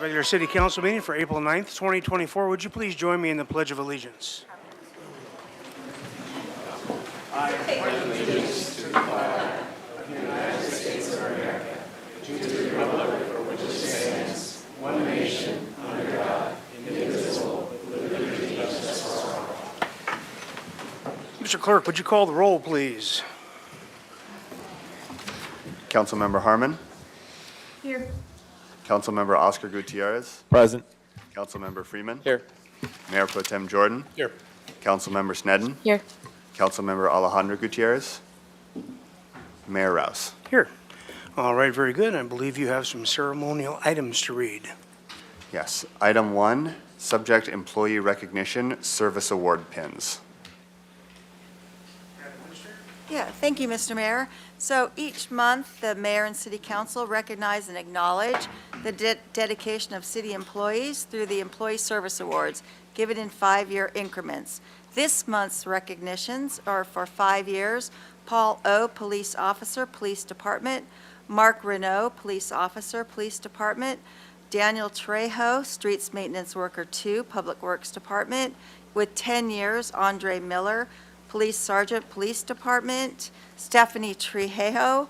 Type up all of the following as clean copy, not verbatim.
Regular City Council meeting for April 9th, 2024. Would you please join me in the Pledge of Allegiance? Mr. Clerk, would you call the roll, please? Councilmember Harmon. Here. Councilmember Oscar Gutierrez. Present. Councilmember Freeman. Here. Mayor Pro Tem Jordan. Here. Councilmember Snedden. Here. Councilmember Alejandro Gutierrez. Mayor Rouse. Here. All right, very good. I believe you have some ceremonial items to read. Yes. Item 1, subject employee recognition service award pins. Yeah, thank you, Mr. Mayor. So each month, the mayor and city council recognize and acknowledge the dedication of city employees through the Employee Service Awards, given in 5-year increments. This month's recognitions are for 5 years. Paul O., Police Officer, Police Department. Mark Renault, Police Officer, Police Department. Daniel Trejo, Streets Maintenance Worker 2, Public Works Department. With 10 years, Andre Miller, Police Sergeant, Police Department. Stephanie Trejo,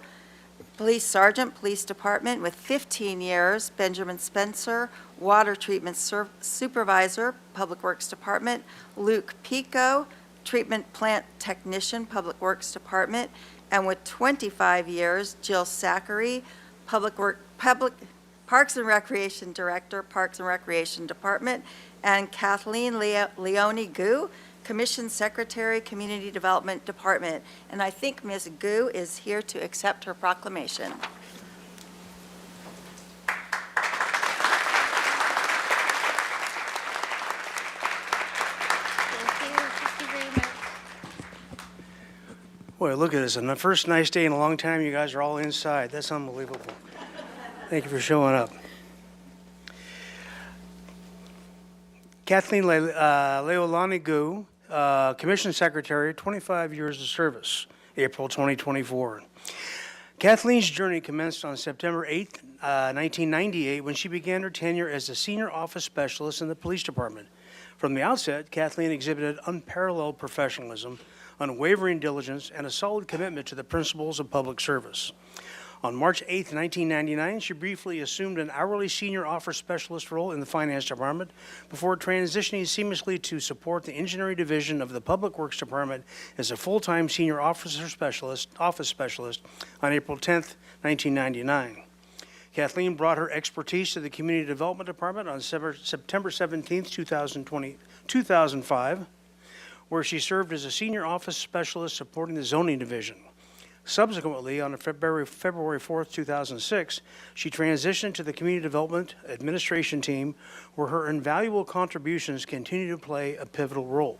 Police Sergeant, Police Department. With 15 years, Benjamin Spencer, Water Treatment Supervisor, Public Works Department. Luke Pico, Treatment Plant Technician, Public Works Department. And with 25 years, Jill Zachary, Parks and Recreation Director, Parks and Recreation Department. And Kathleen Leone Gu, Commission Secretary, Community Development Department. And I think Ms. Gu is here to accept her proclamation. Thank you very much. Boy, look at this. On the first nice day in a long time, you guys are all inside. That's unbelievable. Thank you for showing up. Kathleen Leolani Gu, Commission Secretary, 25 years of service, April 2024. Kathleen's journey commenced on September 8th, 1998, when she began her tenure as a senior office specialist in the police department. From the outset, Kathleen exhibited unparalleled professionalism, unwavering diligence, and a solid commitment to the principles of public service. On March 8, 1999, she briefly assumed an hourly senior office specialist role in the finance department before transitioning seamlessly to support the engineering division of the Public Works Department as a full-time senior office specialist on April 10, 1999. Kathleen brought her expertise to the Community Development Department on September 17, 2005, where she served as a senior office specialist supporting the zoning division. Subsequently, on February 4, 2006, she transitioned to the Community Development Administration team, where her invaluable contributions continue to play a pivotal role.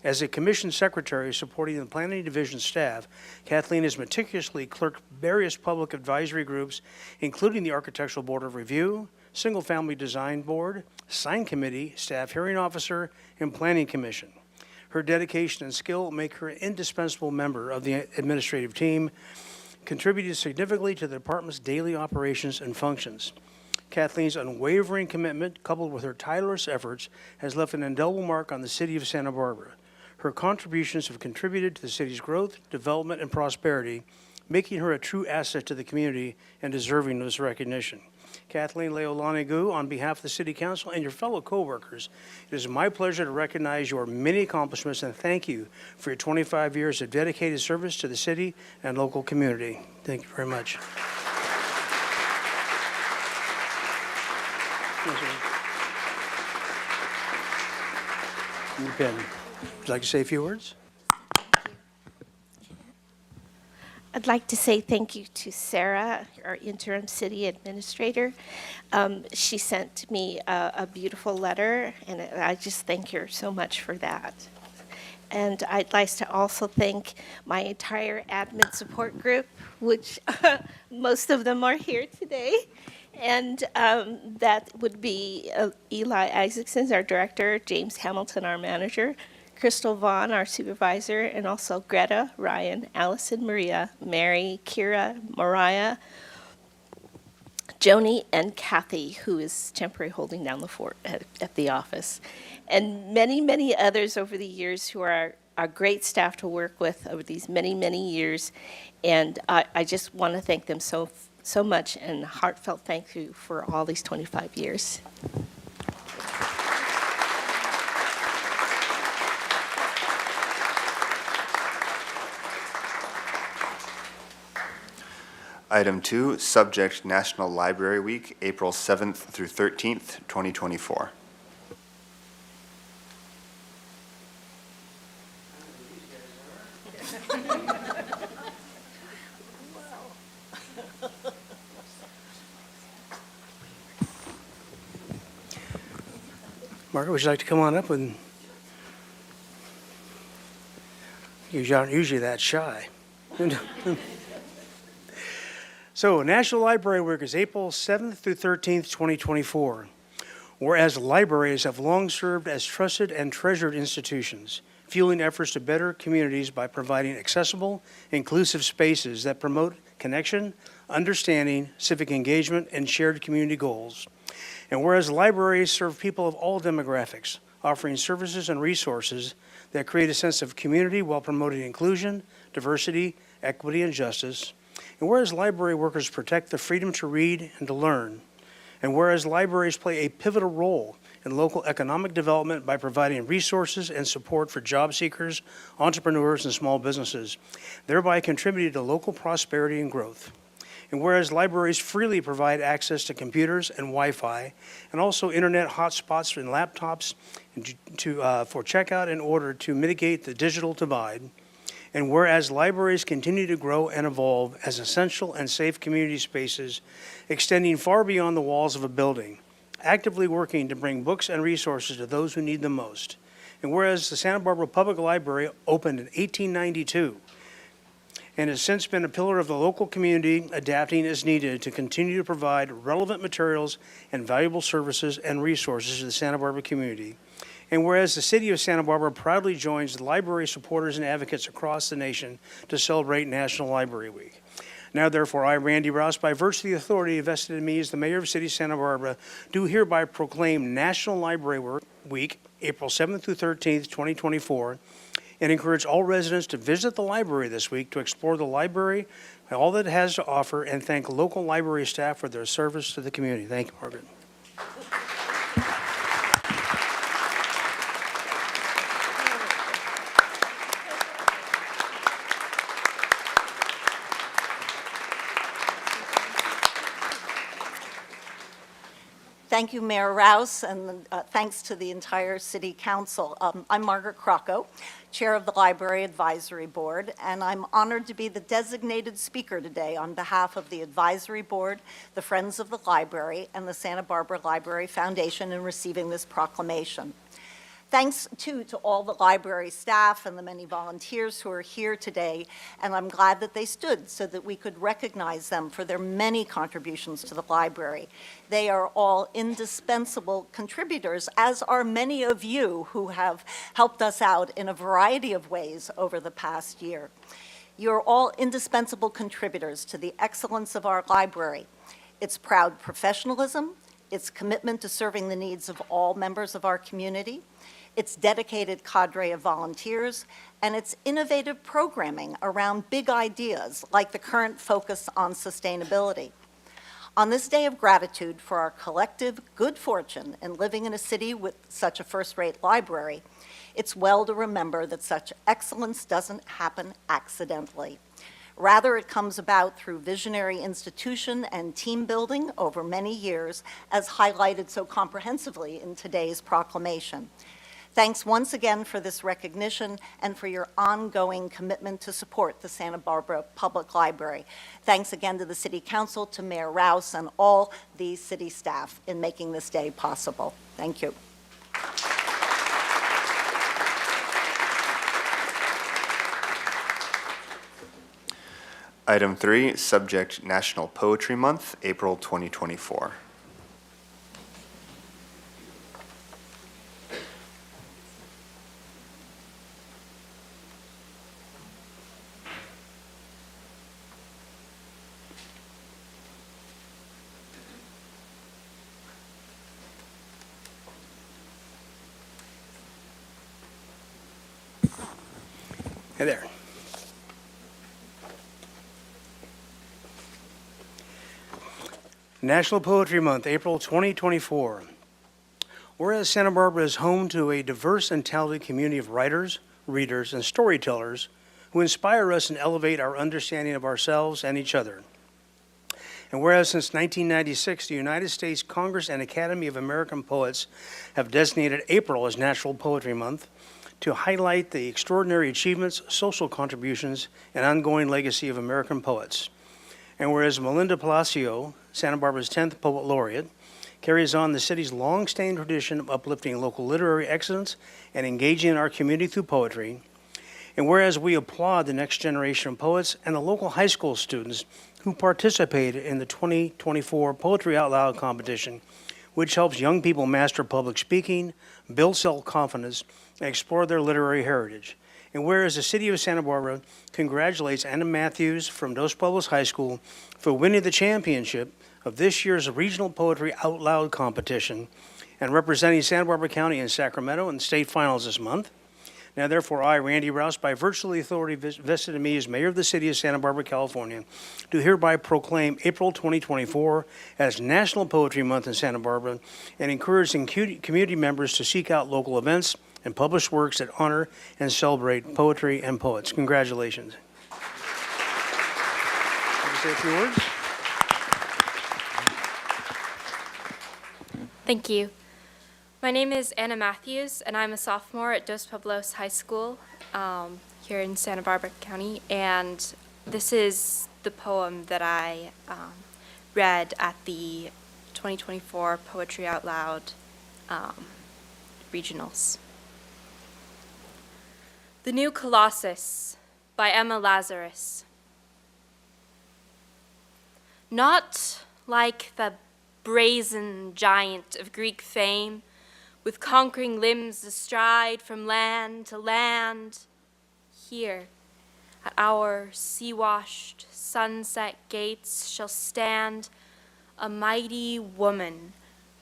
As a commission secretary supporting the planning division staff, Kathleen has meticulously clerked various public advisory groups, including the Architectural Board of Review, Single Family Design Board, Sign Committee, Staff Hearing Officer, and Planning Commission. Her dedication and skill make her an indispensable member of the administrative team, contributing significantly to the department's daily operations and functions. Kathleen's unwavering commitment, coupled with her tireless efforts, has left an indelible mark on the city of Santa Barbara. Her contributions have contributed to the city's growth, development, and prosperity, making her a true asset to the community and deserving of this recognition. Kathleen Leolani Gu, on behalf of the City Council and your fellow co-workers, it is my pleasure to recognize your many accomplishments and thank you for your 25 years of dedicated service to the city and local community. Thank you very much. Your pen. Would you like to say a few words? I'd like to say thank you to Sarah, our interim city administrator. She sent me a beautiful letter, and I just thank her so much for that. And I'd like to also thank my entire admin support group, which most of them are here today. And that would be Eli Isaacson, our director, James Hamilton, our manager, Crystal Vaughn, our supervisor, and also Greta, Ryan, Allison, Maria, Mary, Kira, Mariah, Joni and Kathy, who is temporarily holding down the fort at the office, and many, many others over the years who are our great staff to work with over these many, many years. And I just want to thank them so much, and heartfelt thank you for all these 25 years. Item 2, subject National Library Week, April 7th through 13th, 2024. Margaret, would you like to come on up? And you aren't usually that shy. So, National Library Week is April 7th through 13th, 2024. Whereas libraries have long served as trusted and treasured institutions, fueling efforts to better communities by providing accessible, inclusive spaces that promote connection, understanding, civic engagement, and shared community goals. And whereas libraries serve people of all demographics, offering services and resources that create a sense of community while promoting inclusion, diversity, equity, and justice. And whereas library workers protect the freedom to read and to learn. And whereas libraries play a pivotal role in local economic development by providing resources and support for job seekers, entrepreneurs, and small businesses, thereby contributing to local prosperity and growth. And whereas libraries freely provide access to computers and Wi-Fi, and also internet hotspots and laptops for checkout in order to mitigate the digital divide. And whereas libraries continue to grow and evolve as essential and safe community spaces, extending far beyond the walls of a building, actively working to bring books and resources to those who need them most. And whereas the Santa Barbara Public Library opened in 1892 and has since been a pillar of the local community, adapting as needed to continue to provide relevant materials and valuable services and resources to the Santa Barbara community. And whereas the City of Santa Barbara proudly joins library supporters and advocates across the nation to celebrate National Library Week. Now, therefore, I, Randy Rouse, by virtue of the authority vested in me as the Mayor of the City of Santa Barbara, do hereby proclaim National Library Week, April 7th through 13th, 2024, and encourage all residents to visit the library this week to explore the library, all that it has to offer, and thank local library staff for their service to the community. Thank you, Margaret. Thank you, Mayor Rouse, and thanks to the entire City Council. I'm Margaret Crocco, Chair of the Library Advisory Board, and I'm honored to be the designated speaker today on behalf of the Advisory Board, the Friends of the Library, and the Santa Barbara Library Foundation in receiving this proclamation. Thanks, too, to all the library staff and the many volunteers who are here today, and I'm glad that they stood so that we could recognize them for their many contributions to the library. They are all indispensable contributors, as are many of you who have helped us out in a variety of ways over the past year. You're all indispensable contributors to the excellence of our library, its proud professionalism, its commitment to serving the needs of all members of our community, its dedicated cadre of volunteers, and its innovative programming around big ideas like the current focus on sustainability. On this day of gratitude for our collective good fortune in living in a city with such a first-rate library, it's well to remember that such excellence doesn't happen accidentally. Rather, it comes about through visionary institution and team building over many years, as highlighted so comprehensively in today's proclamation. Thanks once again for this recognition and for your ongoing commitment to support the Santa Barbara Public Library. Thanks again to the City Council, to Mayor Rouse, and all the city staff in making this day possible. Thank you. Item 3, subject National Poetry Month, April 2024. Hey there. National Poetry Month, April 2024. Whereas Santa Barbara is home to a diverse and talented community of writers, readers, and storytellers who inspire us and elevate our understanding of ourselves and each other. And whereas since 1996, the United States Congress and Academy of American Poets have designated April as National Poetry Month to highlight the extraordinary achievements, social contributions, and ongoing legacy of American poets. And whereas Melinda Palacio, Santa Barbara's 10th Poet Laureate, carries on the city's long-standing tradition of uplifting local literary excellence and engaging our community through poetry. And whereas we applaud the next generation of poets and the local high school students who participated in the 2024 Poetry Out Loud competition, which helps young people master public speaking, build self-confidence, and explore their literary heritage. And whereas the city of Santa Barbara congratulates Anna Matthews from Dos Pueblos High School for winning the championship of this year's Regional Poetry Out Loud competition and representing Santa Barbara County and Sacramento in the state finals this month. Now, therefore, I, Randy Rouse, by virtue of the authority vested in me as mayor of the city of Santa Barbara, California, do hereby proclaim April 2024 as National Poetry Month in Santa Barbara and encouraging community members to seek out local events and publish works that honor and celebrate poetry and poets. Congratulations. Would you say a few words? Thank you. My name is Anna Matthews, and I'm a sophomore at Dos Pueblos High School here in Santa Barbara County. And this is the poem that I read at the 2024 Poetry Out Loud regionals. The New Colossus by Emma Lazarus. Not like the brazen giant of Greek fame, with conquering limbs astride from land to land. Here, at our sea-washed sunset gates shall stand a mighty woman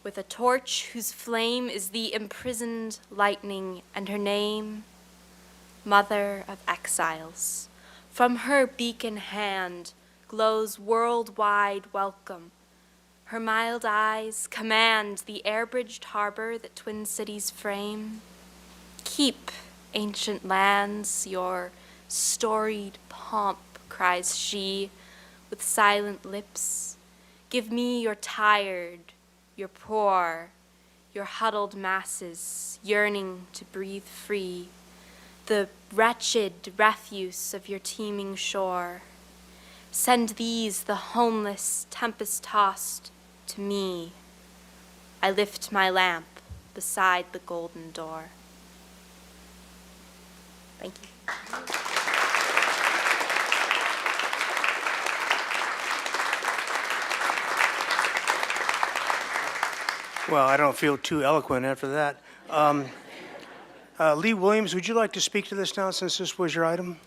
with a torch whose flame is the imprisoned lightning, and her name, Mother of Exiles. From her beacon hand glows worldwide welcome. Her mild eyes command the air-bridged harbor that twin cities frame. Keep, ancient lands, your storied pomp, cries she, with silent lips. Give me your tired, your poor, your huddled masses, yearning to breathe free, the wretched refuse of your teeming shore. Send these, the homeless, tempest-tossed, to me. I lift my lamp beside the golden door. Thank you. Well, I don't feel too eloquent after that. Lee Williams, would you like to speak to this now since this was your item?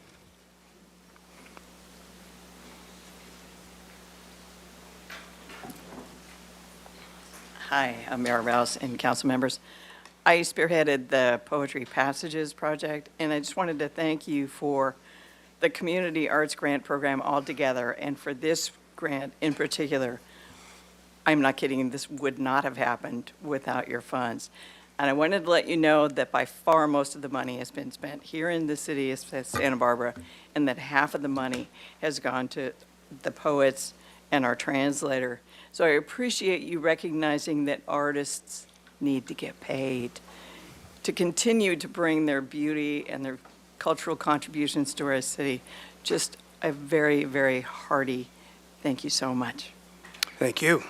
Hi, I'm Mayor Rouse and council members. I spearheaded the Poetry Passages project, and I just wanted to thank you for the Community Arts Grant Program altogether, and for this grant in particular. I'm not kidding, this would not have happened without your funds. And I wanted to let you know that by far most of the money has been spent here in the city of Santa Barbara, and that half of the money has gone to the poets and our translator. So I appreciate you recognizing that artists need to get paid to continue to bring their beauty and their cultural contributions to our city. Just a very, very hearty thank you so much. Thank you.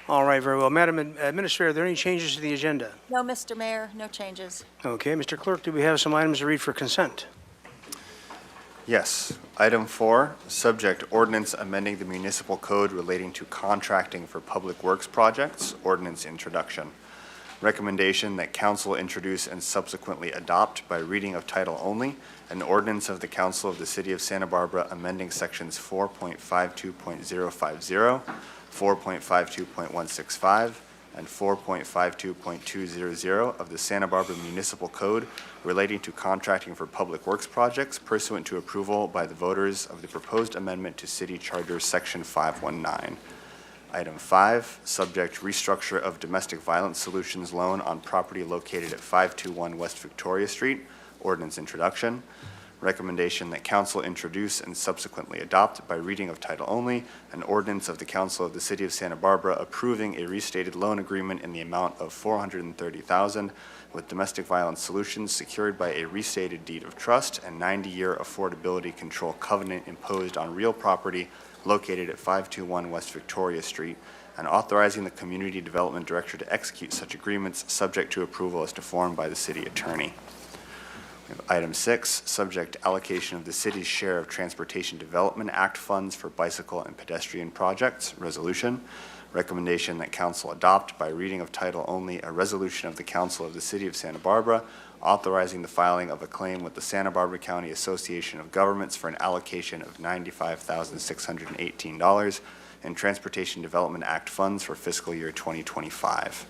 All right, very well. Madam Administrator, are there any changes to the agenda? No, Mr. Mayor, no changes. Okay, Mr. Clerk, do we have some items to read for consent? Yes. Item 4, subject ordinance amending the municipal code relating to contracting for public works projects, ordinance introduction. Recommendation that council introduce and subsequently adopt by reading of title only an ordinance of the Council of the City of Santa Barbara amending sections 4.52.050, 4.52.165, and 4.52.200 of the Santa Barbara Municipal Code relating to contracting for public works projects pursuant to approval by the voters of the proposed amendment to City Charter Section 519. Item 5, subject restructure of domestic violence solutions loan on property located at 521 West Victoria Street, ordinance introduction. Recommendation that council introduce and subsequently adopt by reading of title only an ordinance of the Council of the City of Santa Barbara approving a restated loan agreement in the amount of $430,000 with domestic violence solutions secured by a restated deed of trust and 90-year affordability control covenant imposed on real property located at 521 West Victoria Street, and authorizing the Community Development Director to execute such agreements subject to approval as to form by the city attorney. We have item 6, subject allocation of the city's share of Transportation Development Act funds for bicycle and pedestrian projects, resolution. Recommendation that council adopt by reading of title only a resolution of the Council of the City of Santa Barbara authorizing the filing of a claim with the Santa Barbara County Association of Governments for an allocation of $95,618 in Transportation Development Act funds for fiscal year 2025.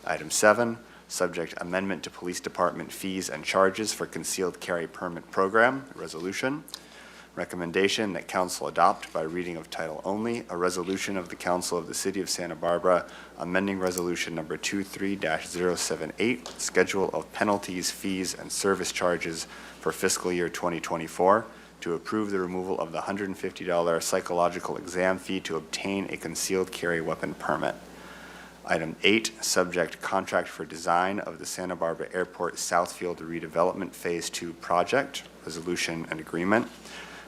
Item 7, subject amendment to Police Department fees and charges for concealed carry permit program, resolution. Recommendation that council adopt by reading of title only a resolution of the Council of the City of Santa Barbara amending resolution number 23-078, schedule of penalties, fees, and service charges for fiscal year 2024 to approve the removal of the $150 psychological exam fee to obtain a concealed carry weapon permit. Item 8, subject contract for design of the Santa Barbara Airport Southfield redevelopment Phase 2 project, resolution and agreement.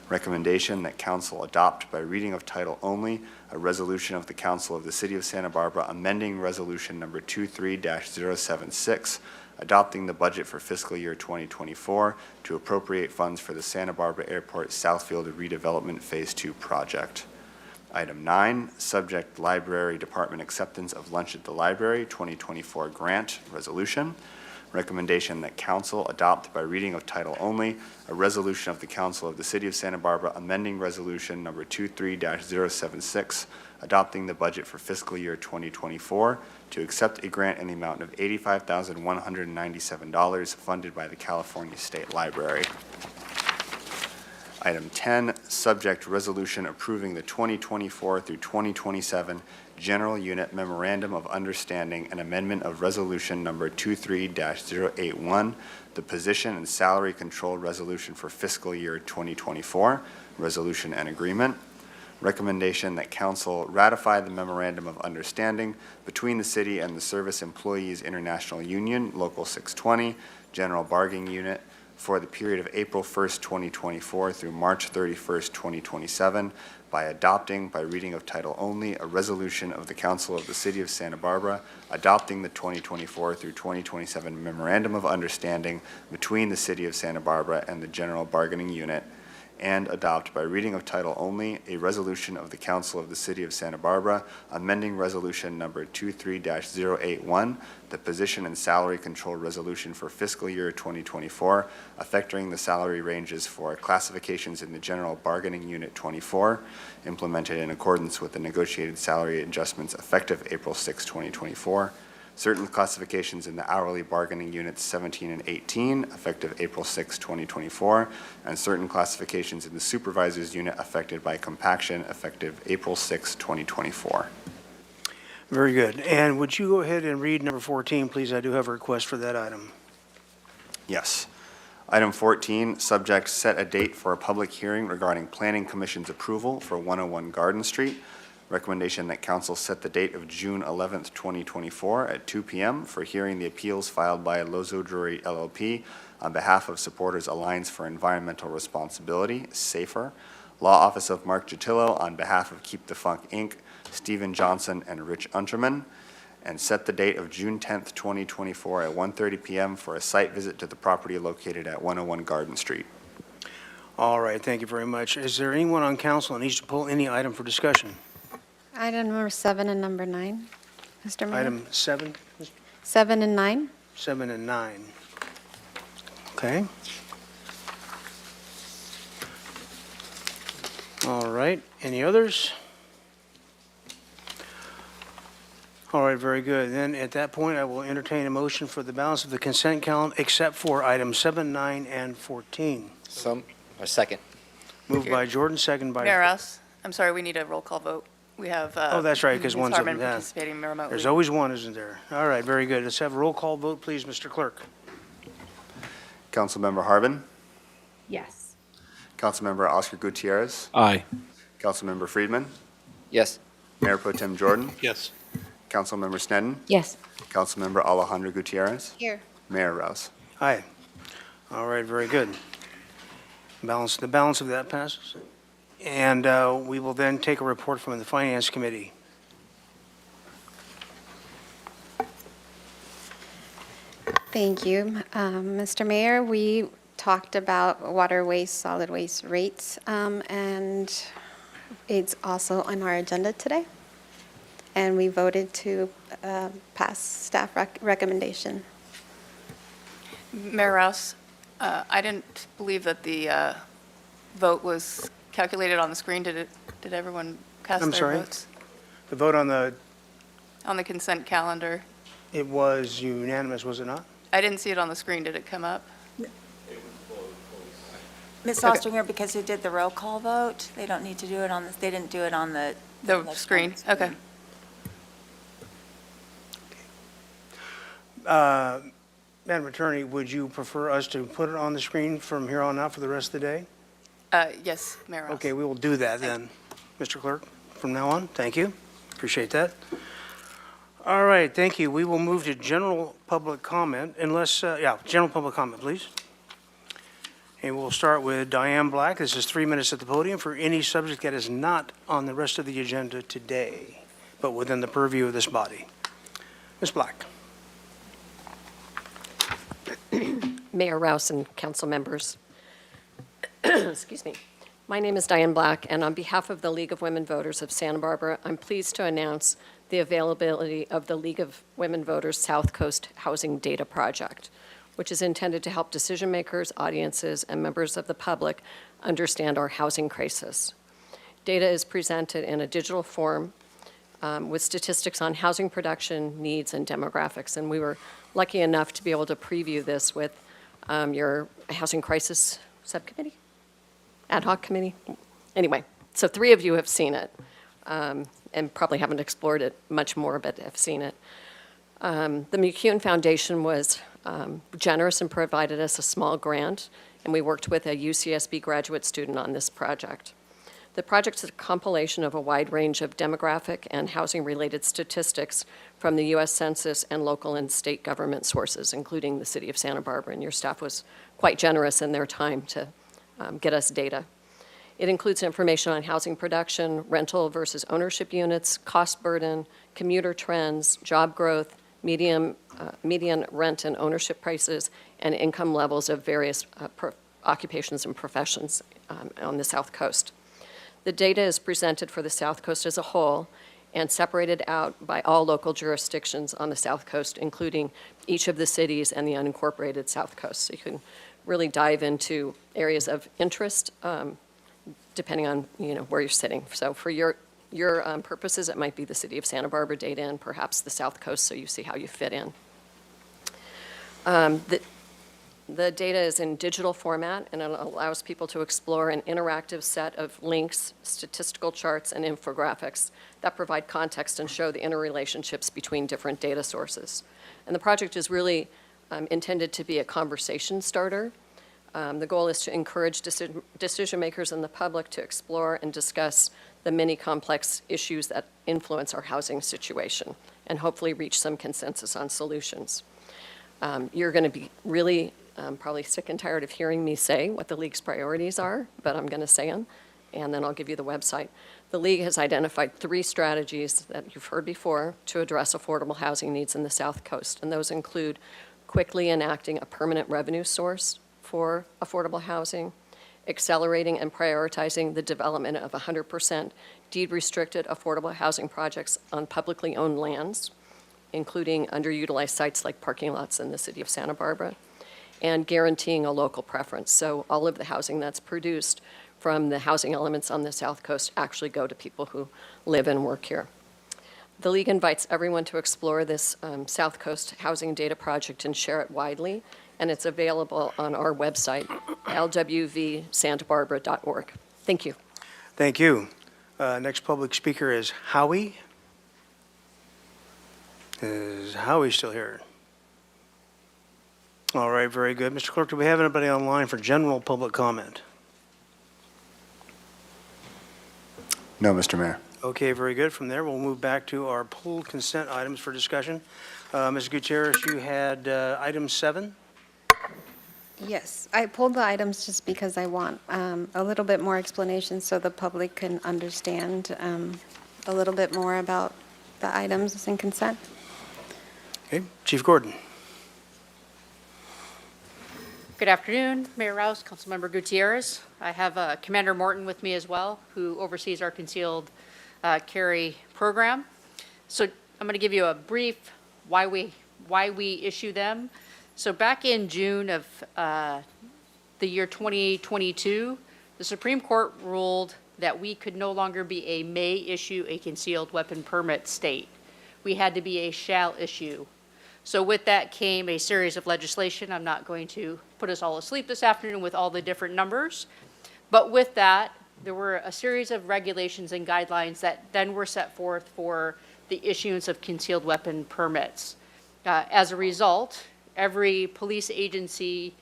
Recommendation that council adopt by reading of title only a resolution of the Council of the City of Santa Barbara amending resolution number 23-076, adopting the budget for fiscal year 2024 to appropriate funds for the Santa Barbara Airport Southfield redevelopment Phase 2 project. Item 9, subject Library Department acceptance of lunch at the library 2024 grant, resolution. Recommendation that council adopt by reading of title only a resolution of the Council of the City of Santa Barbara amending resolution number 23-076, adopting the budget for fiscal year 2024 to accept a grant in the amount of $85,197 funded by the California State Library. Item 10, subject resolution approving the 2024 through 2027 General Unit Memorandum of Understanding and amendment of resolution number 23-081, the position and salary control resolution for fiscal year 2024, resolution and agreement. Recommendation that council ratify the memorandum of understanding between the city and the Service Employees International Union, Local 620, General Bargaining Unit, for the period of April 1st, 2024 through March 31st, 2027, by adopting, by reading of title only, a resolution of the Council of the City of Santa Barbara adopting the 2024 through 2027 Memorandum of Understanding between the City of Santa Barbara and the General Bargaining Unit, and adopt by reading of title only a resolution of the Council of the City of Santa Barbara amending resolution number 23-081, the position and salary control resolution for fiscal year 2024, affecting the salary ranges for classifications in the General Bargaining Unit 24, implemented in accordance with the negotiated salary adjustments effective April 6, 2024. Certain classifications in the hourly bargaining units 17 and 18, effective April 6, 2024, and certain classifications in the supervisor's unit affected by compaction, effective April 6, 2024. Very good. And would you go ahead and read number 14, please? I do have a request for that item. Yes. Item 14, subject set a date for a public hearing regarding Planning Commission's approval for 101 Garden Street. Recommendation that council set the date of June 11th, 2024 at 2 p.m. for hearing the appeals filed by Lozo Drury LLP on behalf of Supporters Alliance for Environmental Responsibility, SAFER, Law Office of Mark Gitillo on behalf of Keep the Funk, Inc., Stephen Johnson and Rich Unterman, and set the date of June 10th, 2024 at 1:30 p.m. for a site visit to the property located at 101 Garden Street. All right, thank you very much. Is there anyone on council that needs to pull any item for discussion? Item number 7 and number 9, Mr. Mayor. Item 7, 7 and 9. 7 and 9. Okay. All right, any others? All right, very good. Then at that point, I will entertain a motion for the balance of the consent calendar except for items 7, 9, and 14. A second. Moved by Jordan, second by... Mayor Rouse, I'm sorry, we need a roll call vote. We have. Oh, that's right, because Ms. one's of Hartman them, yeah. participating remotely. There's always one, isn't there? All right, very good. Let's have a roll call vote, please, Mr. Clerk. Councilmember Harvin, Yes. Councilmember Oscar Gutierrez, Aye. Councilmember Friedman, Yes. Mayor Pro Tem Jordan, Yes. Councilmember Sneddon, Yes. Councilmember Alejandro Gutierrez, Here. Mayor Rouse. Aye. All right, very good. The balance of that passes. And we will then take a report from the Finance Committee. Thank you. Mr. Mayor, we talked about water waste, solid waste rates, and it's also on our agenda today. And we voted to pass staff recommendation. Mayor Rouse, I didn't believe that the vote was calculated on the screen. Did everyone cast I'm their sorry? votes? The vote on On the consent calendar? it was unanimous, was it not? I didn't see it on the screen. Did it come up? Ms. Ostringer, because you did the roll call vote, they don't need to do it on, they didn't do it on the. The screen? Okay. Madam Attorney, would you prefer us to put it on the screen from here on out for the rest of the day? Yes, Mayor Rouse. Okay, we will do that then, Mr. Clerk, from now on. Thank you. Appreciate that. All right, thank you. We will move to general public comment unless, general public comment, please. And we'll start with Diane Black. This is 3 minutes at the podium for any subject that is not on the rest of the agenda today, but within the purview of this body. Ms. Black. Mayor Rouse and council members. Excuse me. My name is Diane Black, and on behalf of the League of Women Voters of Santa Barbara, I'm pleased to announce the availability of the League of Women Voters South Coast Housing Data Project, which is intended to help decision makers, audiences, and members of the public understand our housing crisis. Data is presented in a digital form with statistics on housing production, needs, and demographics, and we were lucky enough to be able to preview this with your Housing Crisis Subcommittee, Ad Hoc Committee. Anyway, so 3 of you have seen it and probably haven't explored it much more, but have seen it. The McCune Foundation was generous and provided us a small grant, and we worked with a UCSB graduate student on this project. The project is a compilation of a wide range of demographic and housing-related statistics from the U.S. Census and local and state government sources, including the City of Santa Barbara, and your staff was quite generous in their time to get us data. It includes information on housing production, rental versus ownership units, cost burden, commuter trends, job growth, median rent and ownership prices, and income levels of various occupations and professions on the South Coast. The data is presented for the South Coast as a whole and separated out by all local jurisdictions on the South Coast, including each of the cities and the unincorporated South Coast. So you can really dive into areas of interest depending on where you're sitting. So for your purposes, it might be the City of Santa Barbara data and perhaps the South Coast, so you see how you fit in. The data is in digital format, and it allows people to explore an interactive set of links, statistical charts, and infographics that provide context and show the interrelationships between different data sources. And the project is really intended to be a conversation starter. The goal is to encourage decision makers and the public to explore and discuss the many complex issues that influence our housing situation and hopefully reach some consensus on solutions. You're going to be really probably sick and tired of hearing me say what the League's priorities are, but I'm going to say them, and then I'll give you the website. The League has identified 3 strategies that you've heard before to address affordable housing needs in the South Coast, and those include quickly enacting a permanent revenue source for affordable housing, accelerating and prioritizing the development of 100% deed-restricted affordable housing projects on publicly owned lands, including underutilized sites like parking lots in the City of Santa Barbara, and guaranteeing a local preference. So all of the housing that's produced from the housing elements on the South Coast actually go to people who live and work here. The League invites everyone to explore this South Coast Housing Data Project and share it widely, and it's available on our website, lwvsantabarbara.org. Thank you. Thank you. Next public speaker is Howie. Is Howie still here? All right, very good. Mr. Clerk, do we have anybody online for general public comment? No, Mr. Mayor. Okay, very good. From there, we'll move back to our pulled consent items for discussion. Ms. Gutierrez, you had item 7. Yes, I pulled the items just because I want a little bit more explanation so the public can understand a little bit more about the items in consent. Okay, Chief Gordon. Good afternoon, Mayor Rouse, Councilmember Gutierrez. I have Commander Morton with me as well, who oversees our concealed carry program. So I'm going to give you a brief why we issue them. So back in June of the year 2022, the Supreme Court ruled that we could no longer be a may issue a concealed weapon permit state. We had to be a shall issue. So with that came a series of legislation. I'm not going to put us all asleep this afternoon with all the different numbers. But with that, there were a series of regulations and guidelines that then were set forth for the issuance of concealed weapon permits. As a result, every police agency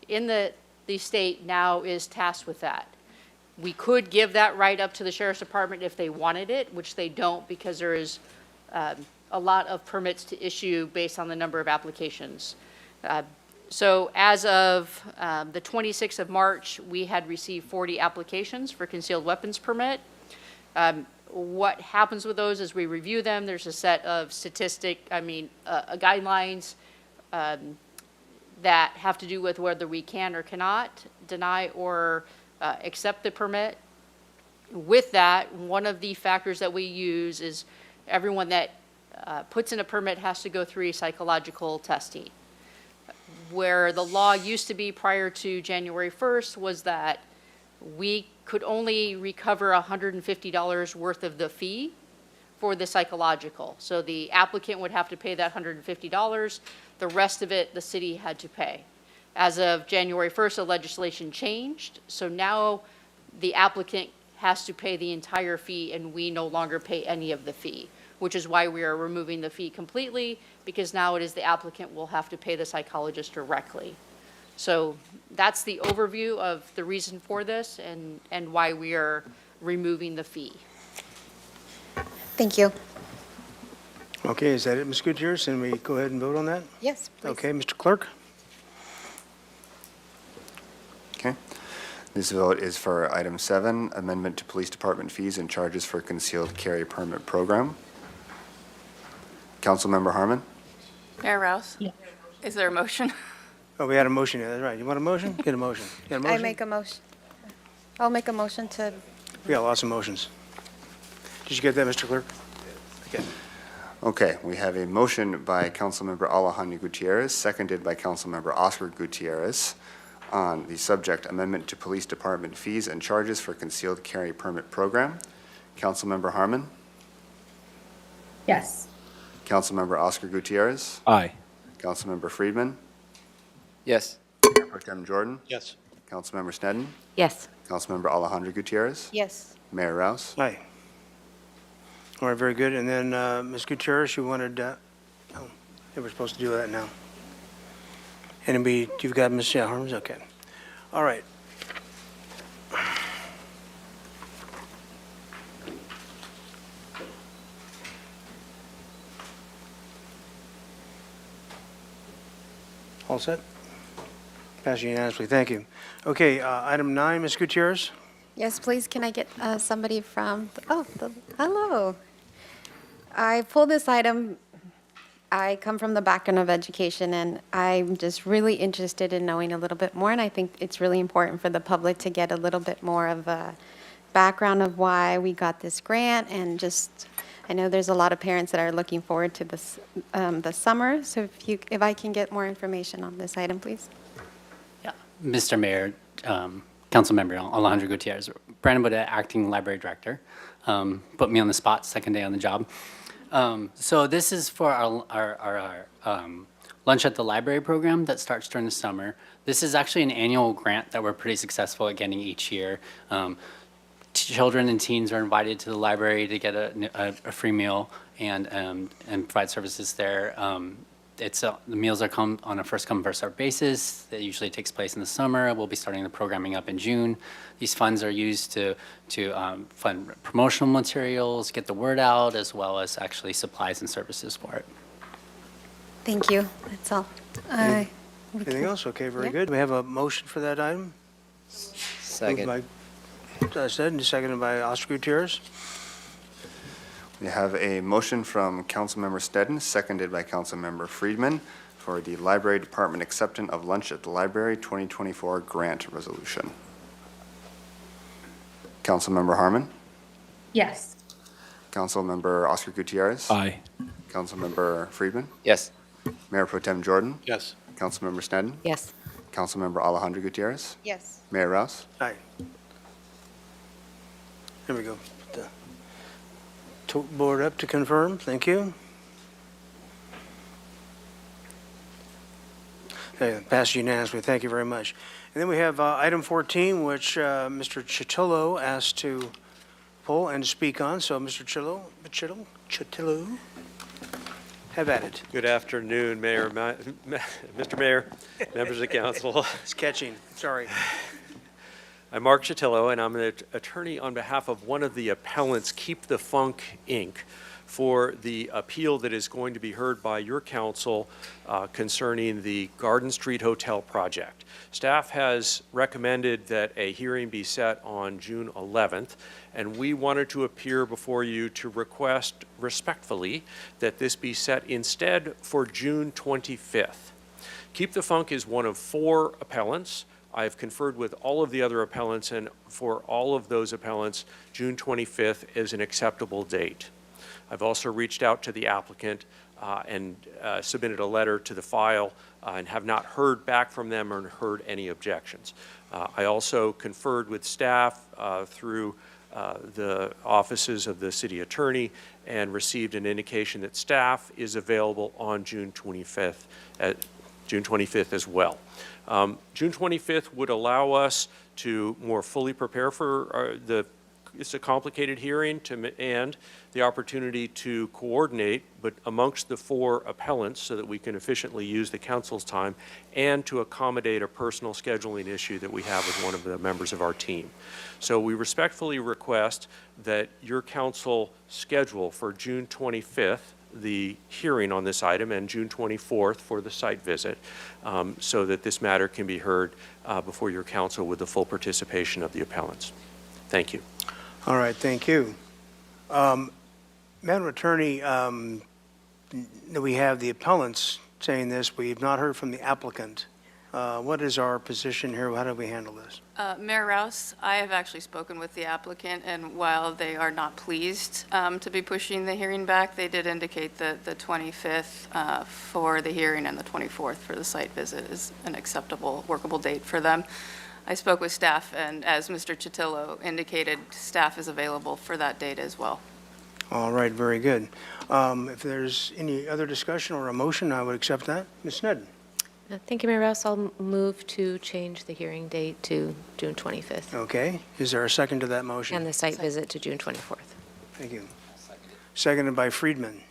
in the state now is tasked with that. We could give that right up to the Sheriff's Department if they wanted it, which they don't because there is a lot of permits to issue based on the number of applications. So as of the 26th of March, we had received 40 applications for concealed weapons permit. What happens with those is we review them. There's a set of guidelines that have to do with whether we can or cannot deny or accept the permit. With that, one of the factors that we use is everyone that puts in a permit has to go through a psychological testing. Where the law used to be prior to January 1st was that we could only recover $150 worth of the fee for the psychological. So the applicant would have to pay that $150. The rest of it, the city had to pay. As of January 1st, the legislation changed. So now the applicant has to pay the entire fee and we no longer pay any of the fee, which is why we are removing the fee completely, because now it is the applicant will have to pay the psychologist directly. So that's the overview of the reason for this and why we are removing the fee. Thank you. Okay, is that it, Ms. Gutierrez? Can we go ahead and vote on that? Yes, please. Okay, Mr. Clerk? Okay. This vote is for item 7, amendment to police department fees and charges for concealed carry permit program. Councilmember Harmon? Mayor Rouse? Is there a motion? Oh, we had a motion, yeah, that's right. You want a motion? Get a motion. Get a motion? I make a motion. I'll make a motion to, We got lots of motions. Did you get that, Mr. Clerk? Okay. Okay, we have a motion by Councilmember Alejandro Gutierrez, seconded by Councilmember Oscar Gutierrez on the subject amendment to police department fees and charges for concealed carry permit program. Councilmember Harmon? Yes. Councilmember Oscar Gutierrez? Aye. Councilmember Friedman? Yes. Mayor Pro Tem Jordan? Yes. Councilmember Sneddon? Yes. Councilmember Alejandro Gutierrez? yes. Mayor Rouse? Aye. All right, very good. And then, Ms. Gutierrez, you wanted, oh, they were supposed to do that now. And you've got Ms. Harms? Okay. All right. All set? Pass unanimously. Thank you. Okay, item 9, Ms. Gutierrez? Yes, please, can I get somebody from, hello. I pulled this item, I come from the background of education, and I'm just really interested in knowing a little bit more, and I think it's really important for the public to get a little bit more of a background of why we got this grant, and just, I know there's a lot of parents that are looking forward to this, the summer, so if I can get more information on this item, please. Yeah. Mr. Mayor, Councilmember Alejandro Gutierrez, Brandon Bodette, Acting Library Director, put me on the spot, second day on the job. So this is for our Lunch at the Library program that starts during the summer. This is actually an annual grant that we're pretty successful at getting each year. Children and teens are invited to the library to get a free meal and provide services there. The meals are come on a first come first served basis. That usually takes place in the summer. We'll be starting the programming up in June. These funds are used to fund promotional materials, get the word out, as well as actually supplies and services for it. Thank you. That's all. Anything else? Okay, very Yeah. good. We have a motion for that item. Second. Moved by Sted and seconded by Oscar Gutierrez. We have a motion from Councilmember Snedden, seconded by Councilmember Friedman, for the Library Department acceptance of Lunch at the Library 2024 grant resolution. Councilmember Harmon? Yes. Councilmember Oscar Gutierrez? Aye. Councilmember Friedman? Yes. Mayor Pro Tem Jordan? Yes. Councilmember Snedden? Yes. Councilmember Alejandro Gutierrez? Yes. Mayor Rouse? Aye. There we go. Put the board up to confirm. Thank you. Okay, passed unanimously. Thank you very much. And then we have item 14, which Mr. Chitillo asked to pull and speak on. So, Mr. Chitillo, have at it. Good afternoon, Mayor, Mr. Mayor, members of the council. It's catching. Sorry. I'm Mark Chitillo, and I'm an attorney on behalf of one of the appellants, Keep the Funk, Inc., for the appeal that is going to be heard by your council concerning the Garden Street Hotel project. Staff has recommended that a hearing be set on June 11th, and we wanted to appear before you to request respectfully that this be set instead for June 25th. Keep the Funk is one of 4 appellants. I've conferred with all of the other appellants, and for all of those appellants, June 25th is an acceptable date. I've also reached out to the applicant and submitted a letter to the file and have not heard back from them or heard any objections. I also conferred with staff through the offices of the city attorney and received an indication that staff is available on June 25th as well. June 25th would allow us to more fully prepare for it's a complicated hearing and the opportunity to coordinate, but amongst the 4 appellants so that we can efficiently use the council's time and to accommodate a personal scheduling issue that we have with one of the members of our team. So we respectfully request that your council schedule for June 25th the hearing on this item and June 24th for the site visit so that this matter can be heard before your council with the full participation of the appellants. Thank you. All right, thank you. Madam Attorney, we have the appellants saying this. We've not heard from the applicant. What is our position here? How do we handle this? Mayor Rouse, I have actually spoken with the applicant, and while they are not pleased to be pushing the hearing back, they did indicate that the 25th for the hearing and the 24th for the site visit is an acceptable, workable date for them. I spoke with staff, and as Mr. Chitillo indicated, staff is available for that date as well. All right, very good. If there's any other discussion or a motion, I would accept that. Ms. Snedden? Thank you, Mayor Rouse. I'll move to change the hearing date to June 25th Okay. Is there a second to that motion? and the site visit to June 24th. Thank you. Seconded by Friedman.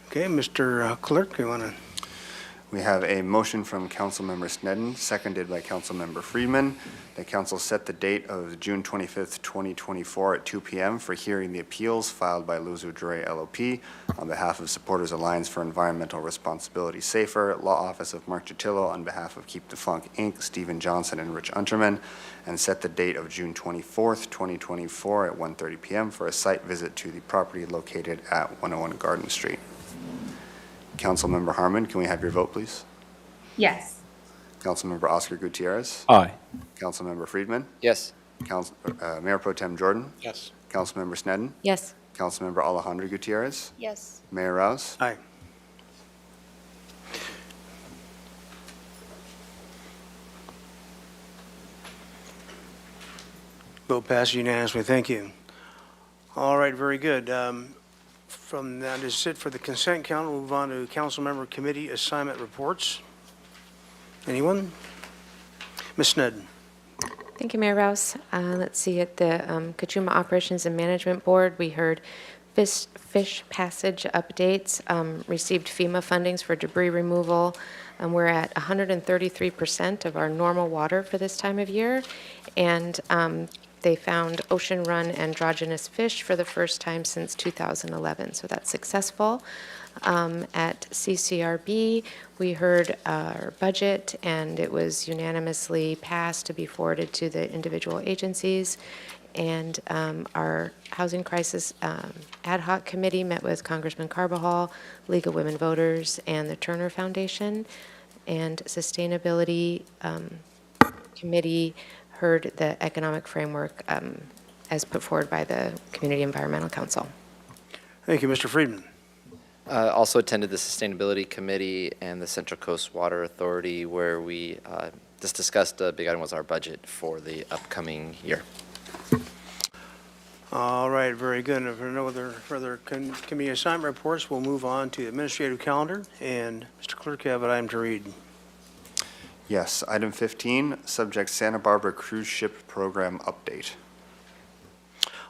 Okay, Mr. Clerk, you want to? We have a motion from Councilmember Snedden, seconded by Councilmember Friedman. The council set the date of June 25th, 2024 at 2 p.m. for hearing the appeals filed by Luzu Dre LLP on behalf of Supporters Alliance for Environmental Responsibility Safer, Law Office of Mark Chitillo on behalf of Keep the Funk, Inc., Stephen Johnson and Rich Unterman, and set the date of June 24th, 2024 at 1:30 p.m. for a site visit to the property located at 101 Garden Street. Councilmember Harmon, can we have your vote, please? Yes. Councilmember Oscar Gutierrez? Aye. Councilmember Friedman? Yes. Mayor Pro Tem Jordan? Yes. Councilmember Snedden? Yes. Councilmember Alejandro Gutierrez? Yes. Mayor Rouse? Aye. Vote passed unanimously. Thank you. All right, very good. From that is it for the consent calendar. We'll move on to council member committee assignment reports. Anyone? Ms. Sneddon. Thank you, Mayor Rouse. Let's see, at the Kachuma Operations and Management Board, we heard fish passage updates, received FEMA fundings for debris removal. We're at 133% of our normal water for this time of year. And they found ocean run androgynous fish for the first time since 2011, so that's successful. At CCRB, we heard our budget, and it was unanimously passed to be forwarded to the individual agencies. And our Housing Crisis Ad Hoc Committee met with Congressman Carbajal, League of Women Voters, and the Turner Foundation. And Sustainability Committee heard the economic framework as put forward by the Community Environmental Council. Thank you, Mr. Friedman. Also attended the Sustainability Committee and the Central Coast Water Authority, where we just discussed a big item was our budget for the upcoming year. All right, very good. If there are no other further committee assignment reports, we'll move on to the administrative calendar. And Mr. Clerk, you have an item to read. Yes, item 15, subject Santa Barbara Cruise Ship Program Update.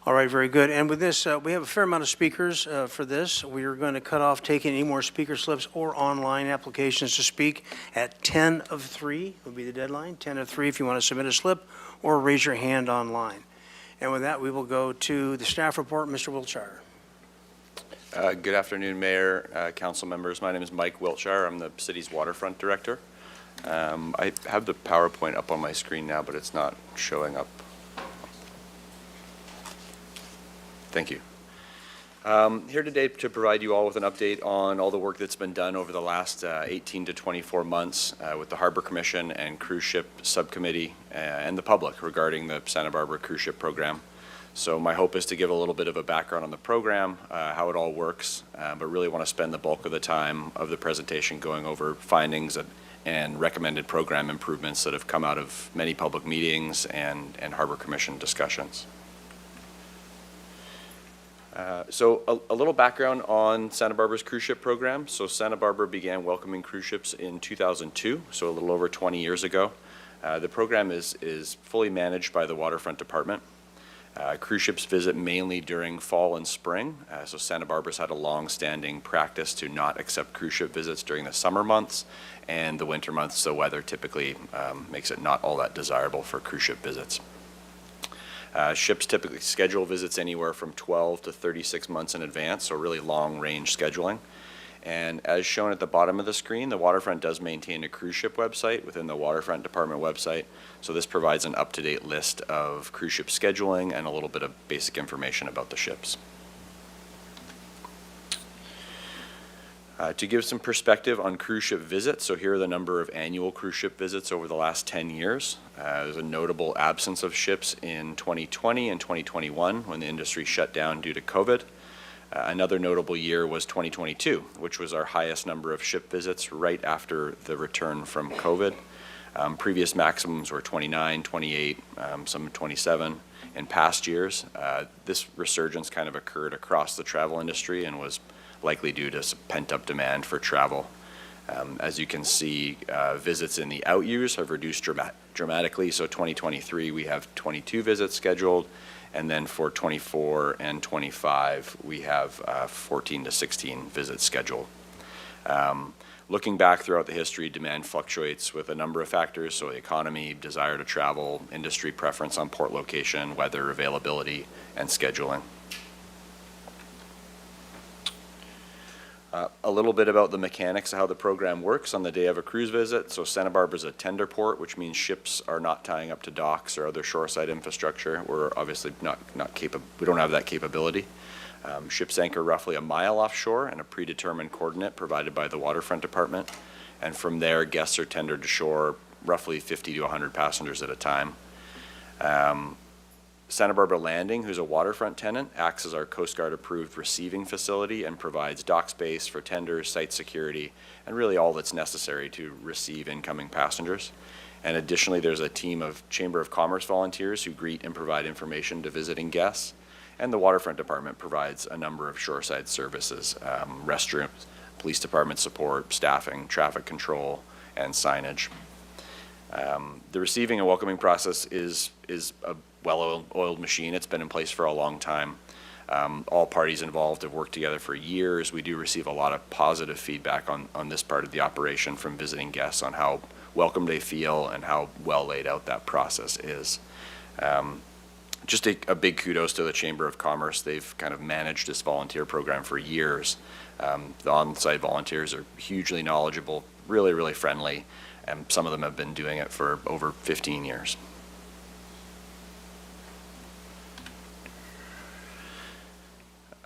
All right, very good. And with this, we have a fair amount of speakers for this. We are going to cut off taking any more speaker slips or online applications to speak at 10 of 3 would be the deadline. 10 of 3 if you want to submit a slip or raise your hand online. And with that, we will go to the staff report. Mr. Wiltshire. Good afternoon, Mayor, council members. My name is Mike Wiltshire. I'm the city's waterfront director. I have the PowerPoint up on my screen now, but it's not showing up. Thank you. Here today to provide you all with an update on all the work that's been done over the last 18 to 24 months with the Harbor Commission and Cruise Ship Subcommittee and the public regarding the Santa Barbara Cruise Ship Program. So my hope is to give a little bit of a background on the program, how it all works, but really want to spend the bulk of the time of the presentation going over findings and recommended program improvements that have come out of many public meetings and Harbor Commission discussions. So a little background on Santa Barbara's cruise ship program. So Santa Barbara began welcoming cruise ships in 2002, so a little over 20 years ago. The program is fully managed by the Waterfront Department. Cruise ships visit mainly during fall and spring. So Santa Barbara's had a long-standing practice to not accept cruise ship visits during the summer months, and the winter months, the weather typically makes it not all that desirable for cruise ship visits. Ships typically schedule visits anywhere from 12 to 36 months in advance, so really long-range scheduling. And as shown at the bottom of the screen, the Waterfront does maintain a cruise ship website within the Waterfront Department website. So this provides an up-to-date list of cruise ship scheduling and a little bit of basic information about the ships. To give some perspective on cruise ship visits, so here are the number of annual cruise ship visits over the last 10 years. There's a notable absence of ships in 2020 and 2021 when the industry shut down due to COVID. Another notable year was 2022, which was our highest number of ship visits right after the return from COVID. Previous maximums were 29, 28, some 27 in past years. This resurgence kind of occurred across the travel industry and was likely due to some pent-up demand for travel. As you can see, visits in the out years have reduced dramatically. So 2023, we have 22 visits scheduled, and then for 24 and 25, we have 14 to 16 visits scheduled. Looking back throughout the history, demand fluctuates with a number of factors, so the economy, desire to travel, industry preference on port location, weather availability, and scheduling. A little bit about the mechanics of how the program works on the day of a cruise visit. So Santa Barbara is a tender port, which means ships are not tying up to docks or other shoreside infrastructure. We're obviously we don't have that capability. Ships anchor roughly a mile offshore and a predetermined coordinate provided by the Waterfront Department. And from there, guests are tendered to shore, roughly 50 to 100 passengers at a time. Santa Barbara Landing, who's a waterfront tenant, acts as our Coast Guard approved receiving facility and provides dock space for tenders, site security, and really all that's necessary to receive incoming passengers. And additionally, there's a team of Chamber of Commerce volunteers who greet and provide information to visiting guests. And the Waterfront Department provides a number of shoreside services, restrooms, police department support, staffing, traffic control, and signage. The receiving and welcoming process is a well-oiled machine. It's been in place for a long time. All parties involved have worked together for years. We do receive a lot of positive feedback on this part of the operation from visiting guests on how welcome they feel and how well laid out that process is. Just a big kudos to the Chamber of Commerce. They've kind of managed this volunteer program for years. The on-site volunteers are hugely knowledgeable, really, really friendly, and some of them have been doing it for over 15 years.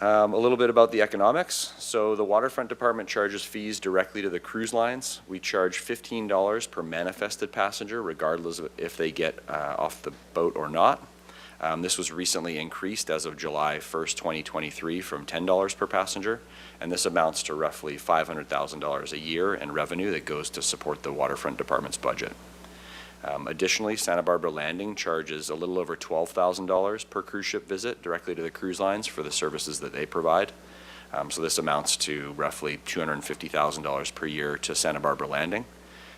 A little bit about the economics. So the Waterfront Department charges fees directly to the cruise lines. We charge $15 per manifested passenger, regardless of if they get off the boat or not. This was recently increased as of July 1st, 2023 from $10 per passenger, and this amounts to roughly $500,000 a year in revenue that goes to support the Waterfront Department's budget. Additionally, Santa Barbara Landing charges a little over $12,000 per cruise ship visit directly to the cruise lines for the services that they provide. So this amounts to roughly $250,000 per year to Santa Barbara Landing.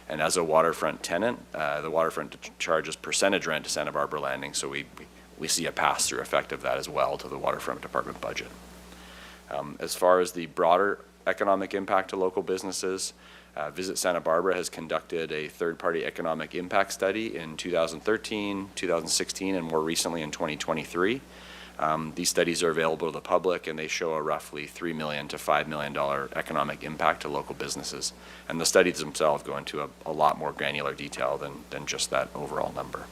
And as a waterfront tenant, the waterfront charges percentage rent to Santa Barbara Landing, so we see a pass-through effect of that as well to the Waterfront Department budget. As far as the broader economic impact to local businesses, Visit Santa Barbara has conducted a third-party economic impact study in 2013, 2016, and more recently in 2023. These studies are available to the public, and they show a roughly $3 million to $5 million economic impact to local businesses. And the studies themselves go into a lot more granular detail than just that overall number.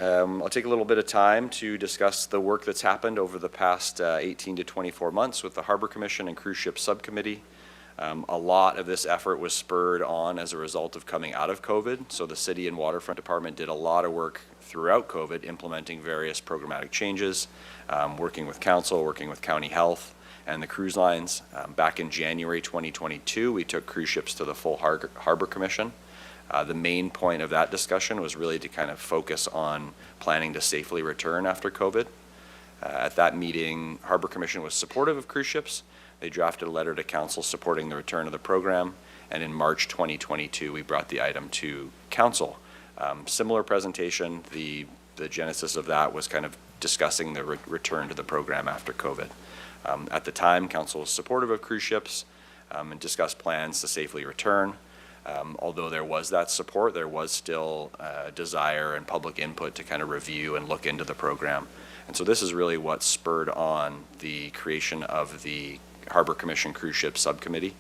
I'll take a little bit of time to discuss the work that's happened over the past 18 to 24 months with the Harbor Commission and Cruise Ship Subcommittee. A lot of this effort was spurred on as a result of coming out of COVID. So the City and Waterfront Department did a lot of work throughout COVID, implementing various programmatic changes, working with council, working with county health and the cruise lines. Back in January 2022, we took cruise ships to the full Harbor Commission. The main point of that discussion was really to kind of focus on planning to safely return after COVID. At that meeting, Harbor Commission was supportive of cruise ships. They drafted a letter to council supporting the return of the program, and in March 2022, we brought the item to council. Similar presentation, the genesis of that was kind of discussing the return to the program after COVID. At the time, council was supportive of cruise ships and discussed plans to safely return. Although there was that support, there was still desire and public input to kind of review and look into the program. And so this is really what spurred on the creation of the Harbor Commission Cruise Ship Subcommittee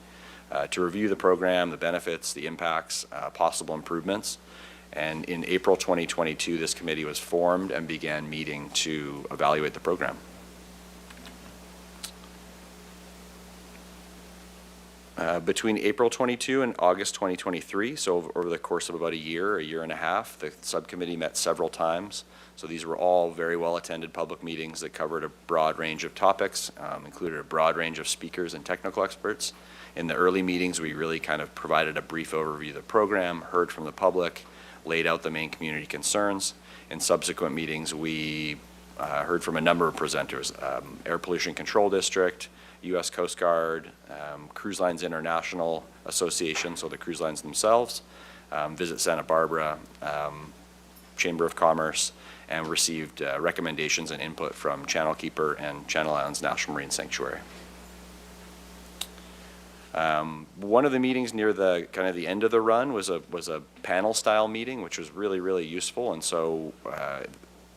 to review the program, the benefits, the impacts, possible improvements. And in April 2022, this committee was formed and began meeting to evaluate the program. Between April 22 and August 2023, so over the course of about a year and a half, the subcommittee met several times. So these were all very well-attended public meetings that covered a broad range of topics, included a broad range of speakers and technical experts. In the early meetings, we really kind of provided a brief overview of the program, heard from the public, laid out the main community concerns. In subsequent meetings, we heard from a number of presenters, Air Pollution Control District, U.S. Coast Guard, Cruise Lines International Association, so the cruise lines themselves, Visit Santa Barbara, Chamber of Commerce, and received recommendations and input from Channel Keeper and Channel Islands National Marine Sanctuary. One of the meetings near the kind of the end of the run was a panel style meeting, which was really, really useful. And so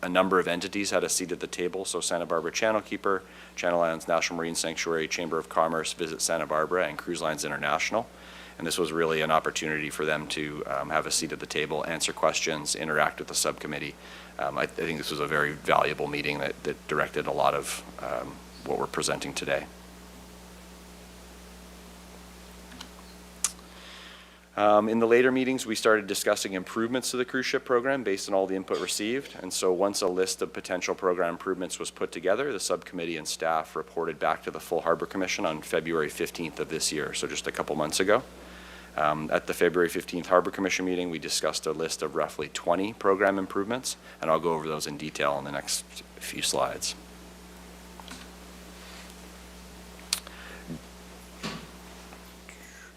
a number of entities had a seat at the table. So Santa Barbara Channel Keeper, Channel Islands National Marine Sanctuary, Chamber of Commerce, Visit Santa Barbara, and Cruise Lines International. And this was really an opportunity for them to have a seat at the table, answer questions, interact with the subcommittee. I think this was a very valuable meeting that directed a lot of what we're presenting today. In the later meetings, we started discussing improvements to the cruise ship program based on all the input received. And so once a list of potential program improvements was put together, the subcommittee and staff reported back to the full Harbor Commission on February 15th of this year, so just a couple months ago. At the February 15th Harbor Commission meeting, we discussed a list of roughly 20 program improvements, and I'll go over those in detail in the next few slides.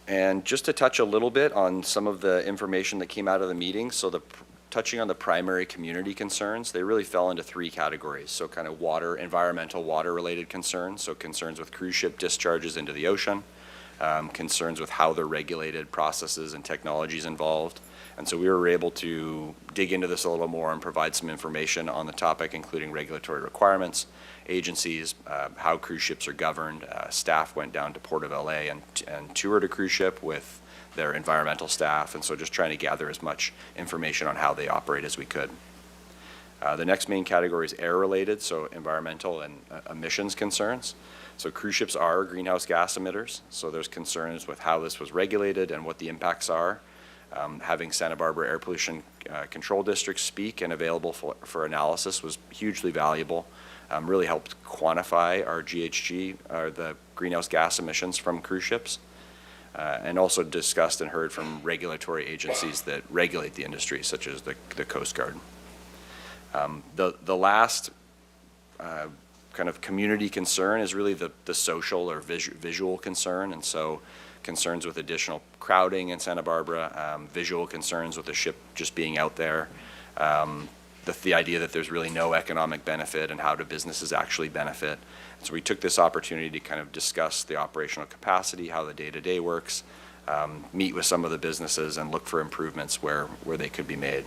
And just to touch a little bit on some of the information that came out of the meeting, so touching on the primary community concerns, they really fell into three categories. So kind of environmental water-related concerns, so concerns with cruise ship discharges into the ocean, concerns with how they're regulated, processes and technologies involved. And so we were able to dig into this a little more and provide some information on the topic, including regulatory requirements, agencies, how cruise ships are governed. Staff went down to Port of LA and toured a cruise ship with their environmental staff, and so just trying to gather as much information on how they operate as we could. The next main category is air-related, so environmental and emissions concerns. So cruise ships are greenhouse gas emitters, so there's concerns with how this was regulated and what the impacts are. Having Santa Barbara Air Pollution Control District speak and available for analysis was hugely valuable. Really helped quantify our GHG, the greenhouse gas emissions from cruise ships, and also discussed and heard from regulatory agencies that regulate the industry, such as the Coast Guard. The last kind of community concern is really the social or visual concern, and so concerns with additional crowding in Santa Barbara, visual concerns with the ship just being out there, the idea that there's really no economic benefit and how do businesses actually benefit. So we took this opportunity to kind of discuss the operational capacity, how the day-to-day works, meet with some of the businesses and look for improvements where they could be made.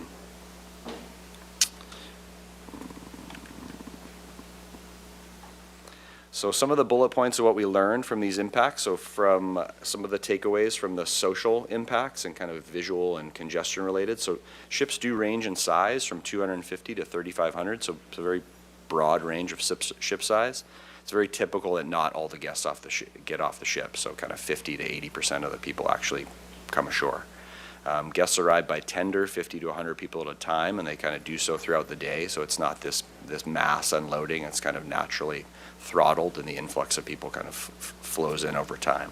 So some of the bullet points of what we learned from these impacts. So from some of the takeaways from the social impacts and kind of visual and congestion related. So ships do range in size from 250 to 3,500. So it's a very broad range of ship size. It's very typical that not all the guests get off the ship. So kind of 50 to 80% of the people actually come ashore. Guests arrive by tender, 50 to 100 people at a time, and they kind of do so throughout the day. So it's not this mass unloading. It's kind of naturally throttled, and the influx of people kind of flows in over time.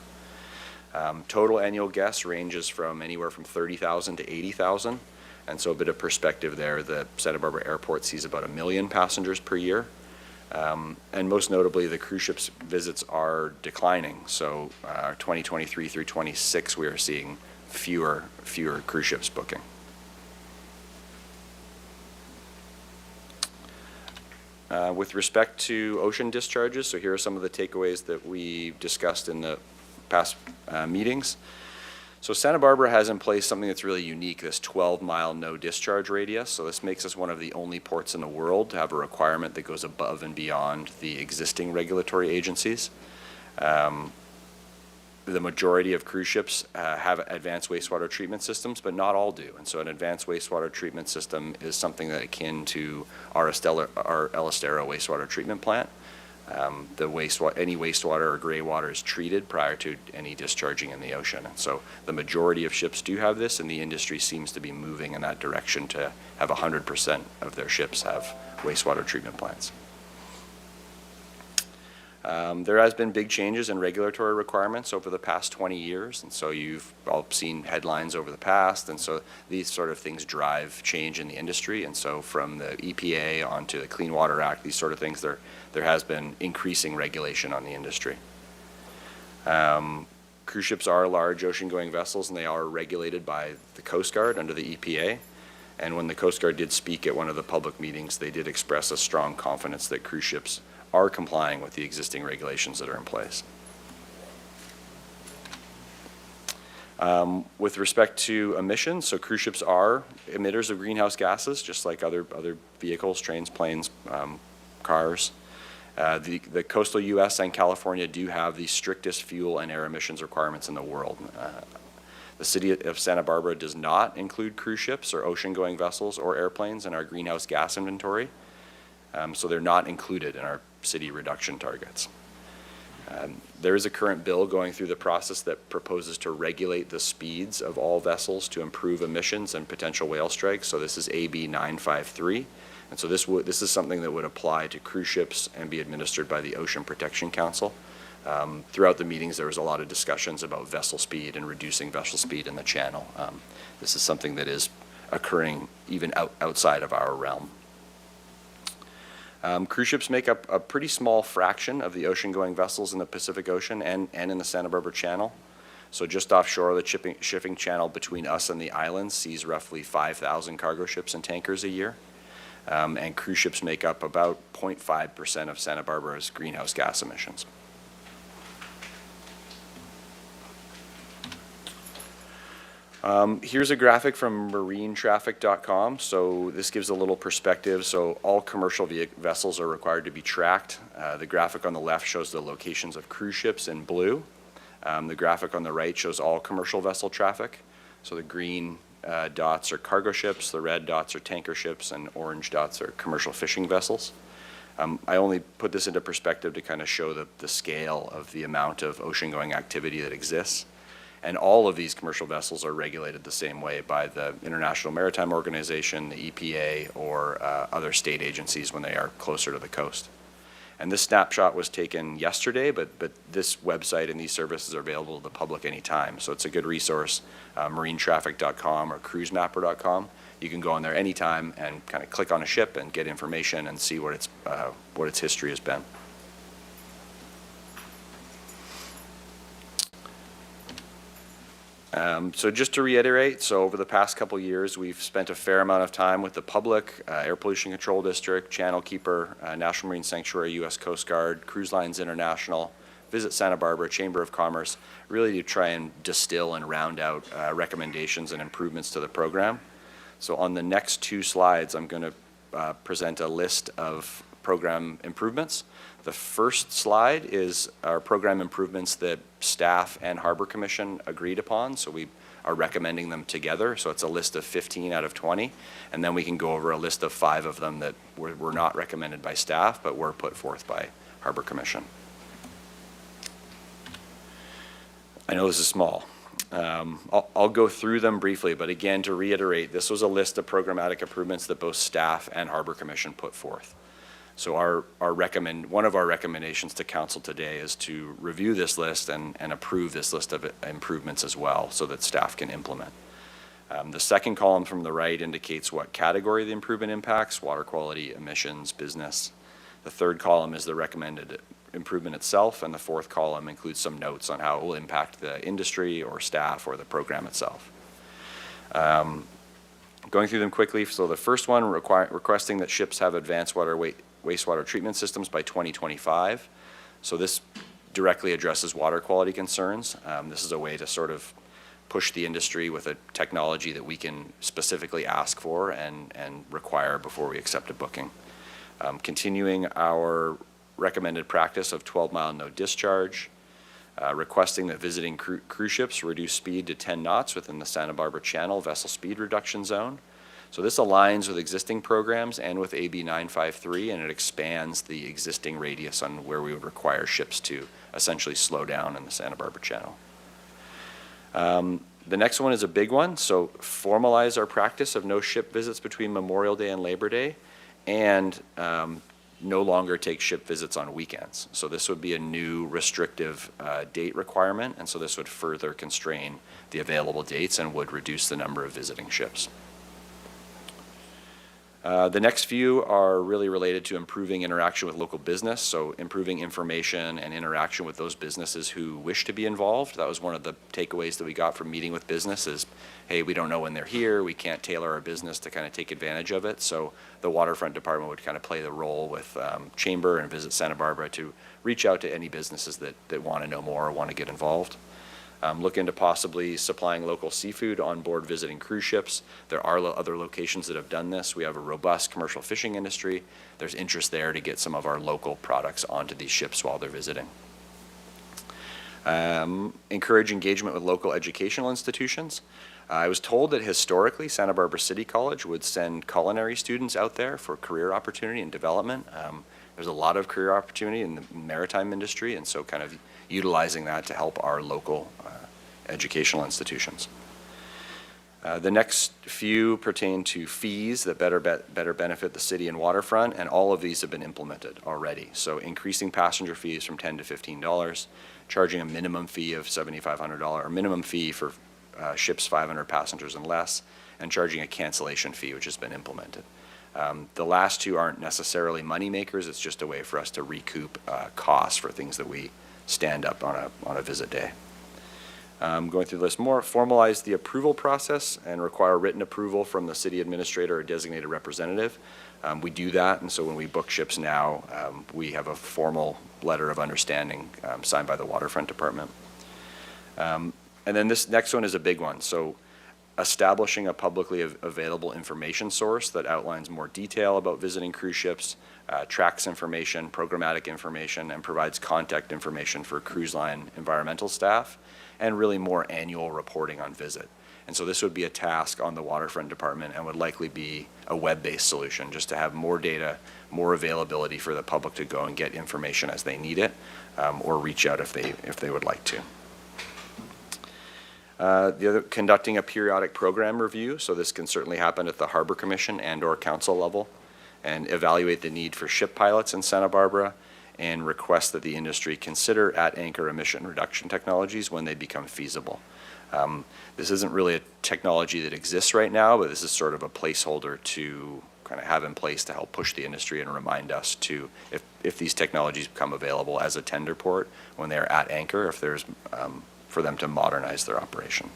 Total annual guests ranges from anywhere from 30,000 to 80,000. And so a bit of perspective there, the Santa Barbara Airport sees about 1 million passengers per year. And most notably, the cruise ships visits are declining. So 2023 through 26, we are seeing fewer cruise ships booking. With respect to ocean discharges, so here are some of the takeaways that we discussed in the past meetings. So Santa Barbara has in place something that's really unique, this 12-mile no discharge radius. So this makes us one of the only ports in the world to have a requirement that goes above and beyond the existing regulatory agencies. The majority of cruise ships have advanced wastewater treatment systems, but not all do. And so an advanced wastewater treatment system is something that akin to our El Estero wastewater treatment plant. Any wastewater or gray water is treated prior to any discharging in the ocean. And so the majority of ships do have this, and the industry seems to be moving in that direction to have 100% of their ships have wastewater treatment plants. There has been big changes in regulatory requirements over the past 20 years, and so you've all seen headlines over the past, and so these sort of things drive change in the industry. And so from the EPA onto the Clean Water Act, these sort of things, there has been increasing regulation on the industry. Cruise ships are large ocean-going vessels, and they are regulated by the Coast Guard under the EPA. And when the Coast Guard did speak at one of the public meetings, they did express a strong confidence that cruise ships are complying with the existing regulations that are in place. With respect to emissions, so cruise ships are emitters of greenhouse gases, just like other vehicles, trains, planes, cars. The coastal U.S. and California do have the strictest fuel and air emissions requirements in the world. The city of Santa Barbara does not include cruise ships or ocean-going vessels or airplanes in our greenhouse gas inventory, so they're not included in our city reduction targets. There is a current bill going through the process that proposes to regulate the speeds of all vessels to improve emissions and potential whale strikes. So this is AB 953. And so this is something that would apply to cruise ships and be administered by the Ocean Protection Council. Throughout the meetings, there was a lot of discussions about vessel speed and reducing vessel speed in the channel. This is something that is occurring even outside of our realm. Cruise ships make up a pretty small fraction of the ocean-going vessels in the Pacific Ocean and in the Santa Barbara Channel. So just offshore, the shipping channel between us and the islands sees roughly 5,000 cargo ships and tankers a year. And cruise ships make up about 0.5% of Santa Barbara's greenhouse gas emissions. Here's a graphic from marinetraffic.com. So this gives a little perspective. So all commercial vessels are required to be tracked. The graphic on the left shows the locations of cruise ships in blue. The graphic on the right shows all commercial vessel traffic. So the green dots are cargo ships, the red dots are tanker ships, and orange dots are commercial fishing vessels. I only put this into perspective to kind of show the scale of the amount of ocean-going activity that exists. And all of these commercial vessels are regulated the same way by the International Maritime Organization, the EPA, or other state agencies when they are closer to the coast. And this snapshot was taken yesterday, but this website and these services are available to the public anytime. So it's a good resource, marinetraffic.com or cruisemapper.com. You can go on there anytime and kind of click on a ship and get information and see what its history has been. So just to reiterate, so over the past couple years, we've spent a fair amount of time with the public, Air Pollution Control District, Channel Keeper, National Marine Sanctuary, U.S. Coast Guard, Cruise Lines International, Visit Santa Barbara, Chamber of Commerce, really to try and distill and round out recommendations and improvements to the program. So on the next two slides, I'm going to present a list of program improvements. The first slide is our program improvements that staff and Harbor Commission agreed upon, so we are recommending them together. So it's a list of 15 out of 20, and then we can go over a list of 5 of them that were not recommended by staff but were put forth by Harbor Commission. I know this is small. I'll go through them briefly, but again, to reiterate, this was a list of programmatic improvements that both staff and Harbor Commission put forth. So one of our recommendations to council today is to review this list and approve this list of improvements as well so that staff can implement. The second column from the right indicates what category the improvement impacts: water quality, emissions, business. The third column is the recommended improvement itself, and the fourth column includes some notes on how it will impact the industry or staff or the program itself. Going through them quickly, so the first one, requesting that ships have advanced wastewater treatment systems by 2025. So this directly addresses water quality concerns. This is a way to sort of push the industry with a technology that we can specifically ask for and require before we accept a booking. Continuing our recommended practice of 12-mile no discharge, requesting that visiting cruise ships reduce speed to 10 knots within the Santa Barbara Channel vessel speed reduction zone. So this aligns with existing programs and with AB 953, and it expands the existing radius on where we would require ships to essentially slow down in the Santa Barbara Channel. The next one is a big one. So formalize our practice of no ship visits between Memorial Day and Labor Day, and no longer take ship visits on weekends. So this would be a new restrictive date requirement, and so this would further constrain the available dates and would reduce the number of visiting ships. The next few are really related to improving interaction with local business, so improving information and interaction with those businesses who wish to be involved. That was one of the takeaways that we got from meeting with businesses. Hey, we don't know when they're here, we can't tailor our business to kind of take advantage of it, so the Waterfront Department would kind of play the role with Chamber and Visit Santa Barbara to reach out to any businesses that want to know more or want to get involved. Look into possibly supplying local seafood on board visiting cruise ships. There are other locations that have done this. We have a robust commercial fishing industry. There's interest there to get some of our local products onto these ships while they're visiting. Encourage engagement with local educational institutions. I was told that historically Santa Barbara City College would send culinary students out there for career opportunity and development. There's a lot of career opportunity in the maritime industry, and so kind of utilizing that to help our local educational institutions. The next few pertain to fees that better benefit the city and waterfront, and all of these have been implemented already. So increasing passenger fees from $10 to $15, charging a minimum fee of $7,500, or minimum fee for ships 500 passengers and less, and charging a cancellation fee, which has been implemented. The last two aren't necessarily money makers. It's just a way for us to recoup costs for things that we stand up on a visit day. Going through the list more, formalize the approval process and require written approval from the city administrator or designated representative. We do that, and so when we book ships now, we have a formal letter of understanding signed by the waterfront department. And then this next one is a big one. So establishing a publicly available information source that outlines more detail about visiting cruise ships, tracks information, programmatic information, and provides contact information for cruise line environmental staff, and really more annual reporting on visit. And so this would be a task on the waterfront department and would likely be a web-based solution, just to have more data, more availability for the public to go and get information as they need it, or reach out if they would like to. The other, conducting a periodic program review, so this can certainly happen at the Harbor Commission and or council level, and evaluate the need for ship pilots in Santa Barbara, and request that the industry consider at-anchor emission reduction technologies when they become feasible. This isn't really a technology that exists right now, but this is sort of a placeholder to kind of have in place to help push the industry and remind us to, if these technologies become available as a tender port when they're at anchor, if there's, for them to modernize their operation.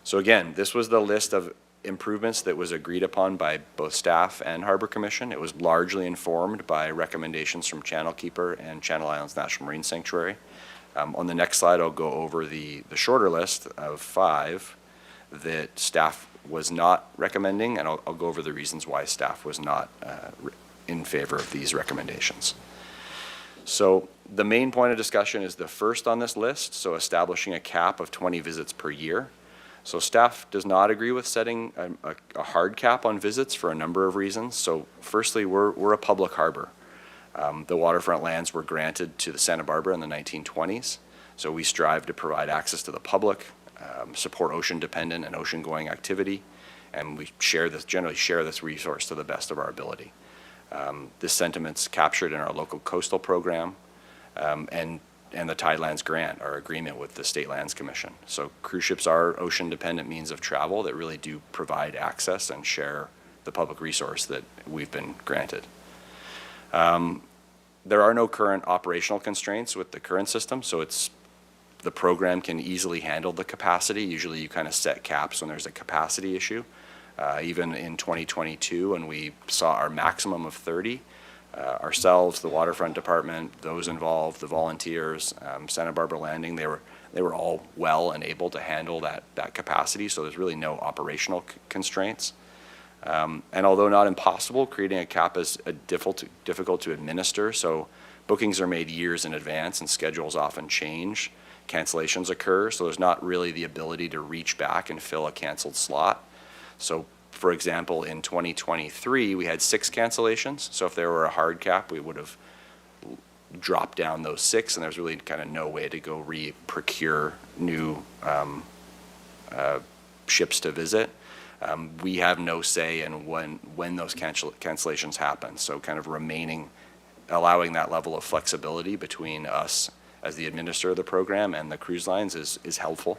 So again, this was the list of improvements that was agreed upon by both staff and Harbor Commission. It was largely informed by recommendations from Channel Keeper and Channel Islands National Marine Sanctuary. On the next slide, I'll go over the shorter list of 5 that staff was not recommending, and I'll go over the reasons why staff was not in favor of these recommendations. So the main point of discussion is the first on this list, so establishing a cap of 20 visits per year. So staff does not agree with setting a hard cap on visits for a number of reasons. So firstly, we're a public harbor. The waterfront lands were granted to the Santa Barbara in the 1920s. So we strive to provide access to the public, support ocean-dependent and ocean-going activity, and we generally share this resource to the best of our ability. This sentiment's captured in our local coastal program, and the Tidelands Grant, our agreement with the State Lands Commission. So cruise ships are ocean-dependent means of travel that really do provide access and share the public resource that we've been granted. There are no current operational constraints with the current system, so the program can easily handle the capacity. Usually you kind of set caps when there's a capacity issue. Even in 2022, when we saw our maximum of 30, ourselves, the waterfront department, those involved, the volunteers, Santa Barbara Landing, they were all well and able to handle that capacity, so there's really no operational constraints. And although not impossible, creating a cap is difficult to administer, so bookings are made years in advance and schedules often change. Cancellations occur, so there's not really the ability to reach back and fill a canceled slot. So for example, in 2023, we had 6 cancellations. So if there were a hard cap, we would have dropped down those 6, and there's really kind of no way to go re-procure new ships to visit. We have no say in when those cancellations happen. So kind of allowing that level of flexibility between us as the administrator of the program and the cruise lines is helpful.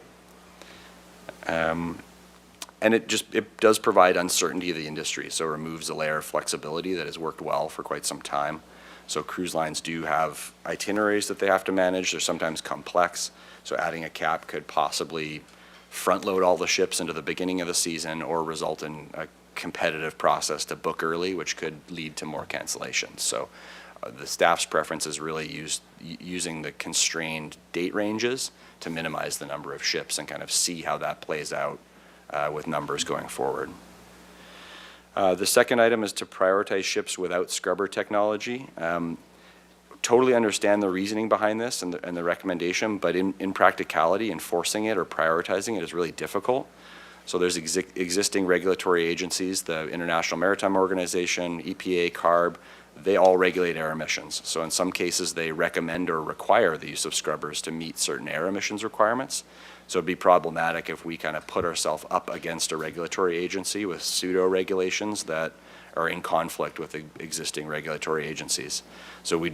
And it does provide uncertainty to the industry, so it removes a layer of flexibility that has worked well for quite some time. So cruise lines do have itineraries that they have to manage. They're sometimes complex, so adding a cap could possibly front-load all the ships into the beginning of the season or result in a competitive process to book early, which could lead to more cancellations. So the staff's preference is really using the constrained date ranges to minimize the number of ships and kind of see how that plays out with numbers going forward. The second item is to prioritize ships without scrubber technology. Totally understand the reasoning behind this and the recommendation, but in practicality, enforcing it or prioritizing it is really difficult. So there's existing regulatory agencies, the International Maritime Organization, EPA, CARB, they all regulate air emissions. So in some cases, they recommend or require the use of scrubbers to meet certain air emissions requirements. So it'd be problematic if we kind of put ourselves up against a regulatory agency with pseudo regulations that are in conflict with the existing regulatory agencies. So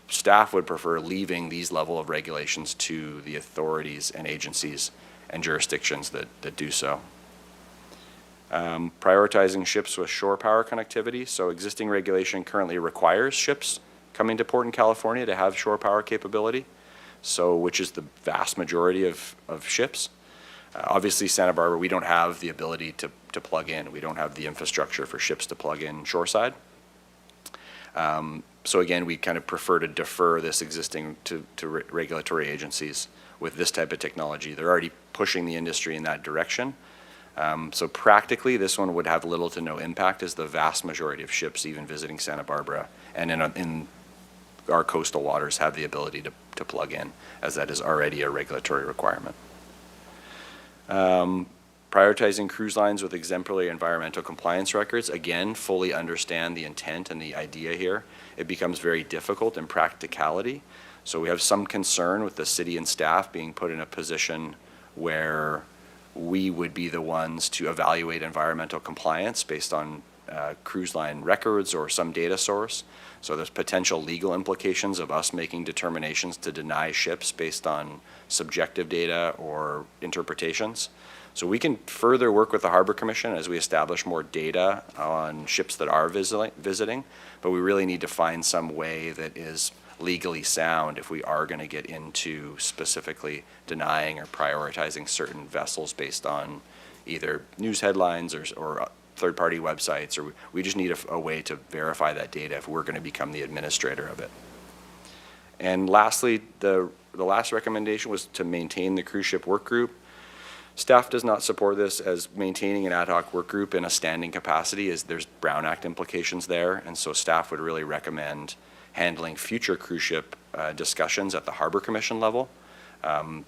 staff would prefer leaving these level of regulations to the authorities and agencies and jurisdictions that do so. Prioritizing ships with shore power connectivity. So existing regulation currently requires ships coming to port in California to have shore power capability, so which is the vast majority of ships. Obviously, Santa Barbara, we don't have the ability to plug in. We don't have the infrastructure for ships to plug in shoreside. So again, we kind of prefer to defer this existing to regulatory agencies with this type of technology. They're already pushing the industry in that direction. So practically, this one would have little to no impact, as the vast majority of ships even visiting Santa Barbara and in our coastal waters have the ability to plug in, as that is already a regulatory requirement. Prioritizing cruise lines with exemplary environmental compliance records. Again, fully understand the intent and the idea here. It becomes very difficult in practicality. So we have some concern with the city and staff being put in a position where we would be the ones to evaluate environmental compliance based on cruise line records or some data source. So there's potential legal implications of us making determinations to deny ships based on subjective data or interpretations. So we can further work with the Harbor Commission as we establish more data on ships that are visiting, but we really need to find some way that is legally sound if we are going to get into specifically denying or prioritizing certain vessels based on either news headlines or third-party websites, or we just need a way to verify that data if we're going to become the administrator of it. And lastly, the last recommendation was to maintain the cruise ship work group. Staff does not support this, as maintaining an ad hoc work group in a standing capacity is there's Brown Act implications there, and so staff would really recommend handling future cruise ship discussions at the Harbor Commission level.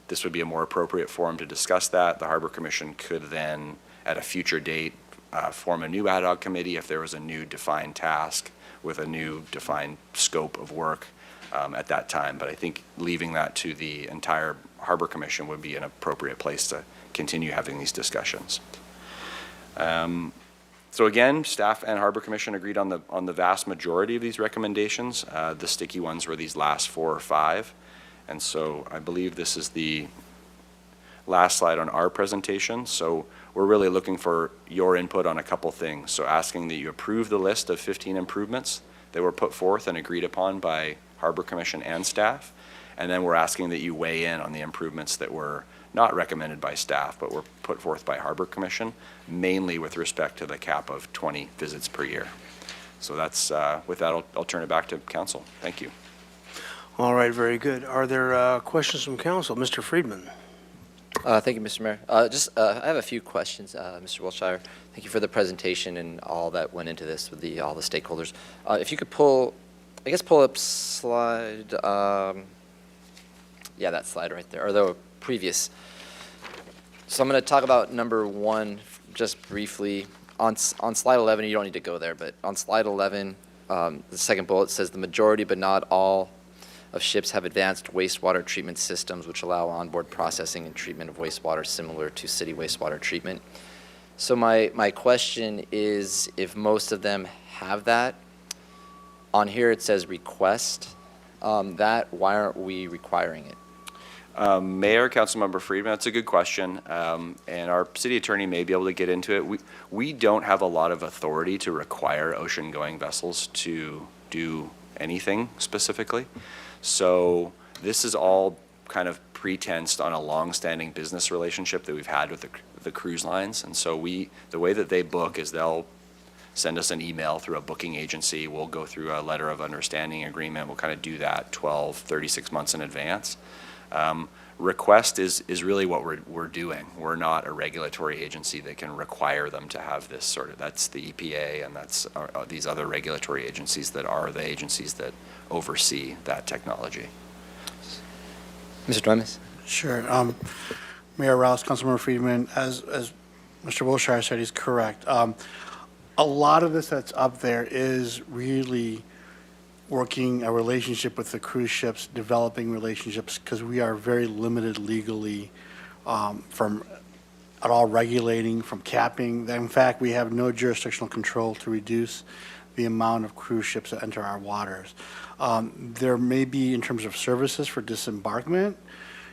This would be a more appropriate forum to discuss that. The Harbor Commission could then, at a future date, form a new ad hoc committee if there was a new defined task with a new defined scope of work at that time. But I think leaving that to the entire Harbor Commission would be an appropriate place to continue having these discussions. So again, staff and Harbor Commission agreed on the vast majority of these recommendations. The sticky ones were these last 4 or 5. And so I believe this is the last slide on our presentation. So we're really looking for your input on a couple things. So asking that you approve the list of 15 improvements that were put forth and agreed upon by Harbor Commission and staff. And then we're asking that you weigh in on the improvements that were not recommended by staff, but were put forth by Harbor Commission, mainly with respect to the cap of 20 visits per year. So that's, with that, I'll turn it back to council. Thank you. All right, very good. Are there questions from council? Mr. Friedman. Thank you, Mr. Mayor. I have a few questions, Mr. Wilshire. Thank you for the presentation and all that went into this with all the stakeholders. If you could pull up slide, yeah, that slide right there, or the previous. So I'm going to talk about number 1 just briefly. On slide 11, you don't need to go there, but on slide 11, the second bullet says the majority but not all of ships have advanced wastewater treatment systems which allow onboard processing and treatment of wastewater similar to city wastewater treatment. So my question is, if most of them have that, on here it says request that, why aren't we requiring it? Mayor, Councilmember Friedman, that's a good question, and our city attorney may be able to get into it. We don't have a lot of authority to require ocean-going vessels to do anything specifically. So this is all kind of pretense on a long-standing business relationship that we've had with the cruise lines. And so the way that they book is they'll send us an email through a booking agency. We'll go through a letter of understanding agreement. We'll kind of do that 12, 36 months in advance. Request is really what we're doing. We're not a regulatory agency that can require them to have this sort of, that's the EPA and that's these other regulatory agencies that are the agencies that oversee that technology. Mr. Duemas? Sure. Mayor Rouse, Councilmember Friedman, as Mr. Wilshire said, he's correct. A lot of this that's up there is really working a relationship with the cruise ships, developing relationships, because we are very limited legally from at all regulating, from capping. In fact, we have no jurisdictional control to reduce the amount of cruise ships that enter our waters. There may be, in terms of services for disembarkment,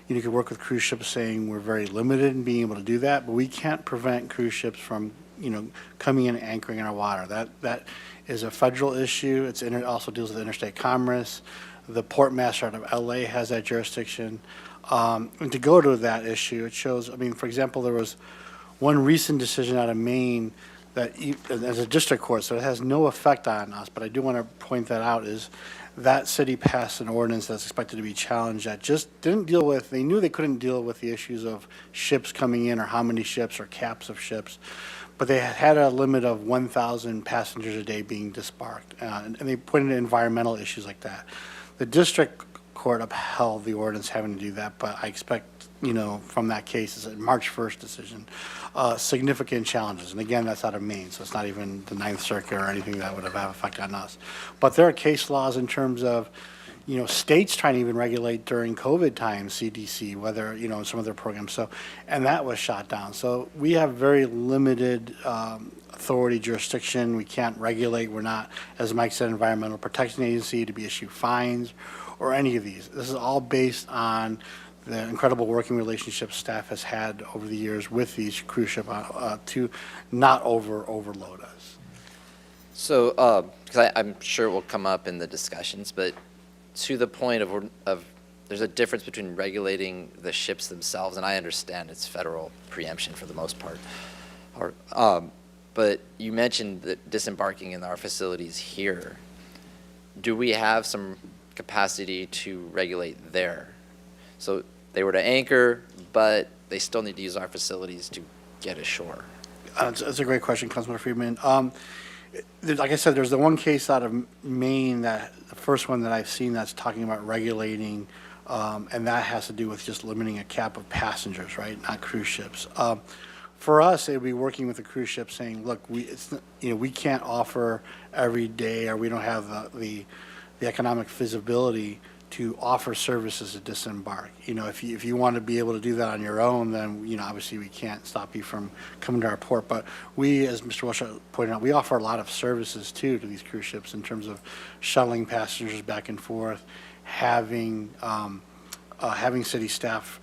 you could work with cruise ships saying we're very limited in being able to do that, but we can't prevent cruise ships from, coming in and anchoring in our water. That is a federal issue. It also deals with interstate commerce. The port master out of LA has that jurisdiction. And to go to that issue, it shows, for example, there was one recent decision out of Maine that, as a district court, so it has no effect on us, but I do want to point that out, is that city passed an ordinance that's expected to be challenged that just didn't deal with, they knew they couldn't deal with the issues of ships coming in or how many ships or caps of ships, but they had a limit of 1,000 passengers a day being disembarked, and they put in environmental issues like that. The district court upheld the ordinance having to do that, but I expect, from that case, it's a March 1st decision, significant challenges. And again, that's out of Maine, so it's not even the Ninth Circuit or anything that would have effect on us. But there are case laws in terms of, states trying to even regulate during COVID times, CDC, whether, in some of their programs. So, and that was shot down. So we have very limited authority, jurisdiction. We can't regulate. We're not, as Mike said, environmental protection agency to be issue fines or any of these. This is all based on the incredible working relationship staff has had over the years with these cruise ship to not overload us. So, because I'm sure it will come up in the discussions, but to the point of there's a difference between regulating the ships themselves, and I understand it's federal preemption for the most part. But you mentioned that disembarking in our facilities here. Do we have some capacity to regulate there? So they were to anchor, but they still need to use our facilities to get ashore. That's a great question, Councilman Friedman. Like I said, there's the one case out of Maine, that the first one that I've seen that's talking about regulating, and that has to do with just limiting a cap of passengers, right, not cruise ships. For us, it'd be working with the cruise ship saying, look, we can't offer every day, or we don't have the economic feasibility to offer services to disembark. If you want to be able to do that on your own, then, obviously we can't stop you from coming to our port. But we, as Mr. Walsh pointed out, we offer a lot of services too to these cruise ships in terms of shuttling passengers back and forth, having city staff,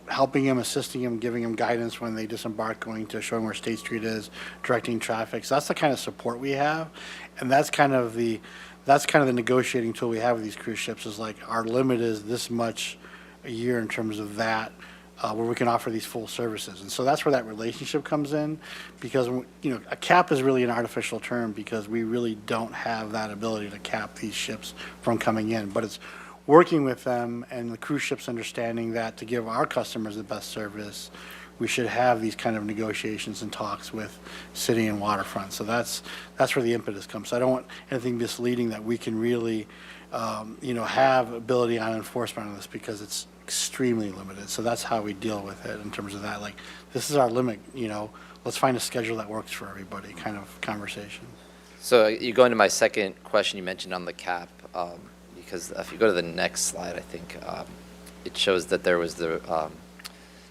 helping them, assisting them, giving them guidance when they disembark, going to showing where State Street is, directing traffic. So that's the kind of support we have, and that's kind of the negotiating tool we have with these cruise ships, is like our limit is this much a year in terms of that, where we can offer these full services. And so that's where that relationship comes in, because, a cap is really an artificial term because we really don't have that ability to cap these ships from coming in. But it's working with them and the cruise ships understanding that to give our customers the best service, we should have these kind of negotiations and talks with city and waterfront. So that's where the impetus comes. So I don't want anything misleading that we can really, have ability on enforcement on this, because it's extremely limited. So that's how we deal with it in terms of that. Like, this is our limit, let's find a schedule that works for everybody kind of conversation. So you go into my second question you mentioned on the cap, because if you go to the next slide, I think it shows that there was the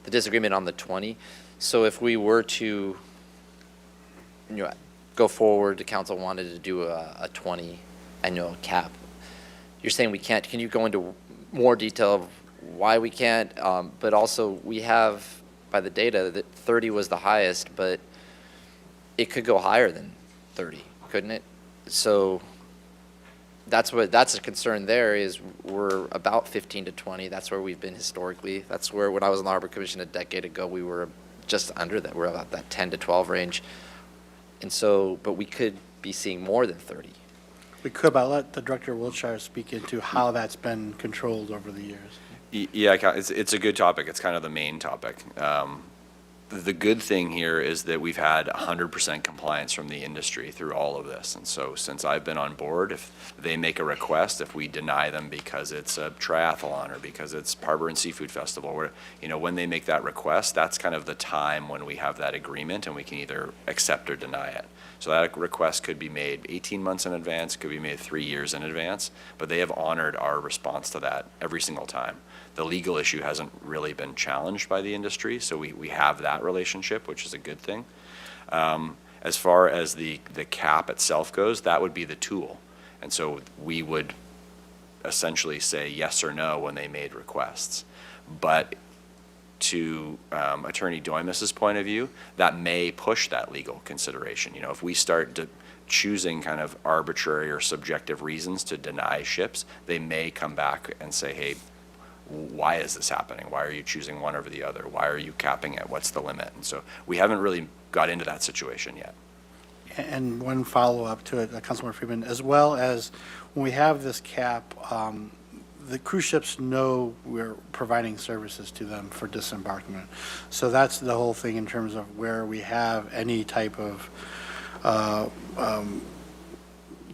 disagreement on the 20. So if we were to, go forward, the council wanted to do a 20 annual cap. You're saying we can't. Can you go into more detail of why we can't? But also, we have, by the data, that 30 was the highest, but it could go higher than 30, couldn't it? So that's a concern there, is we're about 15 to 20. That's where we've been historically. That's where, when I was on the Harbor Commission a decade ago, we were just under that. We're about that 10 to 12 range. And so, but we could be seeing more than 30. We could, but I'll let the Director Wiltshire speak into how that's been controlled over the years. Yeah, it's a good topic. It's kind of the main topic. The good thing here is that we've had 100% compliance from the industry through all of this. And so since I've been on board, if they make a request, if we deny them because it's a triathlon or because it's Harbor and Seafood Festival, where, when they make that request, that's kind of the time when we have that agreement and we can either accept or deny it. So that request could be made 18 months in advance, could be made 3 years in advance, but they have honored our response to that every single time. The legal issue hasn't really been challenged by the industry, so we have that relationship, which is a good thing. As far as the cap itself goes, that would be the tool. And so we would essentially say yes or no when they made requests. But to Attorney Doimus's point of view, that may push that legal consideration. If we start choosing kind of arbitrary or subjective reasons to deny ships, they may come back and say, hey, why is this happening? Why are you choosing one over the other? Why are you capping it? What's the limit? And so we haven't really got into that situation yet. And one follow-up to it, Councilmember Freeman, as well as when we have this cap, the cruise ships know we're providing services to them for disembarkment. So that's the whole thing in terms of where we have any type of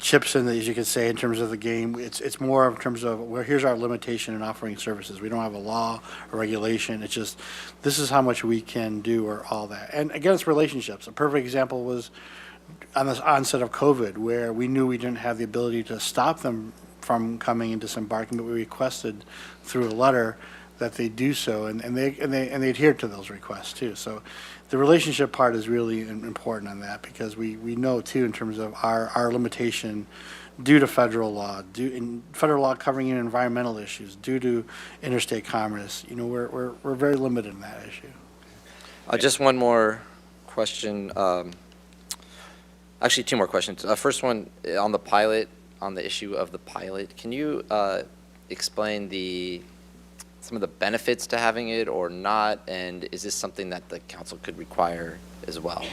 chips in, as you could say, in terms of the game. It's more in terms of, well, here's our limitation in offering services. We don't have a law or regulation. It's just, this is how much we can do or all that. And again, it's relationships. A perfect example was on the onset of COVID, where we knew we didn't have the ability to stop them from coming and disembarking, but we requested through a letter that they do so, and they adhered to those requests too. So the relationship part is really important on that, because we know too, in terms of our limitation due to federal law, federal law covering environmental issues, due to interstate commerce, we're very limited in that issue. Just one more question. Actually, two more questions. First one, on the pilot, on the issue of the pilot, can you explain some of the benefits to having it or not, and is this something that the council could require as well?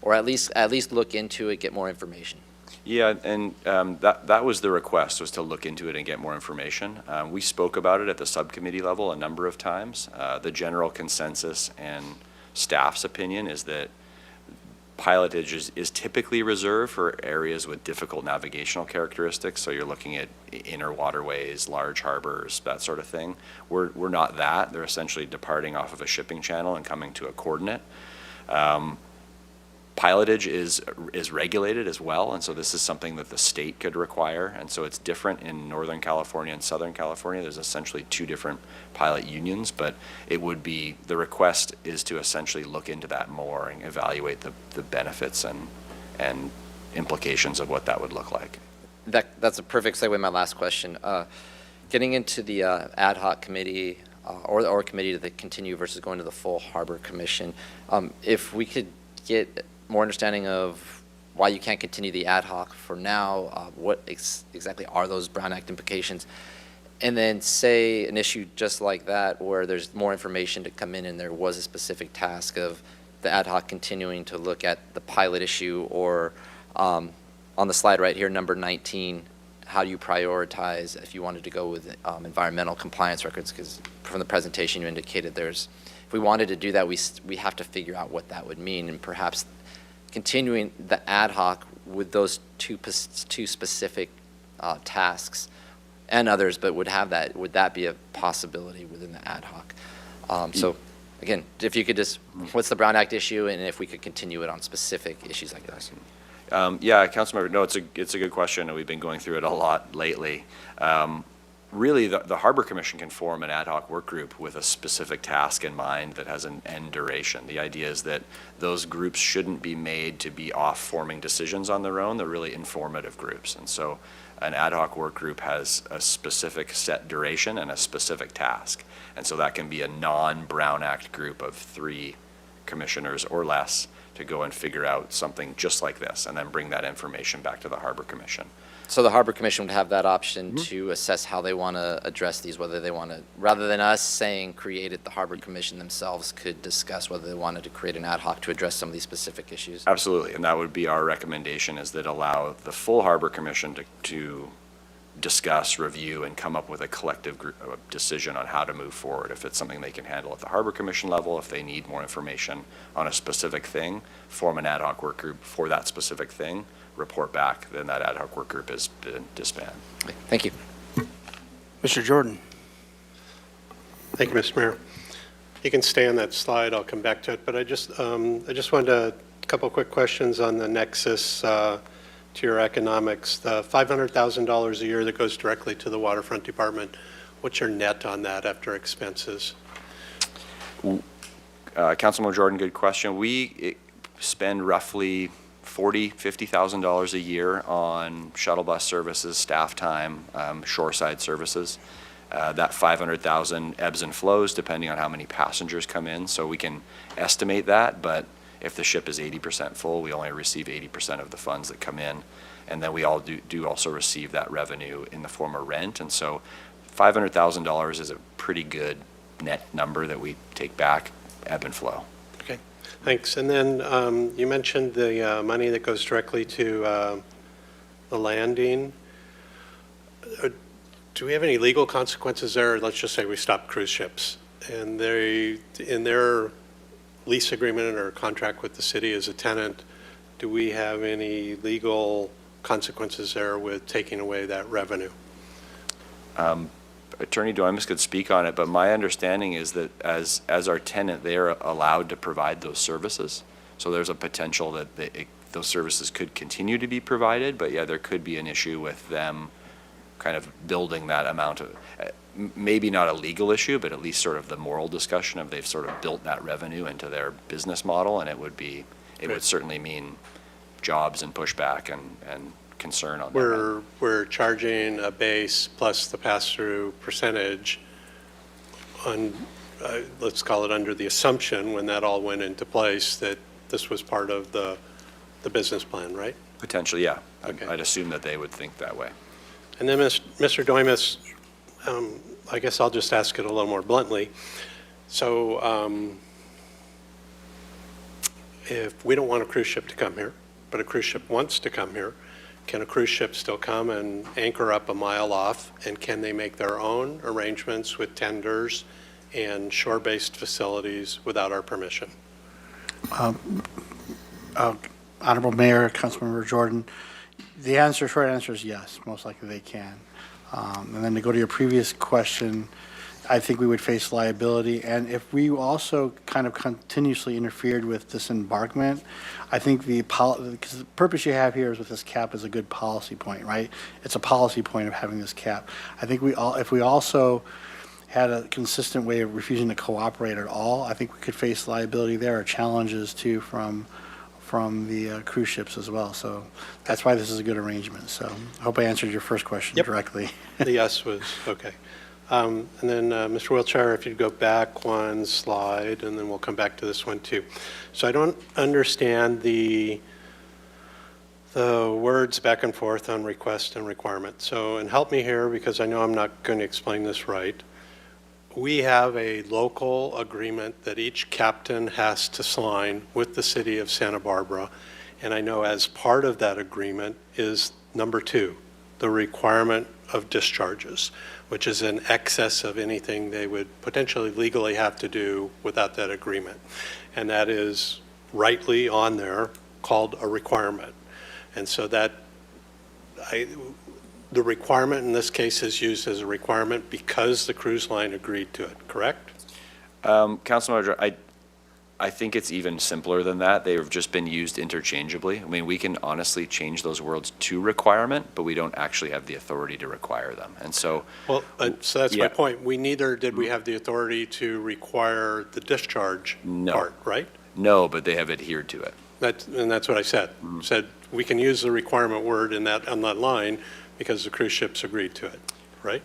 Or at least look into it, get more information? Yeah, and that was the request, was to look into it and get more information. We spoke about it at the subcommittee level a number of times. The general consensus and staff's opinion is that pilotage is typically reserved for areas with difficult navigational characteristics. So you're looking at inner waterways, large harbors, that sort of thing. We're not that. They're essentially departing off of a shipping channel and coming to a coordinate. Pilotage is regulated as well, and so this is something that the state could require, and so it's different in Northern California and Southern California. There's essentially two different pilot unions, but it would be, the request is to essentially look into that more and evaluate the benefits and implications of what that would look like. That's a perfect segue to my last question. Getting into the ad hoc committee or committee to continue versus going to the full harbor commission, if we could get more understanding of why you can't continue the ad hoc for now, what exactly are those Brown Act implications, and then say an issue just like that where there's more information to come in and there was a specific task of the ad hoc continuing to look at the pilot issue, or on the slide right here, number 19, how do you prioritize if you wanted to go with environmental compliance records? Because from the presentation you indicated if we wanted to do that, we have to figure out what that would mean, and perhaps continuing the ad hoc with those two specific tasks and others, but would that be a possibility within the ad hoc? So again, if you could just, what's the Brown Act issue, and if we could continue it on specific issues like this? Yeah, Councilmember, no, it's a good question, and we've been going through it a lot lately. Really, the Harbor Commission can form an ad hoc work group with a specific task in mind that has an end duration. The idea is that those groups shouldn't be made to be off forming decisions on their own. They're really informative groups. And so an ad hoc work group has a specific set duration and a specific task. And so that can be a non-Brown Act group of 3 commissioners or less to go and figure out something just like this and then bring that information back to the Harbor Commission. So the Harbor Commission would have that option to assess how they want to address these, whether they want to, rather than us saying create it, the Harbor Commission themselves could discuss whether they wanted to create an ad hoc to address some of these specific issues. Absolutely, and that would be our recommendation, is that allow the full Harbor Commission to discuss, review, and come up with a collective decision on how to move forward. If it's something they can handle at the Harbor Commission level, if they need more information on a specific thing, form an ad hoc work group for that specific thing, report back, then that ad hoc work group is disbanded. Thank you. Mr. Jordan. Thank you, Mr. Mayor. You can stay on that slide. I'll come back to it, but I just wanted a couple quick questions on the nexus to your economics. The $500,000 a year that goes directly to the waterfront department, what's your net on that after expenses? Councilman Jordan, good question. We spend roughly $50,000 a year on shuttle bus services, staff time, shoreside services. That 500,000 ebbs and flows depending on how many passengers come in, so we can estimate that, but if the ship is 80% full, we only receive 80% of the funds that come in, and then we all do also receive that revenue in the form of rent, and so $500,000 is a pretty good net number that we take back, ebb and flow. Okay, thanks. And then you mentioned the money that goes directly to the landing. Do we have any legal consequences there? Let's just say we stop cruise ships, and they, in their lease agreement or contract with the city as a tenant, do we have any legal consequences there with taking away that revenue? Attorney Doimus could speak on it, but my understanding is that as our tenant, they are allowed to provide those services. So there's a potential that those services could continue to be provided, but yeah, there could be an issue with them kind of building that amount of, maybe not a legal issue, but at least sort of the moral discussion of they've sort of built that revenue into their business model, and it would certainly mean jobs and pushback and concern on that. We're charging a base plus the pass-through percentage on, let's call it under the assumption when that all went into place that this was part of the business plan, right? Potentially, yeah. Okay. I'd assume that they would think that way. And then, Mr. Doimus, I guess I'll just ask it a little more bluntly. So if we don't want a cruise ship to come here, but a cruise ship wants to come here, can a cruise ship still come and anchor up a mile off? And can they make their own arrangements with tenders and shore-based facilities without our permission? Honorable Mayor, Councilmember Jordan, the short answer is yes, most likely they can. And then to go to your previous question, I think we would face liability. And if we also kind of continuously interfered with disembarkment, I think because the purpose you have here is with this cap is a good policy point, right? It's a policy point of having this cap. I think if we also had a consistent way of refusing to cooperate at all, I think we could face liability there, or challenges too from the cruise ships as well. So that's why this is a good arrangement. So I hope I answered your first question directly. The yes was okay. And then, Mr. Wiltshire, if you'd go back one slide, and then we'll come back to this one too. So I don't understand the words back and forth on request and requirement. So, and help me here because I know I'm not going to explain this right. We have a local agreement that each captain has to sign with the city of Santa Barbara. And I know as part of that agreement is number 2, the requirement of discharges, which is in excess of anything they would potentially legally have to do without that agreement. And that is rightly on there called a requirement. And so that, the requirement in this case is used as a requirement because the cruise line agreed to it, correct? Councilman, I think it's even simpler than that. They've just been used interchangeably. I mean, we can honestly change those words to requirement, but we don't actually have the authority to require them. And so, well, so that's my point. Neither did we have the authority to require the discharge part, right? No, but they have adhered to it. And that's what I said. Said we can use the requirement word on that line because the cruise ships agreed to it, right?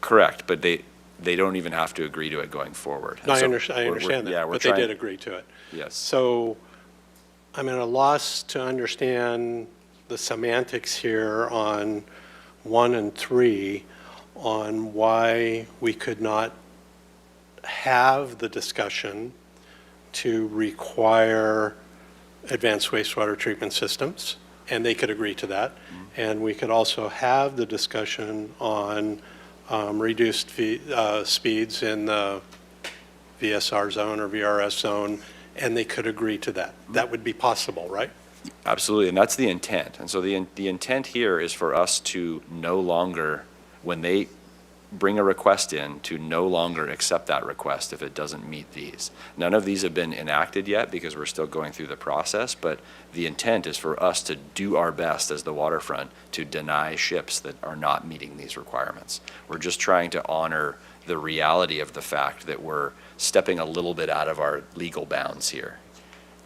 Correct, but they don't even have to agree to it going forward. No, I understand that, but they did agree to it. Yes. So I'm at a loss to understand the semantics here on 1 and 3 on why we could not have the discussion to require advanced wastewater treatment systems and they could agree to that. And we could also have the discussion on reduced speeds in the VSR zone or VRS zone, and they could agree to that. That would be possible, right? Absolutely, and that's the intent. And so the intent here is for us to no longer, when they bring a request in, to no longer accept that request if it doesn't meet these. None of these have been enacted yet because we're still going through the process, but the intent is for us to do our best as the waterfront to deny ships that are not meeting these requirements. We're just trying to honor the reality of the fact that we're stepping a little bit out of our legal bounds here.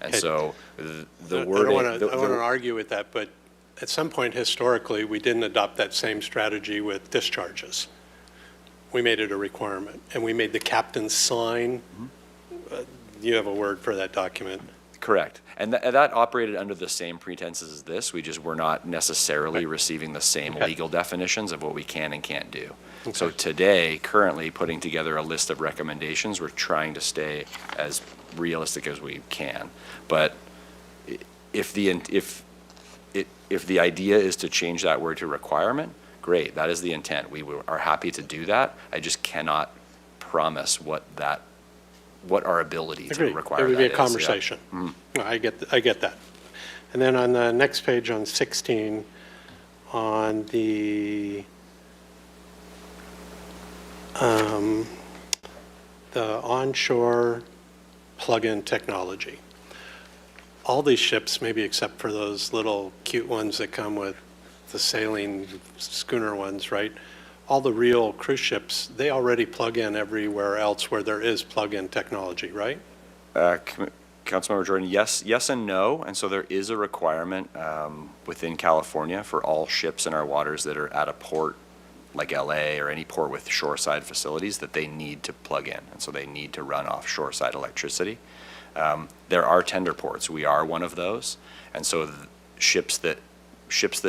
And Okay. so the I wording. don't want to argue with that, but at some point historically, we didn't adopt that same strategy with discharges. We made it a requirement, and we made the captain sign. You have a word for that document. Correct. And that operated under the same pretenses as this. We just were not necessarily receiving the same legal definitions of what we can and can't do. So today, currently putting together a list of recommendations, we're trying to stay as realistic as we can. But if the idea is to change that word to requirement, great, that is the intent. We are happy to do that. I just cannot promise what our ability to require that is. It would be a conversation. Yeah. No, I get that. And then on the next page on 16, on the onshore plug-in technology. All these ships, maybe except for those little cute ones that come with the sailing schooner ones, right? All the real cruise ships, they already plug in everywhere else where there is plug-in technology, right? Councilmember Jordan, yes and no. And so there is a requirement within California for all ships in our waters that are at a port like LA or any port with shoreside facilities that they need to plug in. And so they need to run off shoreside electricity. There are tender ports. We are one of those. And so ships that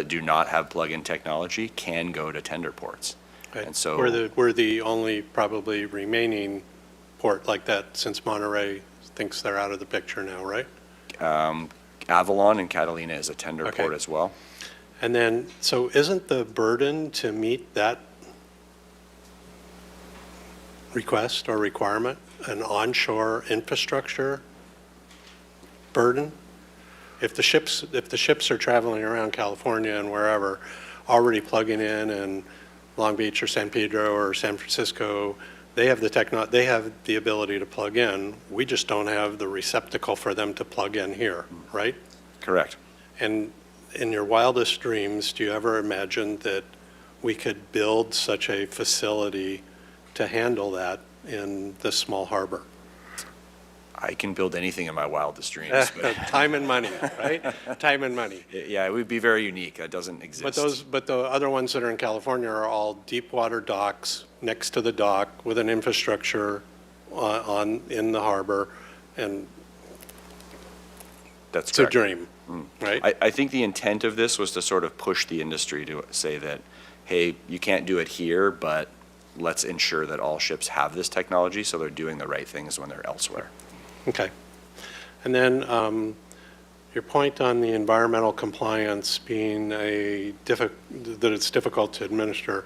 do not have plug-in technology can go to tender ports. Okay. And so We're the only probably remaining port like that since Monterey thinks they're out of the picture now, right? Avalon and Catalina is a tender port as well. And then, so isn't the burden to meet that request or requirement an onshore infrastructure burden? If the ships are traveling around California and wherever, already plugging in Long Beach or San Pedro or San Francisco, they have the ability to plug in. We just don't have the receptacle for them to plug in here, right? Correct. And in your wildest dreams, do you ever imagine that we could build such a facility to handle that in this small harbor? I can build anything in my wildest dreams. But Time and money, right? Time and money. Yeah, it would be very unique. It doesn't exist. But the other ones that are in California are all deep water docks next to the dock with an infrastructure in the harbor, and That's it's correct. a dream, right? I think the intent of this was to sort of push the industry to say that, hey, you can't do it here, but let's ensure that all ships have this technology so they're doing the right things when they're elsewhere. Okay. And then your point on the environmental compliance being that it's difficult to administer,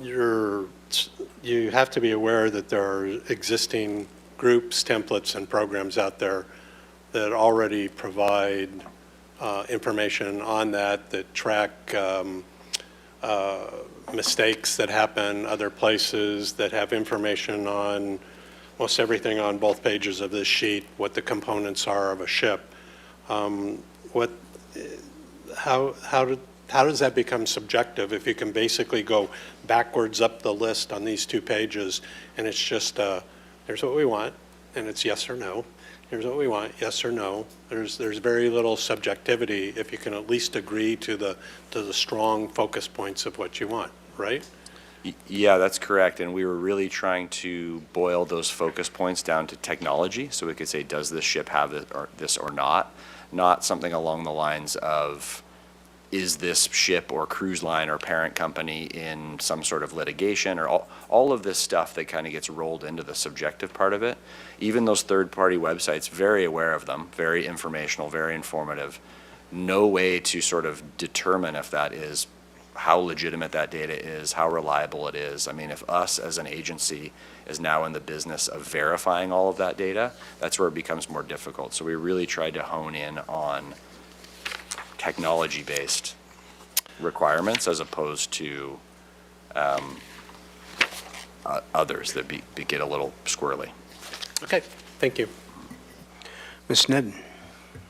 you have to be aware that there are existing groups, templates, and programs out there that already provide information on that track mistakes that happen other places, that have information on most everything on both pages of this sheet, what the components are of a ship. How does that become subjective if you can basically go backwards up the list on these 2 pages and it's just, here's what we want, and it's yes or no. Here's what we want, yes or no. There's very little subjectivity if you can at least agree to the strong focus points of what you want, right? Yeah, that's correct. And we were really trying to boil those focus points down to technology. So we could say, does this ship have this or not? Not something along the lines of, is this ship or cruise line or parent company in some sort of litigation, or all of this stuff that kind of gets rolled into the subjective part of it. Even those third-party websites, very aware of them, very informational, very informative. no way to sort of determine if that is, how legitimate that data is, how reliable it is. I mean, if us as an agency is now in the business of verifying all of that data, that's where it becomes more difficult. So we really tried to hone in on technology-based requirements as opposed to others that get a little squirrely. Okay, thank you. Ms. Sneddon.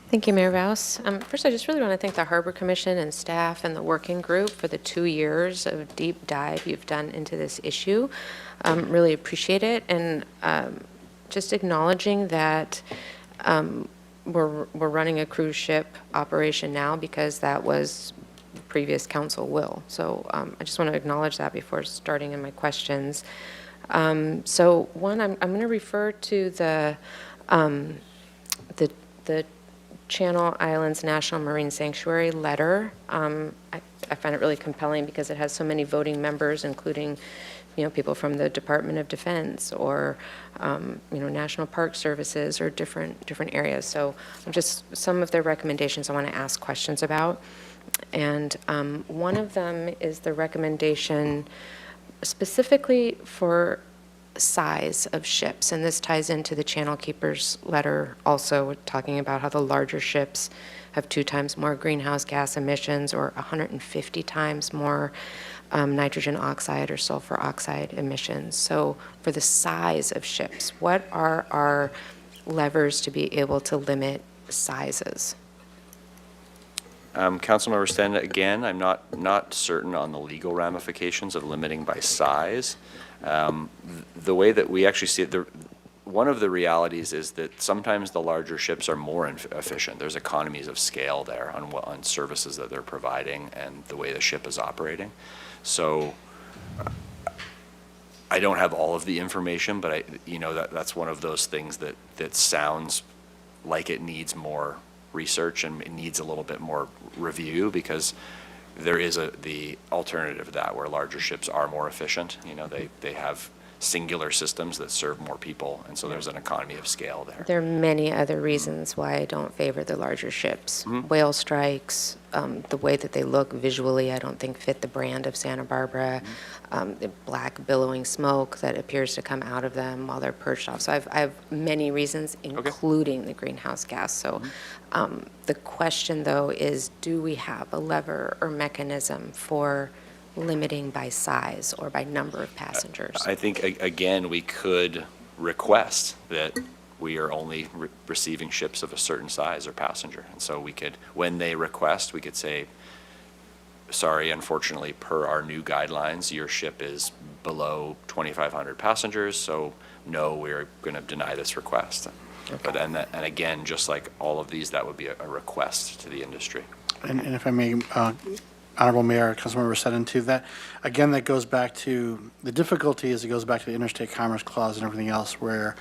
Thank you, Mayor Rouse. First, I just really want to thank the Harbor Commission and staff and the working group for the 2 years of deep dive you've done into this issue. Really appreciate it. And just acknowledging that we're running a cruise ship operation now because that was the previous council will. So I just want to acknowledge that before starting in my questions. So one, I'm going to refer to the Channel Islands National Marine Sanctuary letter. I find it really compelling because it has so many voting members, including, people from the Department of Defense or, National Park Services or different areas. So just some of their recommendations I want to ask questions about. And one of them is the recommendation specifically for size of ships, and this ties into the Channel Keeper's letter also, talking about how the larger ships have 2 times more greenhouse gas emissions or 150 times more nitrogen oxide or sulfur oxide emissions. So for the size of ships, what are our levers to be able to limit sizes? Councilmember Stenda, again, I'm not certain on the legal ramifications of limiting by size. The way that we actually see it, one of the realities is that sometimes the larger ships are more efficient. There's economies of scale there on services that they're providing and the way the ship is operating. So I don't have all of the information, but that's one of those things that sounds like it needs more research and it needs a little bit more review, because there is the alternative to that where larger ships are more efficient. They have singular systems that serve more people, and so there's an economy of scale there. There are many other reasons why I don't favor the larger ships. Whale strikes, the way that they look visually, I don't think fit the brand of Santa Barbara. The black billowing smoke that appears to come out of them while they're perched off. So I have many reasons, including the greenhouse gas. So the question, though, is do we have a lever or mechanism for limiting by size or by number of passengers? I think, again, we could request that we are only receiving ships of a certain size or passenger. And so we could, when they request, we could say, sorry, unfortunately, per our new guidelines, your ship is below 2,500 passengers, so no, we're going to deny this request. Okay. But and again, just like all of these, that would be a request to the industry. And if I may, Honorable Mayor, Councilmember Sneddon, too, that, again, that goes back to, the difficulty is it goes back to the Interstate Commerce Clause and everything else, where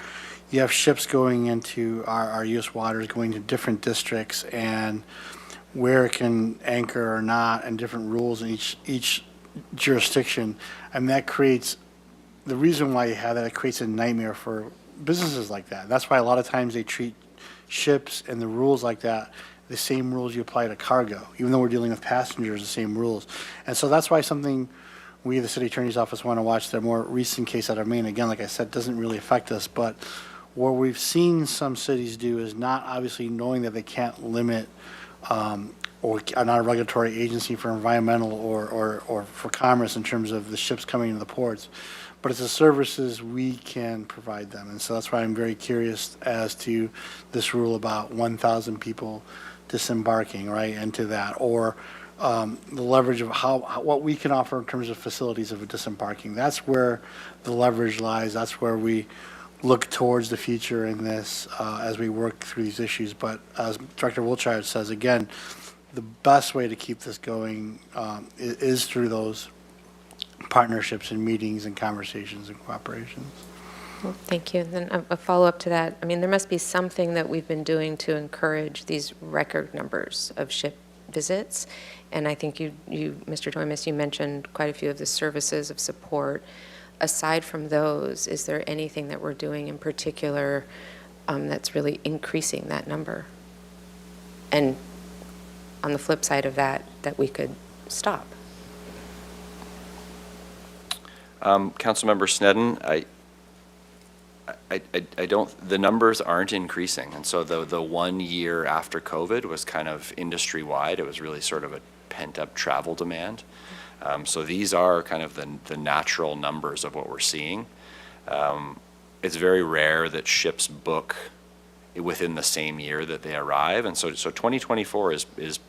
you have ships going into our U.S. waters, going to different districts, and where it can anchor or not, and different rules in each jurisdiction. And that creates, the reason why you have that, it creates a nightmare for businesses like that. That's why a lot of times they treat ships and the rules like that the same rules you apply to cargo, even though we're dealing with passengers, the same rules. And so that's why something we, the city attorney's office, want to watch the more recent case out of Maine. Again, like I said, doesn't really affect us, but what we've seen some cities do is not obviously knowing that they can't limit or are not a regulatory agency for environmental or for commerce in terms of the ships coming into the ports, but it's the services we can provide them. And so that's why I'm very curious as to this rule about 1,000 people disembarking, right, into that, or the leverage of what we can offer in terms of facilities of disembarking. That's where the leverage lies. That's where we look towards the future in this as we work through these issues. But as Director Wiltshire says, again, the best way to keep this going is through those partnerships and meetings and conversations and cooperations. Well, thank you. Then a follow-up to that. I mean, there must be something that we've been doing to encourage these record numbers of ship visits. And I think you Mr. Doimus, you mentioned quite a few of the services of support. Aside from those, is there anything that we're doing in particular that's really increasing that number? And on the flip side of that, that we could stop? Councilmember Sneddon, I don't, the numbers aren't increasing. And so the 1 year after COVID was kind of industry-wide. It was really sort of a pent-up travel demand. So these are kind of the natural numbers of what we're seeing. It's very rare that ships book within the same year that they arrive. And so 2024 is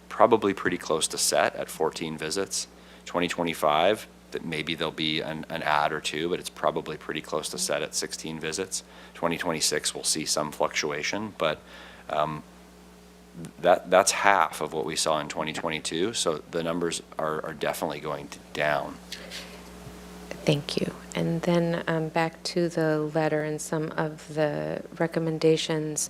probably pretty close to set at 14 visits. 2025, that maybe there'll be an ad or two, but it's probably pretty close to set at 16 visits. 2026, we'll see some fluctuation, but that's half of what we saw in 2022. So the numbers are definitely going down. Thank you. And then back to the letter and some of the recommendations.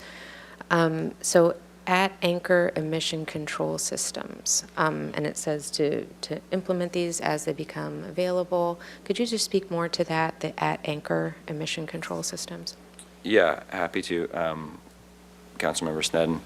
So at anchor emission control systems, and it says to implement these as they become available. Could you just speak more to that, the at anchor emission control systems? Yeah, happy to, Councilmember Sneddon.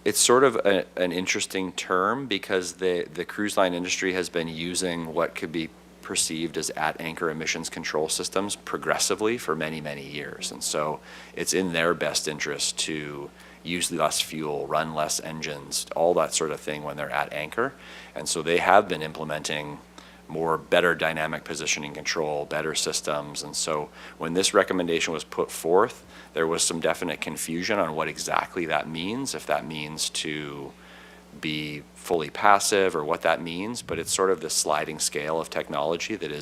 It's sort of an interesting term because the cruise line industry has been using what could be perceived as at anchor emissions control systems progressively for many, many years. And so it's in their best interest to use less fuel, run less engines, all that sort of thing when they're at anchor. And so they have been implementing better dynamic positioning control, better systems. And so when this recommendation was put forth, there was some definite confusion on what exactly that means, if that means to be fully passive or what that means, but it's sort of this sliding scale of technology that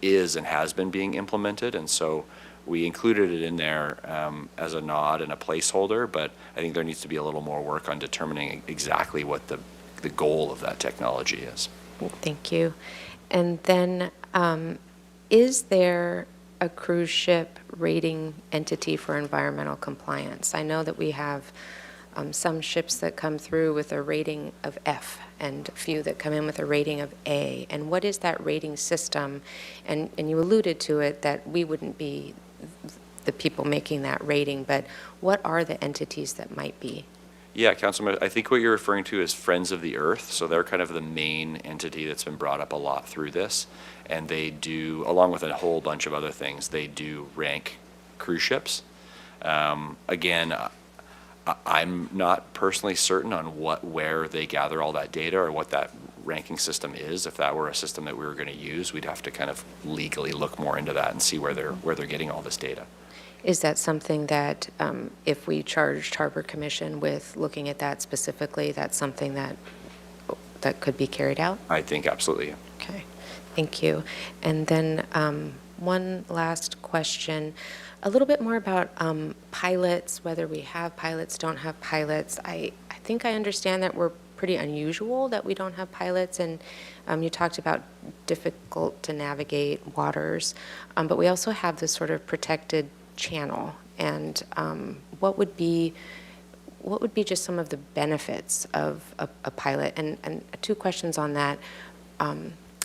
is and has been being implemented. And so we included it in there as a nod and a placeholder, but I think there needs to be a little more work on determining exactly what the goal of that technology is. Thank you. And then is there a cruise ship rating entity for environmental compliance? I know that we have some ships that come through with a rating of F and a few that come in with a rating of A. And what is that rating system? And you alluded to it that we wouldn't be the people making that rating, but what are the entities that might be? Yeah, Councilman, I think what you're referring to is Friends of the Earth. So they're kind of the main entity that's been brought up a lot through this. And they do, along with a whole bunch of other things, they do rank cruise ships. Again, I'm not personally certain on where they gather all that data or what that ranking system is. If that were a system that we were going to use, we'd have to kind of legally look more into that and see where they're getting all this data. Is that something that if we charged Harbor Commission with looking at that specifically, that's something that could be carried out? I think absolutely. Okay, thank you. And then one last question, a little bit more about pilots, whether we have pilots, don't have pilots. I think I understand that we're pretty unusual that we don't have pilots, and you talked about difficult to navigate waters, but we also have this sort of protected channel. And what would be just some of the benefits of a pilot? And two questions on that.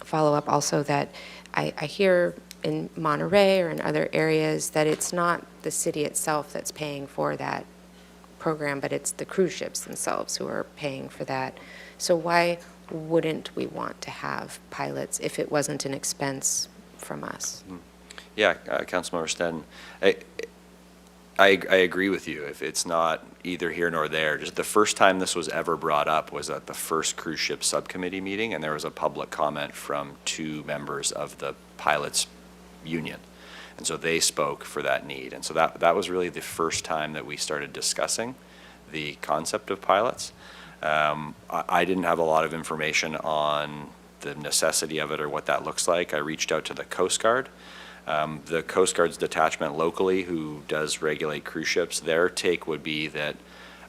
Follow up also that I hear in Monterey or in other areas that it's not the city itself that's paying for that program, but it's the cruise ships themselves who are paying for that. So why wouldn't we want to have pilots if it wasn't an expense from us? Yeah, Councilmember Sneddon, I agree with you. If it's not either here nor there, just the first time this was ever brought up was at the first cruise ship subcommittee meeting, and there was a public comment from 2 members of the pilots union. And so they spoke for that need. And so that was really the first time that we started discussing the concept of pilots. I didn't have a lot of information on the necessity of it or what that looks like. I reached out to the Coast Guard. The Coast Guard's detachment locally who does regulate cruise ships, their take would be that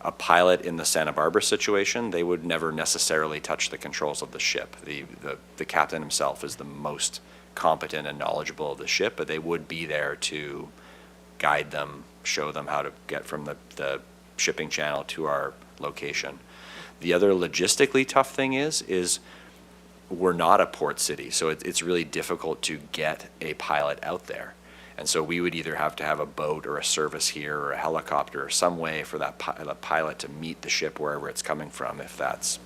a pilot in the Santa Barbara situation, they would never necessarily touch the controls of the ship. The captain himself is the most competent and knowledgeable of the ship, but they would be there to guide them, show them how to get from the shipping channel to our location. The other logistically tough thing is we're not a port city, so it's really difficult to get a pilot out there. And so we would either have to have a boat or a service here or a helicopter or some way for that pilot to meet the ship wherever it's coming from, if that's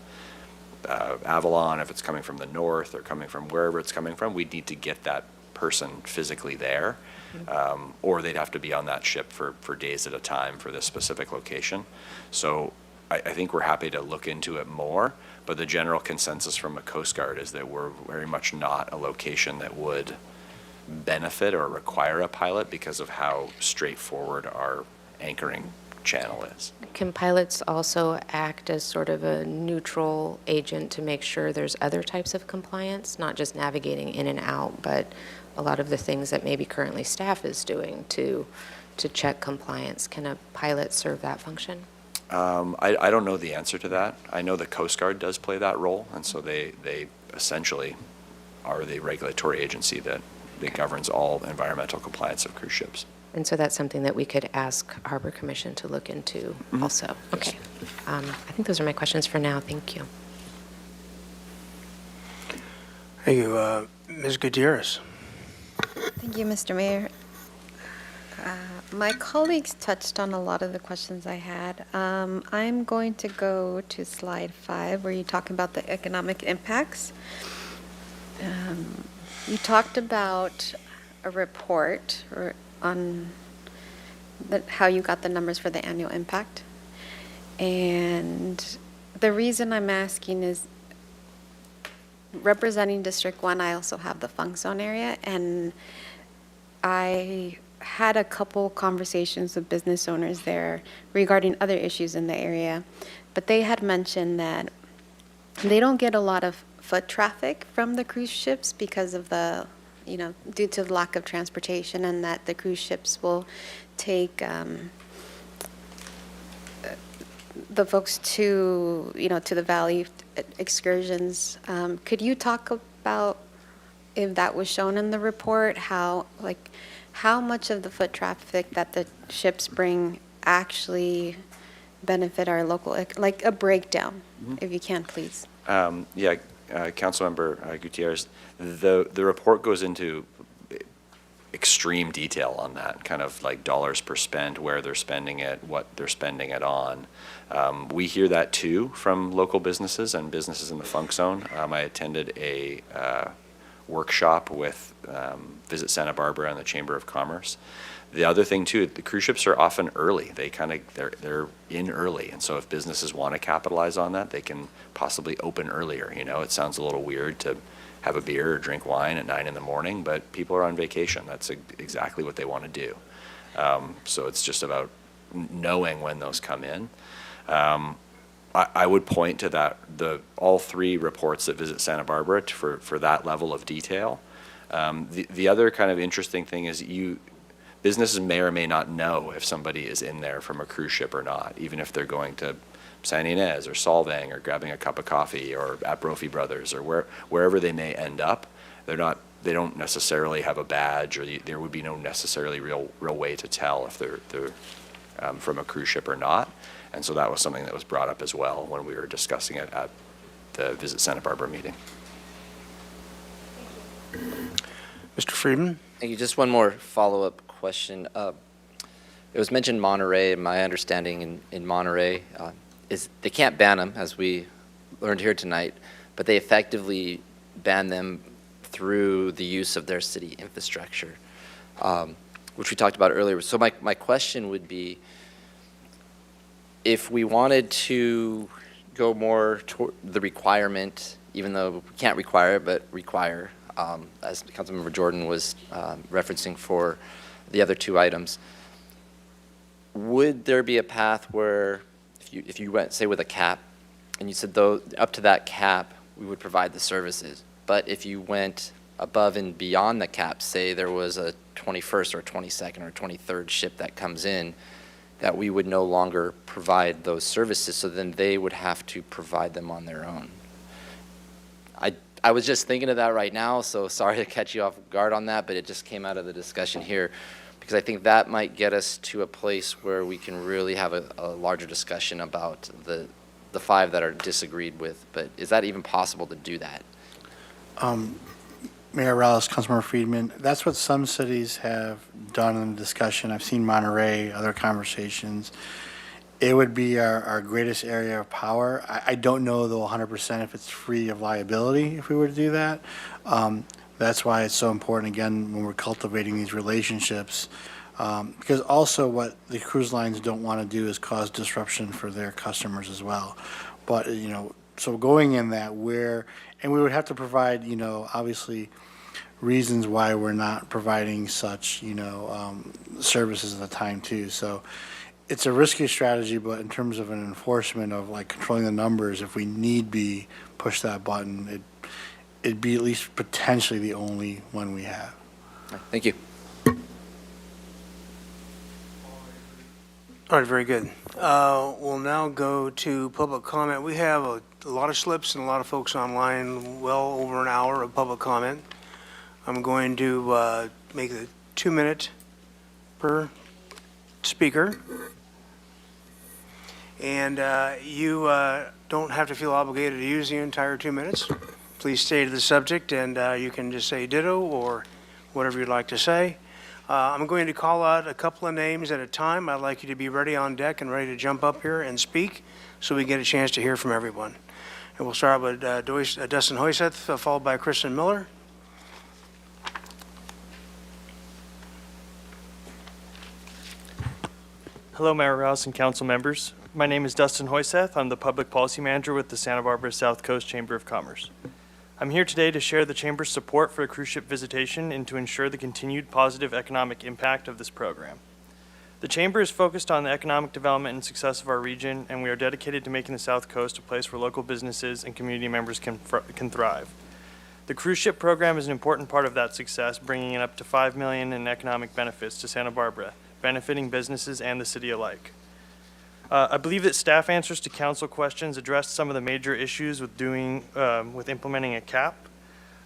Avalon, if it's coming from the north or coming from wherever it's coming from, we'd need to get that person physically there. Or they'd have to be on that ship for days at a time for this specific location. So I think we're happy to look into it more, but the general consensus from the Coast Guard is that we're very much not a location that would benefit or require a pilot because of how straightforward our anchoring channel is. Can pilots also act as sort of a neutral agent to make sure there's other types of compliance, not just navigating in and out, but a lot of the things that maybe currently staff is doing to check compliance? Can a pilot serve that function? I don't know the answer to that. I know the Coast Guard does play that role, and so they essentially are the regulatory agency that governs all environmental compliance of cruise ships. And so that's something that we could ask Harbor Commission to look into also. Okay. I think those are my questions for now. Thank you. Thank you. Ms. Gutierrez. Thank you, Mr. Mayor. My colleagues touched on a lot of the questions I had. I'm going to go to slide 5, where you talk about the economic impacts. You talked about a report on how you got the numbers for the annual impact. And the reason I'm asking is, representing District 1, I also have the Funk Zone area, and I had a couple conversations with business owners there regarding other issues in the area, but they had mentioned that they don't get a lot of foot traffic from the cruise ships because of the, due to the lack of transportation, and that the cruise ships will take the folks to the valley excursions. Could you talk about if that was shown in the report, how much of the foot traffic that the ships bring actually benefit our local, like a breakdown, if you can, please? Councilmember Gutierrez, the report goes into extreme detail on that, kind of like dollars per spend, where they're spending it, what they're spending it on. We hear that too from local businesses and businesses in the Funk Zone. I attended a workshop with Visit Santa Barbara and the Chamber of Commerce. The other thing too, the cruise ships are often early. They're in early, and so if businesses want to capitalize on that, they can possibly open earlier. It sounds a little weird to have a beer or drink wine at 9 a.m, but people are on vacation. That's exactly what they want to do. So it's just about knowing when those come in. I would point to all 3 reports that Visit Santa Barbara for that level of detail. The other kind of interesting thing is businesses may or may not know if somebody is in there from a cruise ship or not, even if they're going to San Ynez or Solvang or grabbing a cup of coffee or at Brophy Brothers or wherever they may end up. They don't necessarily have a badge, or there would be no necessarily real way to tell if they're from a cruise ship or not. And so that was something that was brought up as well when we were discussing it at the Visit Santa Barbara meeting. Mr. Friedman? Thank you. Just one more follow-up question. It was mentioned Monterey. My understanding in Monterey is they can't ban them, as we learned here tonight, but they effectively ban them through the use of their city infrastructure, which we talked about earlier. So my question would be, if we wanted to go more toward the requirement, even though we can't require it, but require, as Councilmember Jordan was referencing for the other 2 items, would there be a path where if you went, say, with a cap, and you said, though, up to that cap, we would provide the services, but if you went above and beyond the cap, say there was a 21st or 22nd or 23rd ship that comes in, that we would no longer provide those services, so then they would have to provide them on their own? I was just thinking of that right now, so sorry to catch you off guard on that, but it just came out of the discussion here, because I think that might get us to a place where we can really have a larger discussion about the 5 that are disagreed with. But is that even possible to do that? Mayor Rouse, Councilmember Friedman, that's what some cities have done in the discussion. I've seen Monterey, other conversations. It would be our greatest area of power. I don't know, though, 100% if it's free of liability if we were to do that. That's why it's so important, again, when we're cultivating these relationships, because also what the cruise lines don't want to do is cause disruption for their customers as well. But, so going in that and we would have to provide, obviously, reasons why we're not providing such, services at the time too. So it's a risky strategy, but in terms of an enforcement of like controlling the numbers, if we need be push that button, it'd be at least potentially the only one we have. Thank you. All right, very good. We'll now go to public comment. We have a lot of slips and a lot of folks online, well over an hour of public comment. I'm going to make it 2 minutes per speaker. And you don't have to feel obligated to use the entire 2 minutes. Please stay to the subject, and you can just say ditto or whatever you'd like to say. I'm going to call out a couple of names at a time. I'd like you to be ready on deck and ready to jump up here and speak so we get a chance to hear from everyone. And we'll start with Dustin Hoyseth, followed by Kristen Miller. Hello, Mayor Rouse and council members. My name is Dustin Hoyseth. I'm the Public Policy Manager with the Santa Barbara South Coast Chamber of Commerce. I'm here today to share the Chamber's support for a cruise ship visitation and to ensure the continued positive economic impact of this program. The Chamber is focused on the economic development and success of our region, and we are dedicated to making the South Coast a place where local businesses and community members can thrive. The cruise ship program is an important part of that success, bringing in up to $5 million in economic benefits to Santa Barbara, benefiting businesses and the city alike. I believe that staff answers to council questions addressed some of the major issues with implementing a cap,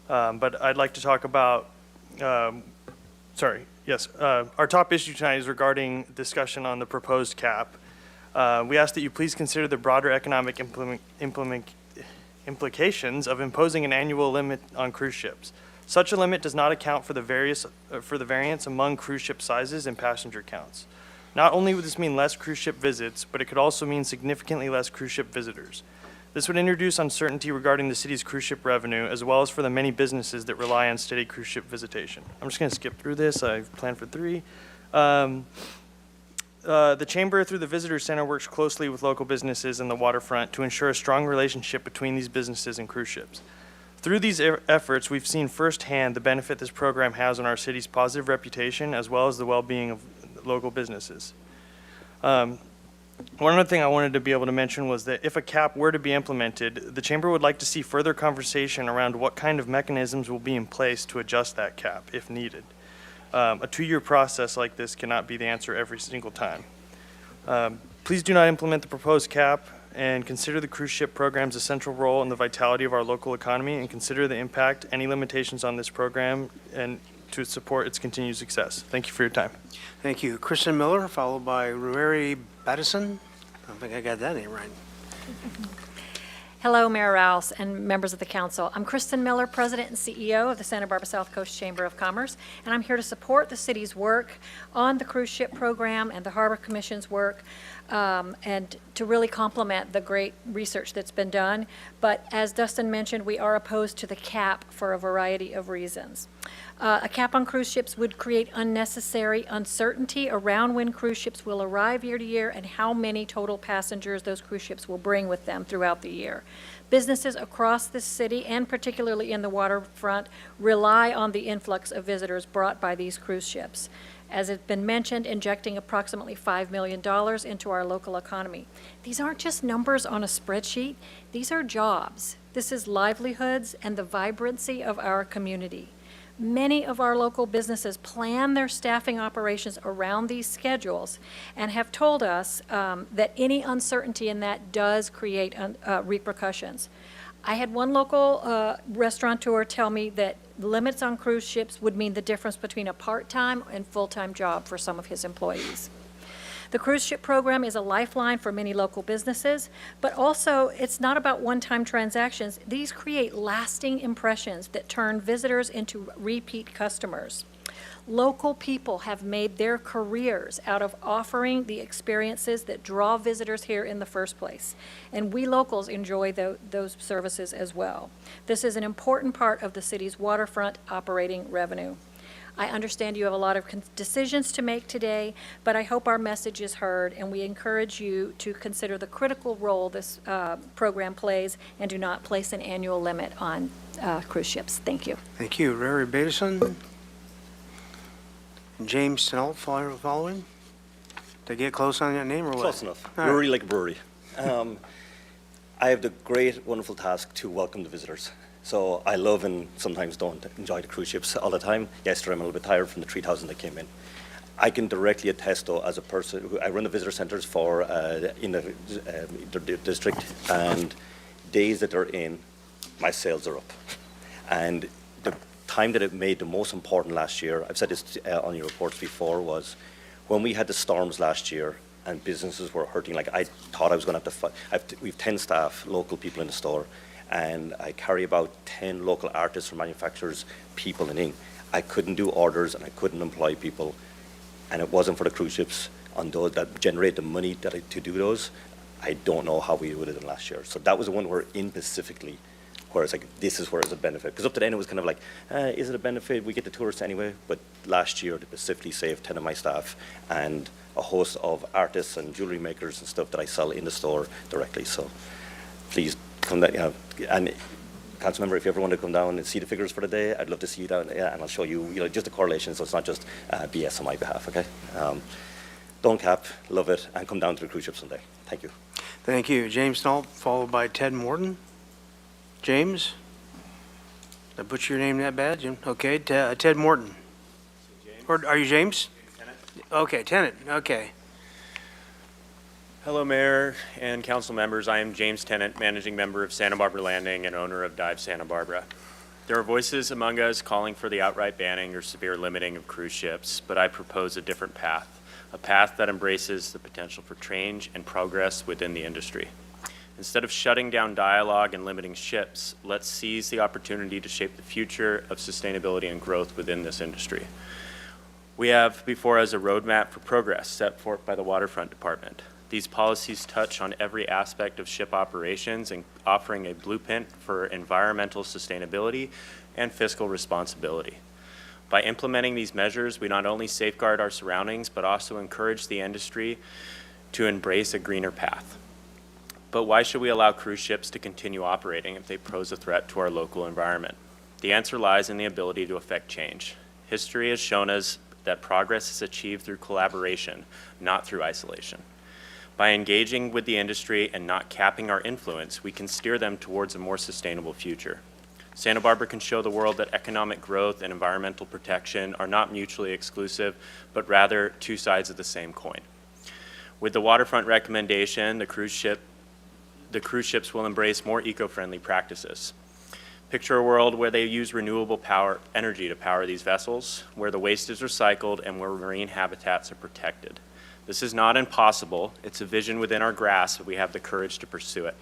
but I'd like to talk about, our top issue tonight is regarding discussion on the proposed cap. We ask that you please consider the broader economic implications of imposing an annual limit on cruise ships. Such a limit does not account for the variance among cruise ship sizes and passenger counts. Not only would this mean less cruise ship visits, but it could also mean significantly less cruise ship visitors. This would introduce uncertainty regarding the city's cruise ship revenue, as well as for the many businesses that rely on steady cruise ship visitation. I'm just going to skip through this. I've planned for 3. The Chamber, through the Visitor Center, works closely with local businesses in the waterfront to ensure a strong relationship between these businesses and cruise ships. Through these efforts, we've seen firsthand the benefit this program has on our city's positive reputation, as well as the well-being of local businesses. One other thing I wanted to be able to mention was that if a cap were to be implemented, the Chamber would like to see further conversation around what kind of mechanisms will be in place to adjust that cap if needed. A 2-year process like this cannot be the answer every single time. Please do not implement the proposed cap, and consider the cruise ship program's essential role in the vitality of our local economy, and consider the impact, any limitations on this program, and to support its continued success. Thank you for your time. Thank you. Kristen Miller, followed by Rueri Battison. I don't think I got that name right. Hello, Mayor Rouse and members of the council. I'm Kristen Miller, President and CEO of the Santa Barbara South Coast Chamber of Commerce, and I'm here to support the city's work on the cruise ship program and the Harbor Commission's work, and to really complement the great research that's been done. But as Dustin mentioned, we are opposed to the cap for a variety of reasons. A cap on cruise ships would create unnecessary uncertainty around when cruise ships will arrive year to year and how many total passengers those cruise ships will bring with them throughout the year. Businesses across the city, and particularly in the waterfront, rely on the influx of visitors brought by these cruise ships. As has been mentioned, injecting approximately $5 million into our local economy. These aren't just numbers on a spreadsheet. These are jobs. This is livelihoods and the vibrancy of our community. Many of our local businesses plan their staffing operations around these schedules and have told us that any uncertainty in that does create repercussions. I had one local restaurateur tell me that limits on cruise ships would mean the difference between a part-time and full-time job for some of his employees. The cruise ship program is a lifeline for many local businesses, but also it's not about one-time transactions. These create lasting impressions that turn visitors into repeat customers. Local people have made their careers out of offering the experiences that draw visitors here in the first place, and we locals enjoy those services as well. This is an important part of the city's waterfront operating revenue. I understand you have a lot of decisions to make today, but I hope our message is heard, and we encourage you to consider the critical role this program plays and do not place an annual limit on cruise ships. Thank you. Thank you. Larry Bateson. James Snell following? Did I get close on that name or what? Close enough. All Brewery right. like a brewery. I have the great, wonderful task to welcome the visitors. So I love and sometimes don't enjoy the cruise ships all the time. Yesterday I'm a little bit tired from the 3,000 that came in. I can directly attest though, as a person, who I run the visitor centers for in the district, and days that they're in, my sales are up. And the time that it made the most important last year, I've said this on your reports before, was when we had the storms last year and businesses were hurting. Like I thought I was going to have to we have 10 staff, local people in the store, and I carry about 10 local artists or manufacturers, people in ink. I couldn't do orders and I couldn't employ people, and it wasn't for the cruise ships on those that generate the money to do those. I don't know how we would have done last year. So that was the one we're in specifically, where it's like, this is where it's a benefit. Because up to then it was kind of like, is it a benefit? We get the tourists anyway. But last year, they specifically saved 10 of my staff and a host of artists and jewelry makers and stuff that I sell in the store directly. So please come down, and council member, if you ever want to come down and see the figures for the day, I'd love to see you down, and I'll show you, just the correlation, so it's not just BS on my behalf, okay? Don't cap, love it, and come down to the cruise ship someday. Thank you. Thank you. James Snell, followed by Ted Morton. James? Did I butcher your name that bad, Jim? Okay, Ted Morton. Or are you James? Okay, Tennant, okay. Hello, Mayor and council members. I am James Tennant, managing member of Santa Barbara Landing and owner of Dive Santa Barbara. There are voices among us calling for the outright banning or severe limiting of cruise ships, but I propose a different path, a path that embraces the potential for change and progress within the industry. Instead of shutting down dialogue and limiting ships, let's seize the opportunity to shape the future of sustainability and growth within this industry. We have before us a roadmap for progress set forth by the Waterfront Department. These policies touch on every aspect of ship operations and offering a blueprint for environmental sustainability and fiscal responsibility. By implementing these measures, we not only safeguard our surroundings, but also encourage the industry to embrace a greener path. But why should we allow cruise ships to continue operating if they pose a threat to our local environment? The answer lies in the ability to affect change. History has shown us that progress is achieved through collaboration, not through isolation. By engaging with the industry and not capping our influence, we can steer them towards a more sustainable future. Santa Barbara can show the world that economic growth and environmental protection are not mutually exclusive, but rather two sides of the same coin. With the waterfront recommendation, the cruise ships will embrace more eco-friendly practices. Picture a world where they use renewable energy to power these vessels, where the waste is recycled and where marine habitats are protected. This is not impossible. It's a vision within our grasp if we have the courage to pursue it,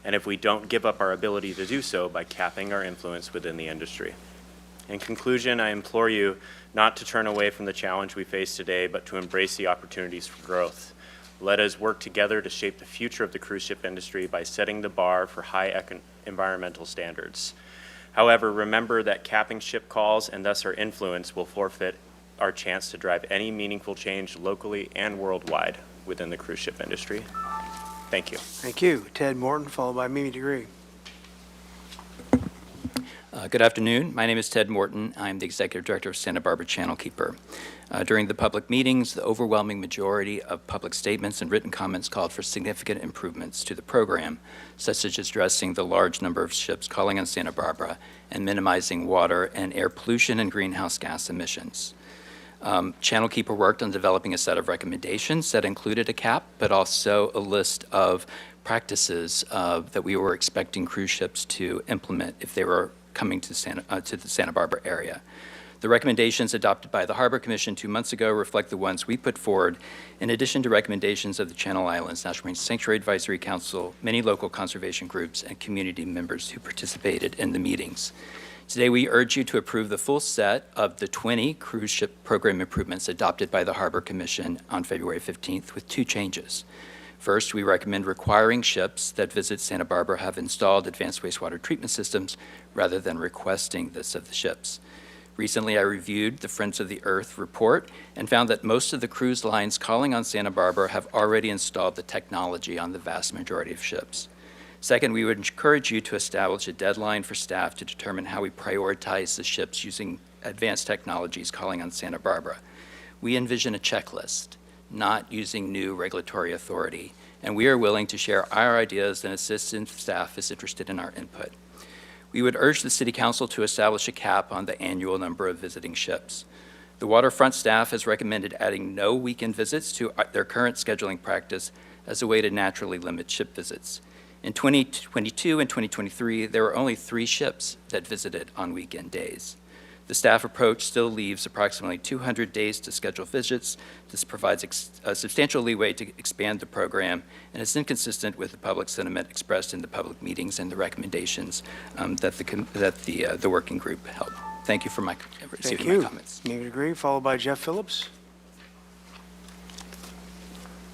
and if we don't give up our ability to do so by capping our influence within the industry. In conclusion, I implore you not to turn away from the challenge we face today, but to embrace the opportunities for growth. Let us work together to shape the future of the cruise ship industry by setting the bar for high environmental standards. However, remember that capping ship calls and thus our influence will forfeit our chance to drive any meaningful change locally and worldwide within the cruise ship industry. Thank you. Thank you. Ted Morton, followed by Mimi DeGree. Good afternoon. My name is Ted Morton. I'm the Executive Director of Santa Barbara Channel Keeper. During the public meetings, the overwhelming majority of public statements and written comments called for significant improvements to the program, such as addressing the large number of ships calling on Santa Barbara and minimizing water and air pollution and greenhouse gas emissions. Channel Keeper worked on developing a set of recommendations that included a cap, but also a list of practices that we were expecting cruise ships to implement if they were coming to the Santa Barbara area. The recommendations adopted by the Harbor Commission 2 months ago reflect the ones we put forward, in addition to recommendations of the Channel Islands National Marine Sanctuary Advisory Council, many local conservation groups, and community members who participated in the meetings. Today, we urge you to approve the full set of the 20 cruise ship program improvements adopted by the Harbor Commission on February 15th with 2 changes. First, we recommend requiring ships that visit Santa Barbara have installed advanced wastewater treatment systems rather than requesting this of the ships. Recently, I reviewed the Friends of the Earth report and found that most of the cruise lines calling on Santa Barbara have already installed the technology on the vast majority of ships. Second, we would encourage you to establish a deadline for staff to determine how we prioritize the ships using advanced technologies calling on Santa Barbara. We envision a checklist, not using new regulatory authority, and we are willing to share our ideas and assist if staff is interested in our input. We would urge the City Council to establish a cap on the annual number of visiting ships. The waterfront staff has recommended adding no weekend visits to their current scheduling practice as a way to naturally limit ship visits. In 2022 and 2023, there were only 3 ships that visited on weekend days. The staff approach still leaves approximately 200 days to schedule visits. This provides a substantial leeway to expand the program, and is inconsistent with the public sentiment expressed in the public meetings and the recommendations that the working group held. Thank you for receiving my comments. Mimi Degree, followed by Jeff Phillips.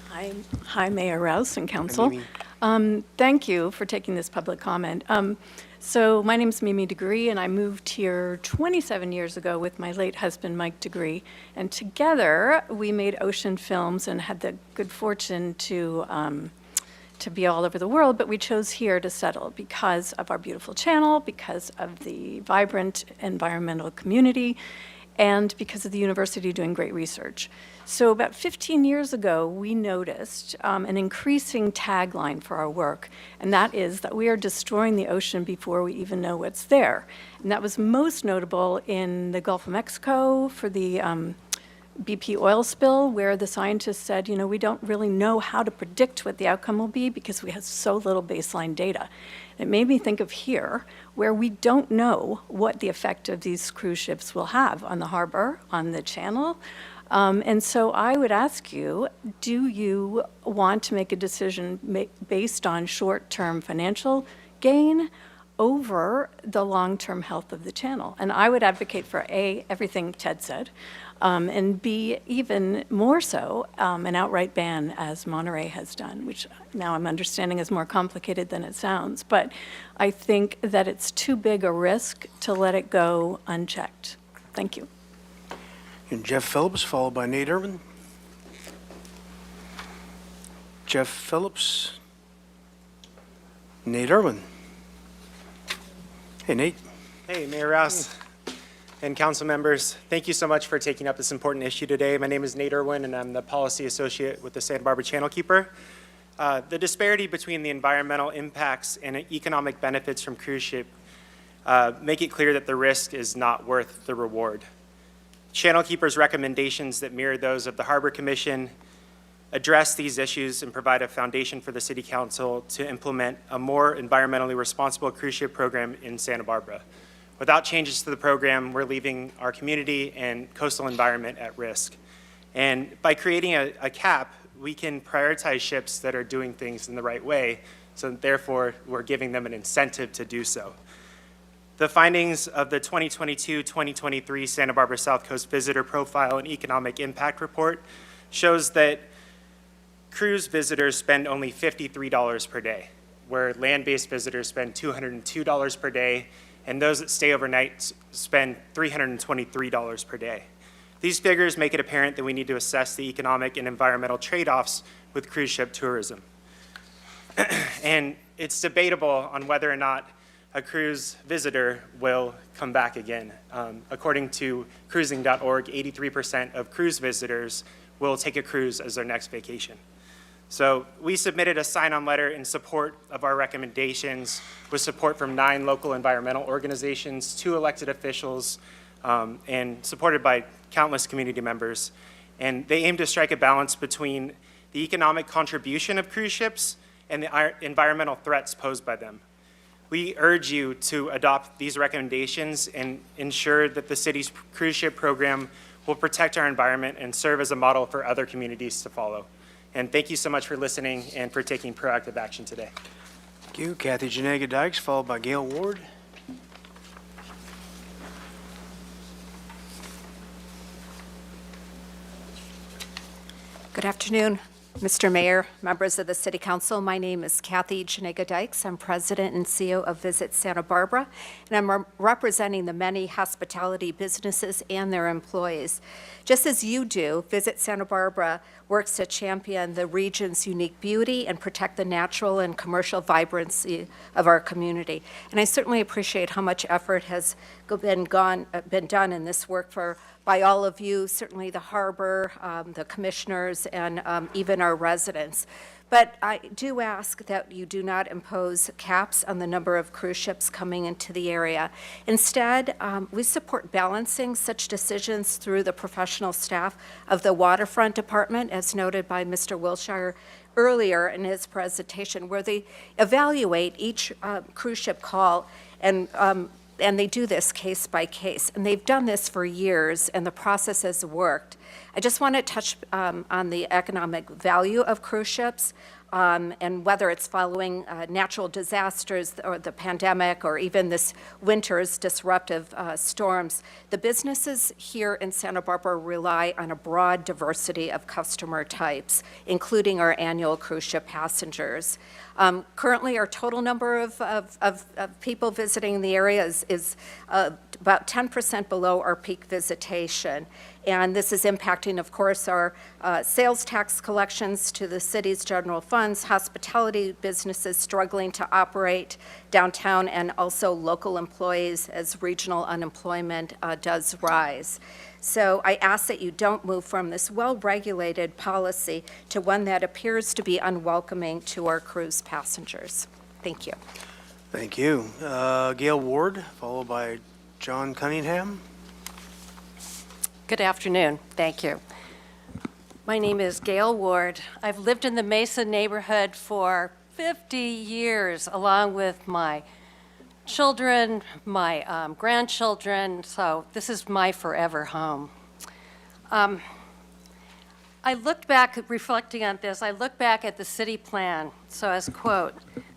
Hi, Mayor Rouse and Council. Mimi. Thank you for taking this public comment. So my name's Mimi Degree, and I moved here 27 years ago with my late husband, Mike Degree. And together, we made ocean films and had the good fortune to be all over the world, but we chose here to settle because of our beautiful channel, because of the vibrant environmental community, and because of the university doing great research. So about 15 years ago, we noticed an increasing tagline for our work, and that is that we are destroying the ocean before we even know what's there. And that was most notable in the Gulf of Mexico for the BP oil spill, where the scientists said, we don't really know how to predict what the outcome will be because we have so little baseline data. It made me think of here, where we don't know what the effect of these cruise ships will have on the harbor, on the channel. And so I would ask you, do you want to make a decision based on short-term financial gain over the long-term health of the channel? And I would advocate for A, everything Ted said, and B, even more so, an outright ban as Monterey has done, which now I'm understanding is more complicated than it sounds. But I think that it's too big a risk to let it go unchecked. Thank you. And Jeff Phillips, followed by Nate Irwin. Jeff Phillips. Nate Irwin. Hey, Nate. Hey, Mayor Rouse and council members. Thank you so much for taking up this important issue today. My name is Nate Irwin, and I'm the policy associate with the Santa Barbara Channel Keeper. The disparity between the environmental impacts and economic benefits from cruise ship make it clear that the risk is not worth the reward. Channel Keeper's recommendations that mirror those of the Harbor Commission address these issues and provide a foundation for the City Council to implement a more environmentally responsible cruise ship program in Santa Barbara. Without changes to the program, we're leaving our community and coastal environment at risk. And by creating a cap, we can prioritize ships that are doing things in the right way, so therefore we're giving them an incentive to do so. The findings of the 2022-2023 Santa Barbara South Coast Visitor Profile and Economic Impact Report shows that cruise visitors spend only $53 per day, where land-based visitors spend $202 per day, and those that stay overnight spend $323 per day. These figures make it apparent that we need to assess the economic and environmental trade-offs with cruise ship tourism. And it's debatable on whether or not a cruise visitor will come back again. According to cruising.org, 83% of cruise visitors will take a cruise as their next vacation. So we submitted a sign-on letter in support of our recommendations with support from 9 local environmental organizations, 2 elected officials, and supported by countless community members. And they aim to strike a balance between the economic contribution of cruise ships and the environmental threats posed by them. We urge you to adopt these recommendations and ensure that the city's cruise ship program will protect our environment and serve as a model for other communities to follow. And thank you so much for listening and for taking proactive action today. Thank you. Kathy Janaga Dykes, followed by Gail Ward. Good afternoon, Mr. Mayor, members of the City Council. My name is Kathy Janaga Dykes. I'm President and CEO of Visit Santa Barbara, and I'm representing the many hospitality businesses and their employees. Just as you do, Visit Santa Barbara works to champion the region's unique beauty and protect the natural and commercial vibrancy of our community. And I certainly appreciate how much effort has been done in this work by all of you, certainly the harbor, the commissioners, and even our residents. But I do ask that you do not impose caps on the number of cruise ships coming into the area. Instead, we support balancing such decisions through the professional staff of the waterfront department, as noted by Mr. Wilshire earlier in his presentation, where they evaluate each cruise ship call and they do this case by case. And they've done this for years, and the process has worked. I just want to touch on the economic value of cruise ships, and whether it's following natural disasters or the pandemic or even this winter's disruptive storms. The businesses here in Santa Barbara rely on a broad diversity of customer types, including our annual cruise ship passengers. Currently, our total number of people visiting the area is about 10% below our peak visitation. And this is impacting, of course, our sales tax collections to the city's general funds, hospitality businesses struggling to operate downtown, and also local employees as regional unemployment does rise. So I ask that you don't move from this well-regulated policy to one that appears to be unwelcoming to our cruise passengers. Thank you. Thank you. Gail Ward, followed by John Cunningham. Good afternoon. Thank you. My name is Gail Ward. I've lived in the Mesa neighborhood for 50 years, along with my children, my grandchildren, so this is my forever home. I looked back, reflecting on this, I look back at the city plan. So as quote,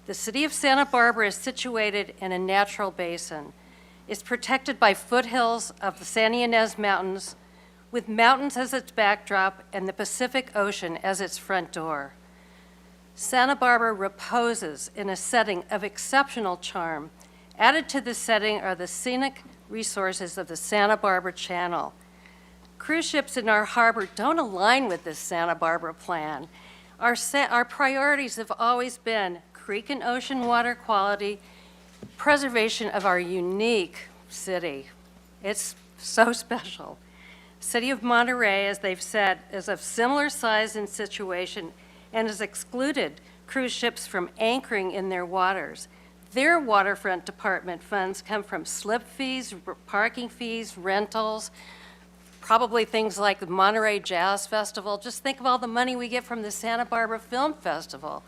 "The city of Santa Barbara is situated in a natural basin. It's protected by foothills of the Santa Ynez Mountains, with mountains as its backdrop and the Pacific Ocean as its front door. Santa Barbara reposes in a setting of exceptional charm. Added to this setting are the scenic resources of the Santa Barbara Channel. Cruise ships in our harbor don't align with this Santa Barbara plan. Our priorities have always been creek and ocean water quality, preservation of our unique city. It's so special. City of Monterey, as they've said, is of similar size and situation and has excluded cruise ships from anchoring in their waters. Their waterfront department funds come from slip fees, parking fees, rentals, probably things like the Monterey Jazz Festival. Just think of all the money we get from the Santa Barbara Film Festival.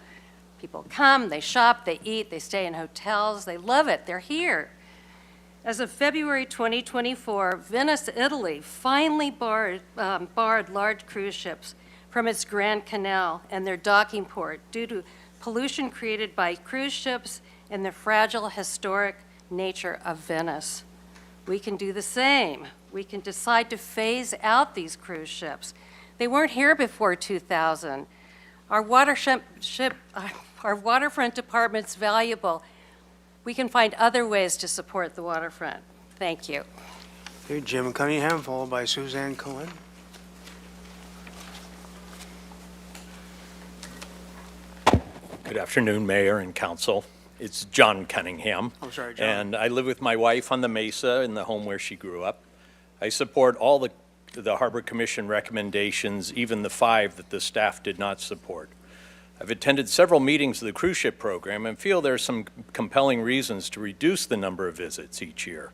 People come, they shop, they eat, they stay in hotels, they love it, they're here. As of February 2024, Venice, Italy finally barred large cruise ships from its Grand Canal and their docking port due to pollution created by cruise ships and the fragile historic nature of Venice. We can do the same. We can decide to phase out these cruise ships. They weren't here before 2000. Our waterfront department's valuable. We can find other ways to support the waterfront. Thank you. Okay, Jim Cunningham, followed by Suzanne Cohen. Good afternoon, Mayor and Council. It's John Cunningham. I'm sorry, John. And I live with my wife on the Mesa in the home where she grew up. I support all the Harbor Commission recommendations, even the 5 that the staff did not support. I've attended several meetings of the cruise ship program and feel there are some compelling reasons to reduce the number of visits each year.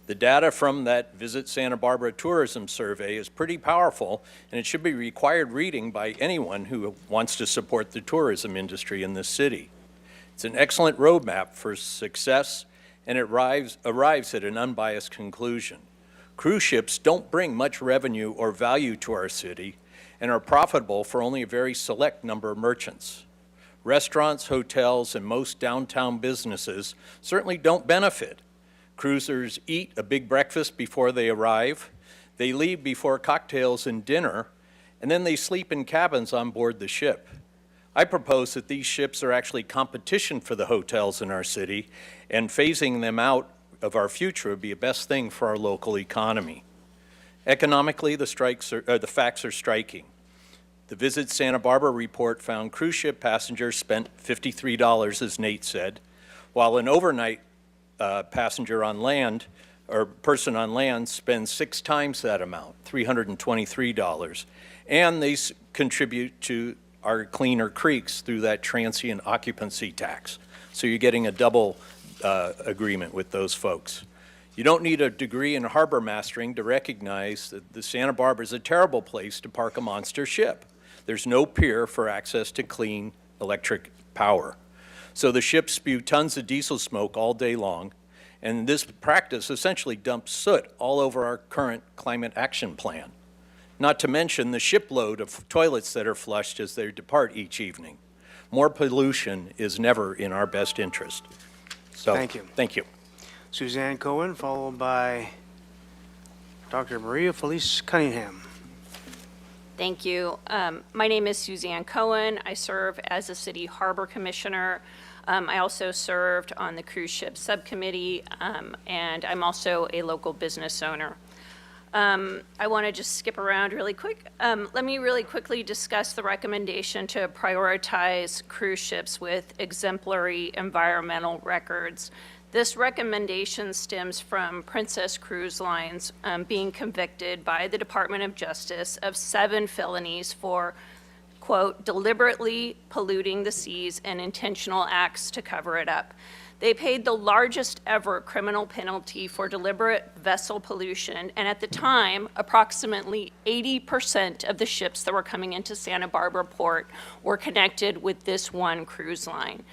The data from that Visit Santa Barbara Tourism Survey is pretty powerful, and it should be required reading by anyone who wants to support the tourism industry in this city. It's an excellent roadmap for success, and it arrives at an unbiased conclusion. Cruise ships don't bring much revenue or value to our city and are profitable for only a very select number of merchants. Restaurants, hotels, and most downtown businesses certainly don't benefit. Cruisers eat a big breakfast before they arrive, they leave before cocktails and dinner, and then they sleep in cabins on board the ship. I propose that these ships are actually competition for the hotels in our city, and phasing them out of our future would be the best thing for our local economy. Economically, the facts are striking. The Visit Santa Barbara report found cruise ship passengers spent $53, as Nate said, while an overnight passenger on land, or person on land, spends 6 times that amount, $323. And they contribute to our cleaner creeks through that transient occupancy tax. So you're getting a double agreement with those folks. You don't need a degree in harbor mastering to recognize that the Santa Barbara is a terrible place to park a monster ship. There's no pier for access to clean electric power. So the ships spew tons of diesel smoke all day long, and this practice essentially dumps soot all over our current climate action plan. Not to mention the shipload of toilets that are flushed as they depart each evening. More pollution is never in our best interest. So, Thank you. Thank you. Suzanne Cohen, followed by Dr. Maria Felice Cunningham. Thank you. My name is Suzanne Cohen. I serve as a City Harbor Commissioner. I also served on the cruise ship subcommittee, and I'm also a local business owner. I want to just skip around really quick. Let me really quickly discuss the recommendation to prioritize cruise ships with exemplary environmental records. This recommendation stems from Princess Cruise Lines being convicted by the Department of Justice of 7 felonies for, quote, deliberately polluting the seas and intentional acts to cover it up. They paid the largest ever criminal penalty for deliberate vessel pollution, and at the time, approximately 80% of the ships that were coming into Santa Barbara Port were connected with this one cruise line.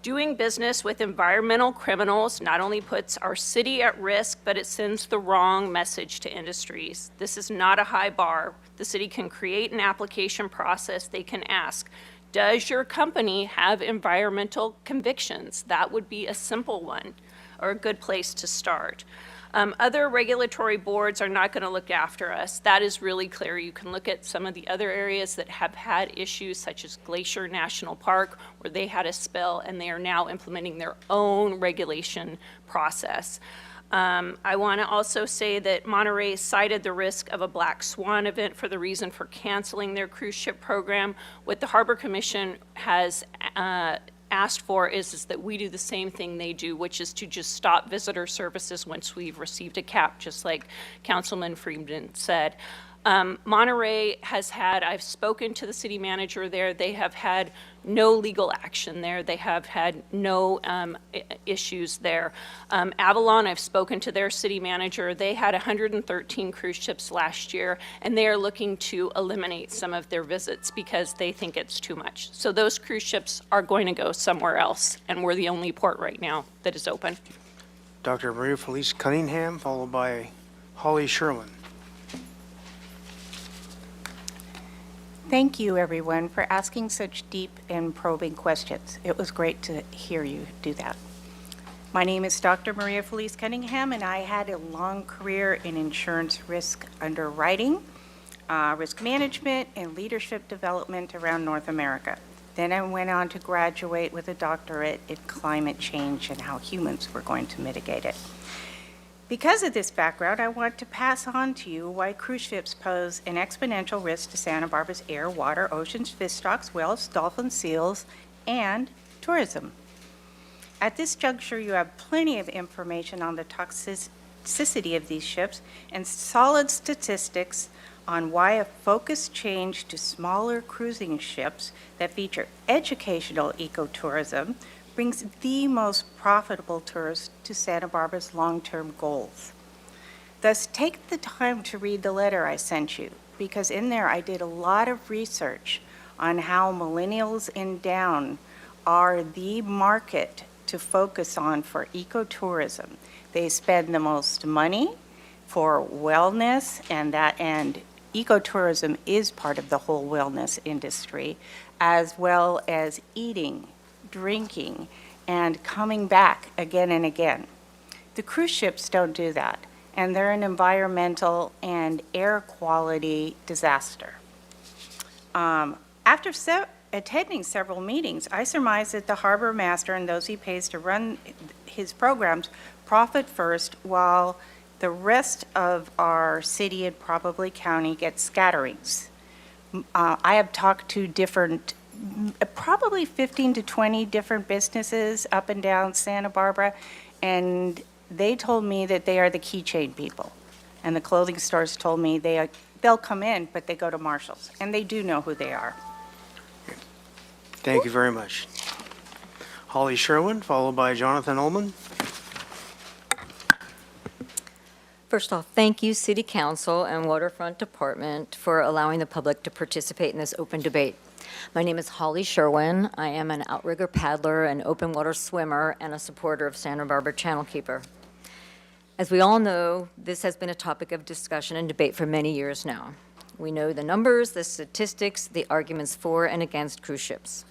Doing business with environmental criminals not only puts our city at risk, but it sends the wrong message to industries. This is not a high bar. The city can create an application process. They can ask, does your company have environmental convictions? That would be a simple one or a good place to start. Other regulatory boards are not going to look after us. That is really clear. You can look at some of the other areas that have had issues, such as Glacier National Park, where they had a spill, and they are now implementing their own regulation process. I want to also say that Monterey cited the risk of a black swan event for the reason for canceling their cruise ship program. What the Harbor Commission has asked for is that we do the same thing they do, which is to just stop visitor services once we've received a cap, just like Councilman Friedman said. Monterey has had, I've spoken to the city manager there, they have had no legal action there. They have had no issues there. Avalon, I've spoken to their city manager. They had 113 cruise ships last year, and they are looking to eliminate some of their visits because they think it's too much. So those cruise ships are going to go somewhere else, and we're the only port right now that is open. Dr. Maria Felice Cunningham, followed by Holly Sherwin. Thank you, everyone, for asking such deep and probing questions. It was great to hear you do that. My name is Dr. Maria Felice Cunningham, and I had a long career in insurance risk underwriting, risk management, and leadership development around North America. Then I went on to graduate with a doctorate in climate change and how humans were going to mitigate it. Because of this background, I want to pass on to you why cruise ships pose an exponential risk to Santa Barbara's air, water, oceans, fish stocks, whales, dolphins, seals, and tourism. At this juncture, you have plenty of information on the toxicity of these ships and solid statistics on why a focused change to smaller cruising ships that feature educational ecotourism brings the most profitable tourists to Santa Barbara's long-term goals. Thus, take the time to read the letter I sent you, because in there I did a lot of research on how millennials and down are the market to focus on for ecotourism. They spend the most money for wellness, and ecotourism is part of the whole wellness industry, as well as eating, drinking, and coming back again and again. The cruise ships don't do that, and they're an environmental and air quality disaster. After attending several meetings, I surmise that the harbor master and those he pays to run his programs profit first, while the rest of our city and probably county get scatterings. I have talked to probably 15 to 20 different businesses up and down Santa Barbara, and they told me that they are the keychain people. And the clothing stores told me they'll come in, but they go to Marshall's, and they do know who they are. Thank you very much. Holly Sherwin, followed by Jonathan Ullman. First off, thank you, City Council and Waterfront Department, for allowing the public to participate in this open debate. My name is Holly Sherwin. I am an outrigger paddler, an open water swimmer, and a supporter of Santa Barbara Channel Keeper. As we all know, this has been a topic of discussion and debate for many years now. We know the numbers, the statistics, the arguments for and against cruise ships.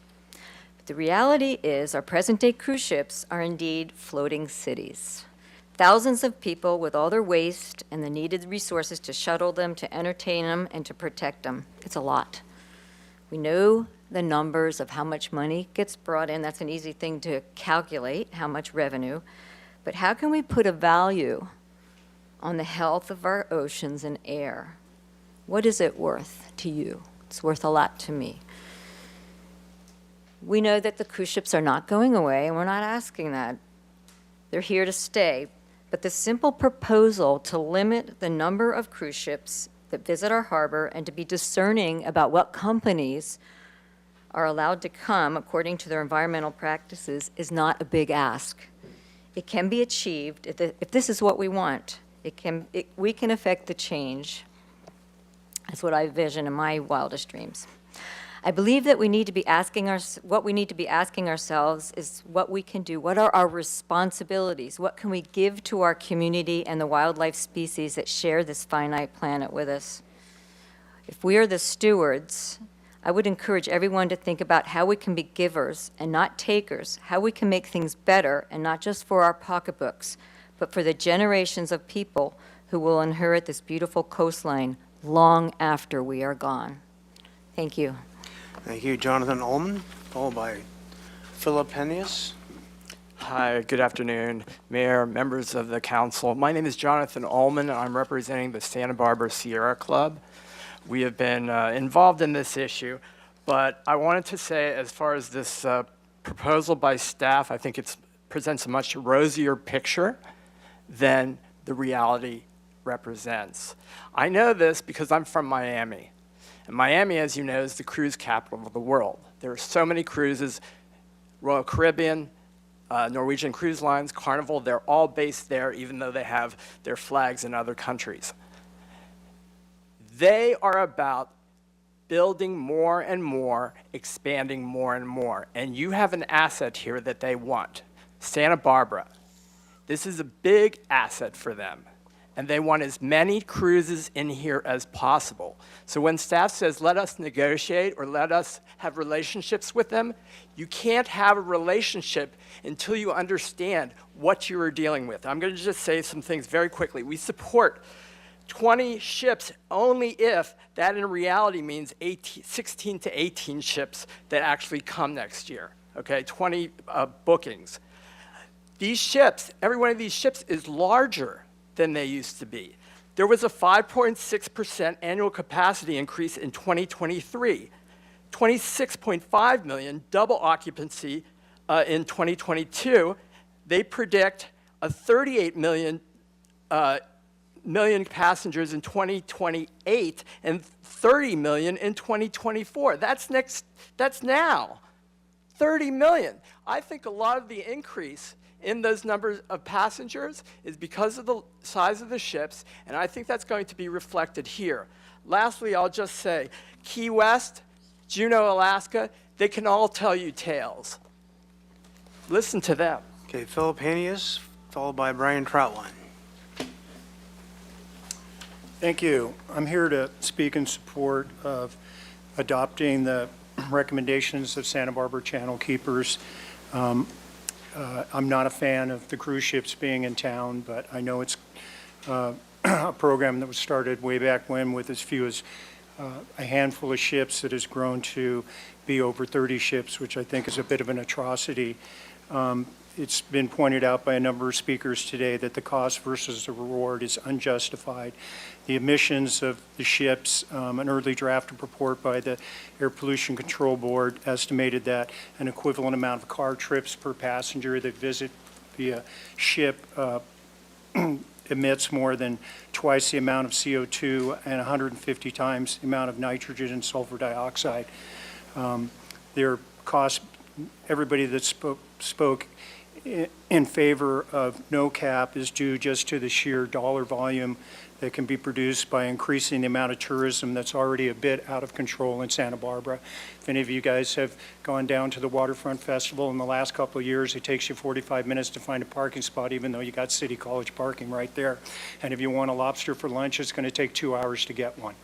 But the reality is our present-day cruise ships are indeed floating cities. Thousands of people with all their waste and the needed resources to shuttle them, to entertain them, and to protect them. It's a lot. We know the numbers of how much money gets brought in. That's an easy thing to calculate, how much revenue. But how can we put a value on the health of our oceans and air? What is it worth to you? It's worth a lot to me. We know that the cruise ships are not going away, and we're not asking that. They're here to stay. But the simple proposal to limit the number of cruise ships that visit our harbor and to be discerning about what companies are allowed to come according to their environmental practices is not a big ask. It can be achieved if this is what we want. We can affect the change. That's what I envision in my wildest dreams. I believe that what we need to be asking ourselves is what we can do. What are our responsibilities? What can we give to our community and the wildlife species that share this finite planet with us? If we are the stewards, I would encourage everyone to think about how we can be givers and not takers, how we can make things better, and not just for our pocketbooks, but for the generations of people who will inherit this beautiful coastline long after we are gone. Thank you. Thank you, Jonathan Ullman, followed by Philip Henius. Hi, good afternoon, Mayor, members of the council. My name is Jonathan Ullman, and I'm representing the Santa Barbara Sierra Club. We have been involved in this issue, but I wanted to say, as far as this proposal by staff, I think it presents a much rosier picture than the reality represents. I know this because I'm from Miami. And Miami, as you know, is the cruise capital of the world. There are so many cruises, Royal Caribbean, Norwegian Cruise Lines, Carnival, they're all based there, even though they have their flags in other countries. They are about building more and more, expanding more and more. And you have an asset here that they want, Santa Barbara. This is a big asset for them. And they want as many cruises in here as possible. So when staff says, let us negotiate or let us have relationships with them, you can't have a relationship until you understand what you are dealing with. I'm going to just say some things very quickly. We support 20 ships only if that in reality means 16 to 18 ships that actually come next year, okay, 20 bookings. These ships, every one of these ships is larger than they used to be. There was a 5.6% annual capacity increase in 2023, 26.5 million, double occupancy in 2022. They predict a 38 million passengers in 2028 and 30 million in 2024. That's now, 30 million. I think a lot of the increase in those numbers of passengers is because of the size of the ships, and I think that's going to be reflected here. Lastly, I'll just say, Key West, Juneau, Alaska, they can all tell you tales. Listen to them. Okay, Philip Hanius, followed by Brian Troutline. Thank you. I'm here to speak in support of adopting the recommendations of Santa Barbara Channel Keepers. I'm not a fan of the cruise ships being in town, but I know it's a program that was started way back when with as few as a handful of ships that has grown to be over 30 ships, which I think is a bit of an atrocity. It's been pointed out by a number of speakers today that the cost versus the reward is unjustified. The emissions of the ships, an early draft report by the Air Pollution Control Board estimated that an equivalent amount of car trips per passenger that visit via ship emits more than twice the amount of CO2 and 150 times the amount of nitrogen and sulfur dioxide. Their cost, everybody that spoke in favor of no cap is due just to the sheer dollar volume that can be produced by increasing the amount of tourism that's already a bit out of control in Santa Barbara. If any of you guys have gone down to the Waterfront Festival in the last couple of years, it takes you 45 minutes to find a parking spot, even though you got City College parking right there. And if you want a lobster for lunch, it's going to take 2 hours to get one,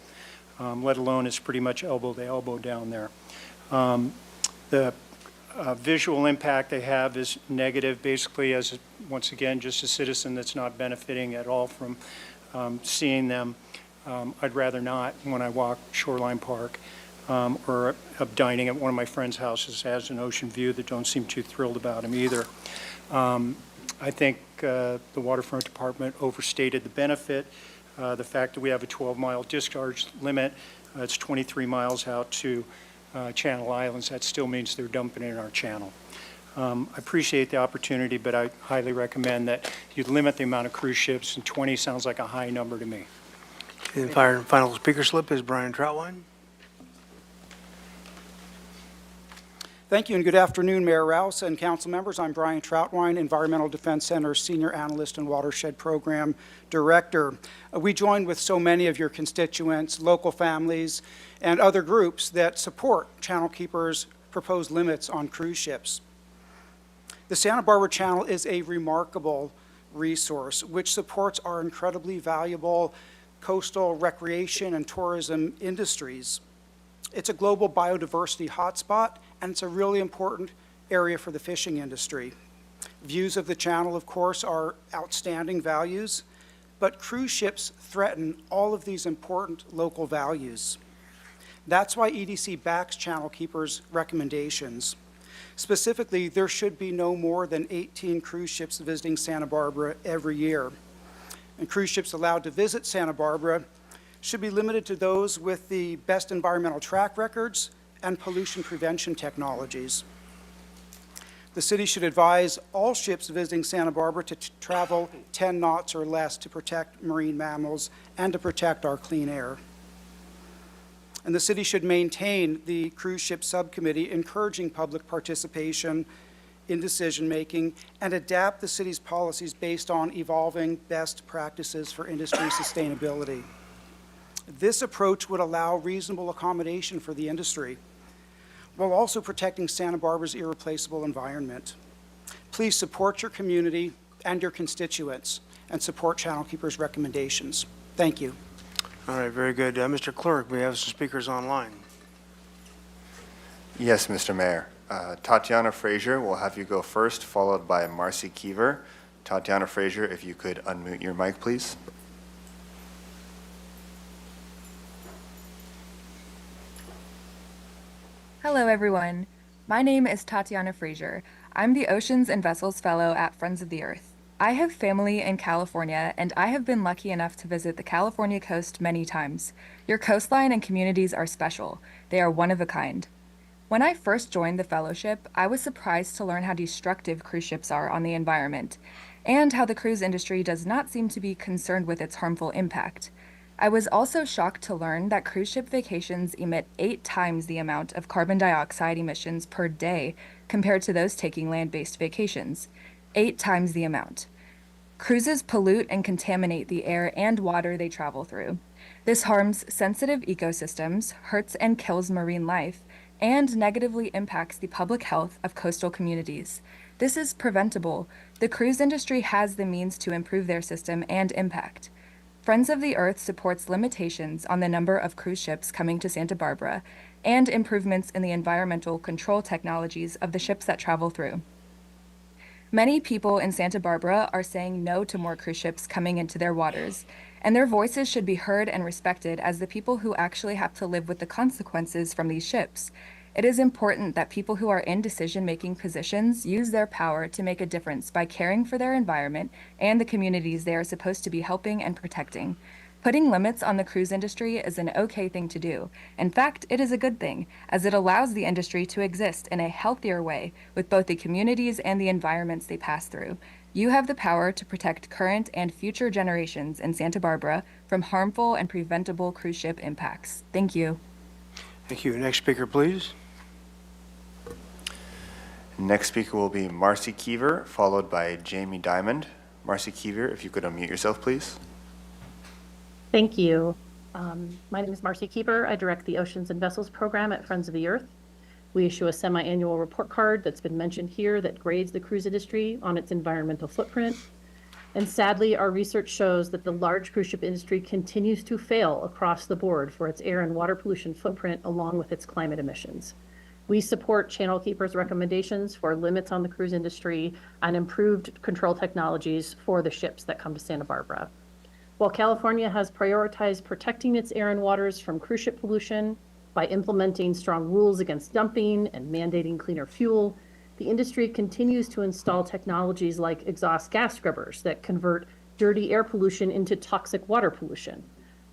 let alone it's pretty much elbow to elbow down there. The visual impact they have is negative, basically, as, once again, just a citizen that's not benefiting at all from seeing them. I'd rather not when I walk Shoreline Park or dining at one of my friends' houses has an ocean view that don't seem too thrilled about them either. I think the Waterfront Department overstated the benefit. The fact that we have a 12-mile discharge limit, it's 23 miles out to Channel Islands, that still means they're dumping in our channel. I appreciate the opportunity, but I highly recommend that you limit the amount of cruise ships, and 20 sounds like a high number to me. The final speaker slip is Brian Troutline. Thank you and good afternoon, Mayor Rouse and council members. I'm Brian Troutwine, Environmental Defense Center Senior Analyst and Watershed Program Director. We join with so many of your constituents, local families, and other groups that support Channel Keepers' proposed limits on cruise ships. The Santa Barbara Channel is a remarkable resource which supports our incredibly valuable coastal recreation and tourism industries. It's a global biodiversity hotspot, and it's a really important area for the fishing industry. Views of the channel, of course, are outstanding values, but cruise ships threaten all of these important local values. That's why EDC backs Channel Keepers' recommendations. Specifically, there should be no more than 18 cruise ships visiting Santa Barbara every year. And cruise ships allowed to visit Santa Barbara should be limited to those with the best environmental track records and pollution prevention technologies. The city should advise all ships visiting Santa Barbara to travel 10 knots or less to protect marine mammals and to protect our clean air. And the city should maintain the cruise ship subcommittee, encouraging public participation in decision-making and adapt the city's policies based on evolving best practices for industry sustainability. This approach would allow reasonable accommodation for the industry, while also protecting Santa Barbara's irreplaceable environment. Please support your community and your constituents, and support Channel Keepers' recommendations. Thank you. All right, very good. Mr. Clerk, we have some speakers online. Yes, Mr. Mayor. Tatiana Frazier, will have you go first, followed by Marcy Keever. Tatiana Frazier, if you could unmute your mic, please. Hello, everyone. My name is Tatiana Frazier. I'm the Oceans and Vessels Fellow at Friends of the Earth. I have family in California, and I have been lucky enough to visit the California coast many times. Your coastline and communities are special. They are one of a kind. When I first joined the fellowship, I was surprised to learn how destructive cruise ships are on the environment, and how the cruise industry does not seem to be concerned with its harmful impact. I was also shocked to learn that cruise ship vacations emit 8 times the amount of carbon dioxide emissions per day compared to those taking land-based vacations. 8 times the amount. Cruises pollute and contaminate the air and water they travel through. This harms sensitive ecosystems, hurts and kills marine life, and negatively impacts the public health of coastal communities. This is preventable. The cruise industry has the means to improve their system and impact. Friends of the Earth supports limitations on the number of cruise ships coming to Santa Barbara and improvements in the environmental control technologies of the ships that travel through. Many people in Santa Barbara are saying no to more cruise ships coming into their waters, and their voices should be heard and respected as the people who actually have to live with the consequences from these ships. It is important that people who are in decision-making positions use their power to make a difference by caring for their environment and the communities they are supposed to be helping and protecting. Putting limits on the cruise industry is an okay thing to do. In fact, it is a good thing, as it allows the industry to exist in a healthier way with both the communities and the environments they pass through. You have the power to protect current and future generations in Santa Barbara from harmful and preventable cruise ship impacts. Thank you. Thank you. Next speaker, please. Next speaker will be Marcy Keever, followed by Jamie Diamond. Marcy Keever, if you could unmute yourself, please. Thank you. My name is Marcy Keeper. I direct the Oceans and Vessels program at Friends of the Earth. We issue a semi-annual report card that's been mentioned here that grades the cruise industry on its environmental footprint. And sadly, our research shows that the large cruise ship industry continues to fail across the board for its air and water pollution footprint along with its climate emissions. We support Channel Keeper's recommendations for limits on the cruise industry and improved control technologies for the ships that come to Santa Barbara. While California has prioritized protecting its air and waters from cruise ship pollution by implementing strong rules against dumping and mandating cleaner fuel, the industry continues to install technologies like exhaust gas scrubbers that convert dirty air pollution into toxic water pollution.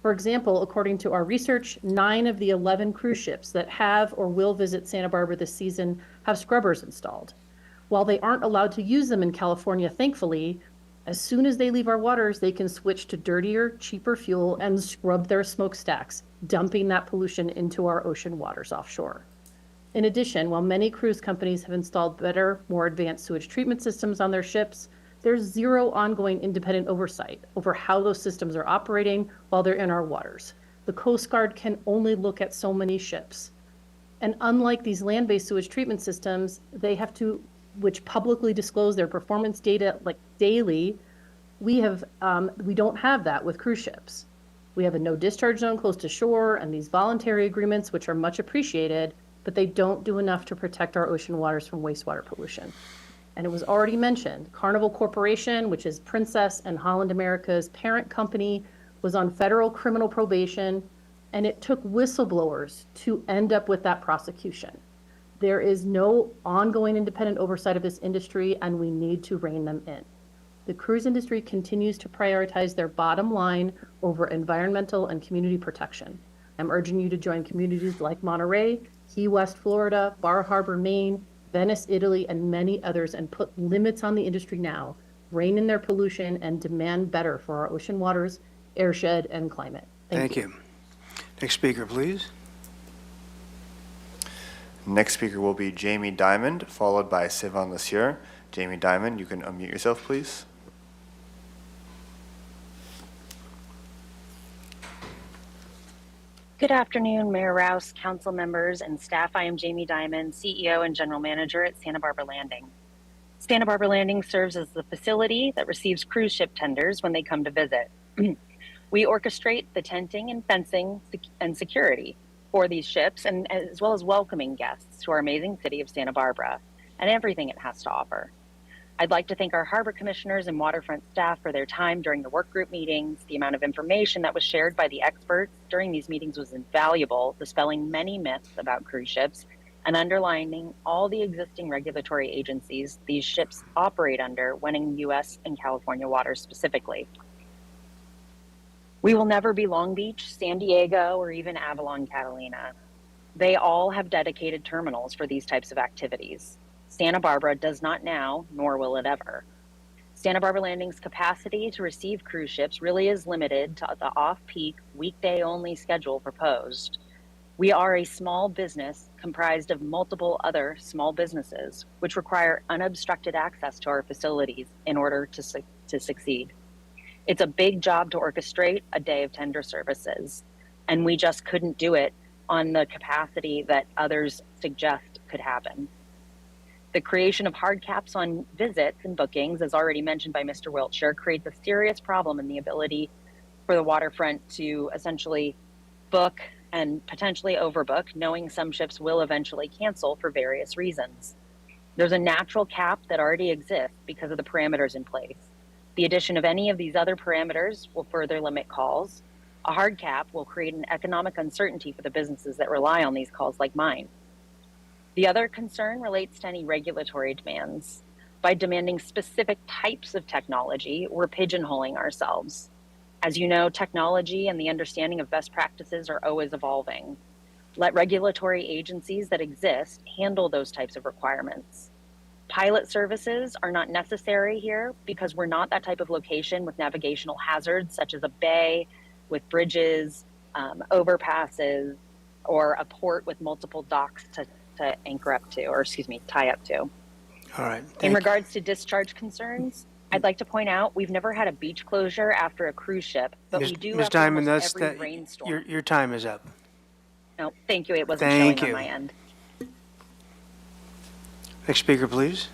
For example, according to our research, 9 of the 11 cruise ships that have or will visit Santa Barbara this season have scrubbers installed. While they aren't allowed to use them in California, thankfully, as soon as they leave our waters, they can switch to dirtier, cheaper fuel and scrub their smokestacks, dumping that pollution into our ocean waters offshore. In addition, while many cruise companies have installed better, more advanced sewage treatment systems on their ships, there's zero ongoing independent oversight over how those systems are operating while they're in our waters. The Coast Guard can only look at so many ships. And unlike these land-based sewage treatment systems, they have to, which publicly disclose their performance data like daily, we don't have that with cruise ships. We have a no discharge zone close to shore and these voluntary agreements, which are much appreciated, but they don't do enough to protect our ocean waters from wastewater pollution. And it was already mentioned, Carnival Corporation, which is Princess and Holland America's parent company, was on federal criminal probation, and it took whistleblowers to end up with that prosecution. There is no ongoing independent oversight of this industry, and we need to rein them in. The cruise industry continues to prioritize their bottom line over environmental and community protection. I'm urging you to join communities like Monterey, Key West, Florida, Bar Harbor, Maine, Venice, Italy, and many others, and put limits on the industry now, rein in their pollution, and demand better for our ocean waters, airshed, and climate. Thank you. Next speaker, please. Next speaker will be Jamie Diamond, followed by Sivan Lasieur. Jamie Diamond, you can unmute yourself, please. Good afternoon, Mayor Rouse, council members, and staff. I am Jamie Diamond, CEO and General Manager at Santa Barbara Landing. Santa Barbara Landing serves as the facility that receives cruise ship tenders when they come to visit. We orchestrate the tenting and fencing and security for these ships, and as well as welcoming guests to our amazing city of Santa Barbara and everything it has to offer. I'd like to thank our harbor commissioners and waterfront staff for their time during the work group meetings. The amount of information that was shared by the experts during these meetings was invaluable, dispelling many myths about cruise ships and underlining all the existing regulatory agencies these ships operate under when in U.S. and California waters specifically. We will never be Long Beach, San Diego, or even Avalon, Catalina. They all have dedicated terminals for these types of activities. Santa Barbara does not now, nor will it ever. Santa Barbara Landing's capacity to receive cruise ships really is limited to the off-peak, weekday-only schedule proposed. We are a small business comprised of multiple other small businesses, which require unobstructed access to our facilities in order to succeed. It's a big job to orchestrate a day of tender services, and we just couldn't do it on the capacity that others suggest could happen. The creation of hard caps on visits and bookings, as already mentioned by Mr. Wiltshire, creates a serious problem in the ability for the waterfront to essentially book and potentially overbook, knowing some ships will eventually cancel for various reasons. There's a natural cap that already exists because of the parameters in place. The addition of any of these other parameters will further limit calls. A hard cap will create an economic uncertainty for the businesses that rely on these calls, like mine. The other concern relates to any regulatory demands. By demanding specific types of technology, we're pigeonholing ourselves. As you know, technology and the understanding of best practices are always evolving. Let regulatory agencies that exist handle those types of requirements. Pilot services are not necessary here because we're not that type of location with navigational hazards such as a bay with bridges, overpasses, or a port with multiple docks to anchor up to, or excuse me, tie up to. All right. In regards to discharge concerns, I'd like to point out we've never had a beach closure after a cruise ship, but we do Ms. after Diamond, almost every rainstorm. your time is up. No, thank you. It wasn't Thank showing you. on my end. Next speaker, please.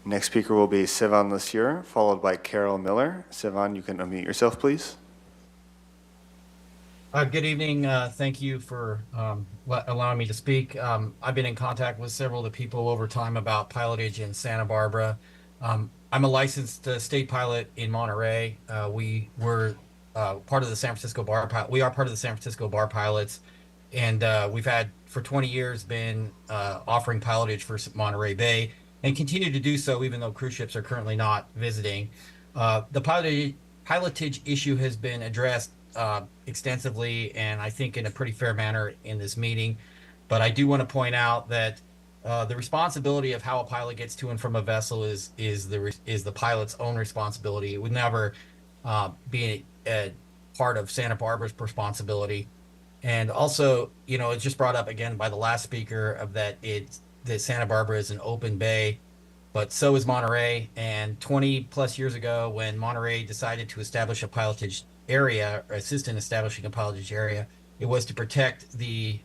Next speaker will be Sivan Lasieur, followed by Carol Miller. Sivan, you can unmute yourself, please. Good evening. Thank you for allowing me to speak. I've been in contact with several of the people over time about pilotage in Santa Barbara. I'm a licensed state pilot in Monterey. We were part of the San Francisco Bar Pilot. We are part of the San Francisco Bar Pilots, and we've had for 20 years been offering pilotage for Monterey Bay, and continue to do so even though cruise ships are currently not visiting. The pilotage issue has been addressed extensively and I think in a pretty fair manner in this meeting. But I do want to point out that the responsibility of how a pilot gets to and from a vessel is the pilot's own responsibility. It would never be a part of Santa Barbara's responsibility. And also, you know, it's just brought up again by the last speaker of that Santa Barbara is an open bay, but so is Monterey. And 20 plus years ago, when Monterey decided to establish a pilotage area, or assist in establishing a pilotage area, it was to protect the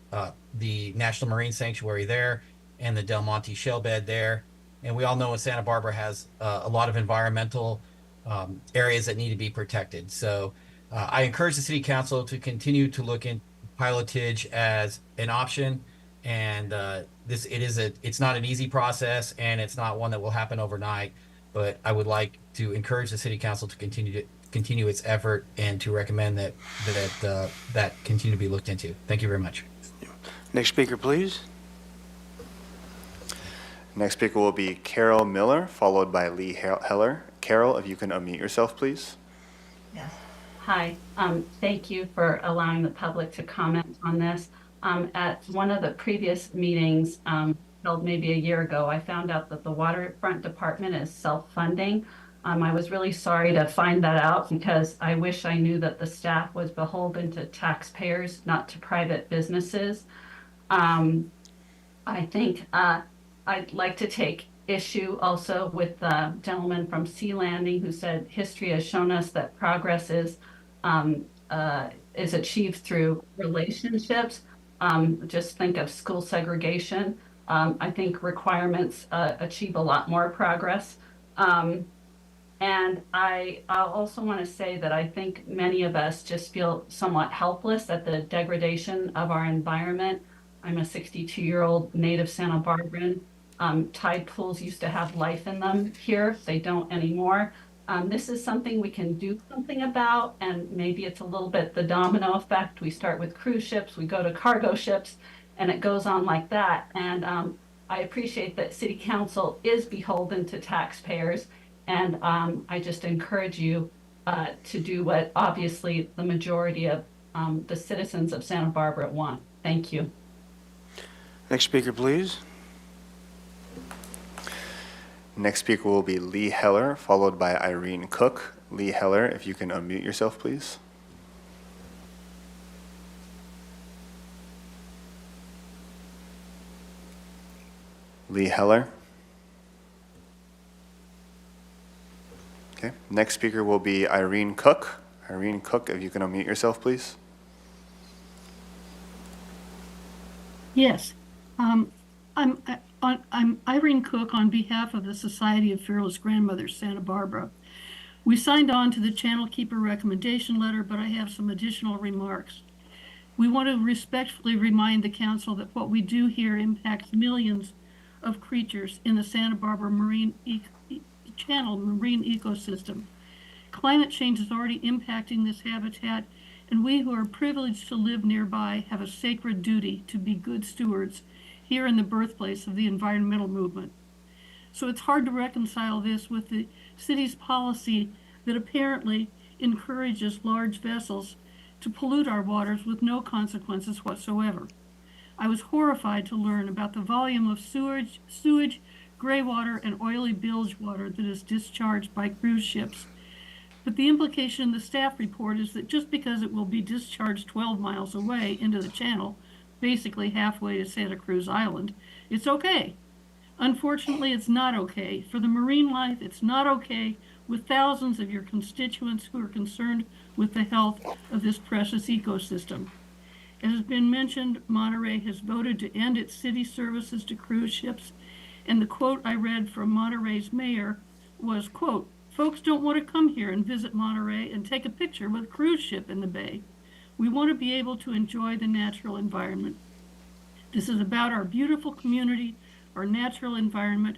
National Marine Sanctuary there and the Del Monte shell bed there. And we all know Santa Barbara has a lot of environmental areas that need to be protected. So I encourage the City Council to continue to look in pilotage as an option. And it's not an easy process, and it's not one that will happen overnight. But I would like to encourage the City Council to continue its effort and to recommend that continue to be looked into. Thank you very much. Next speaker, please. Next speaker will be Carol Miller, followed by Lee Heller. Carol, if you can unmute yourself, please. Yes. Hi. Thank you for allowing the public to comment on this. At one of the previous meetings held maybe a year ago, I found out that the Waterfront Department is self-funding. I was really sorry to find that out because I wish I knew that the staff was beholden to taxpayers, not to private businesses. I think I'd like to take issue also with the gentleman from Sea Landing who said history has shown us that progress is achieved through relationships. Just think of school segregation. I think requirements achieve a lot more progress. And I also want to say that I think many of us just feel somewhat helpless at the degradation of our environment. I'm a 62-year-old native Santa Barbaran. Tide pools used to have life in them here. They don't anymore. This is something we can do something about, and maybe it's a little bit the domino effect. We start with cruise ships, we go to cargo ships, and it goes on like that. And I appreciate that City Council is beholden to taxpayers, and I just encourage you to do what obviously the majority of the citizens of Santa Barbara want. Thank you. Next speaker, please. Next speaker will be Lee Heller, followed by Irene Cook. Lee Heller, if you can unmute yourself, please. Lee Heller. Okay. Next speaker will be Irene Cook. Irene Cook, if you can unmute yourself, please. Yes. I'm Irene Cook on behalf of the Society of Fearless Grandmothers, Santa Barbara. We signed on to the Channel Keeper recommendation letter, but I have some additional remarks. We want to respectfully remind the council that what we do here impacts millions of creatures in the Santa Barbara Channel marine ecosystem. Climate change is already impacting this habitat, and we who are privileged to live nearby have a sacred duty to be good stewards here in the birthplace of the environmental movement. So it's hard to reconcile this with the city's policy that apparently encourages large vessels to pollute our waters with no consequences whatsoever. I was horrified to learn about the volume of sewage, gray water, and oily bilge water that is discharged by cruise ships. But the implication in the staff report is that just because it will be discharged 12 miles away into the channel, basically halfway to Santa Cruz Island, it's okay. Unfortunately, it's not okay. For the marine life, it's not okay with thousands of your constituents who are concerned with the health of this precious ecosystem. As has been mentioned, Monterey has voted to end its city services to cruise ships, and the quote I read from Monterey's mayor was, quote, "Folks don't want to come here and visit Monterey and take a picture with a cruise ship in the bay. We want to be able to enjoy the natural environment. This is about our beautiful community, our natural environment.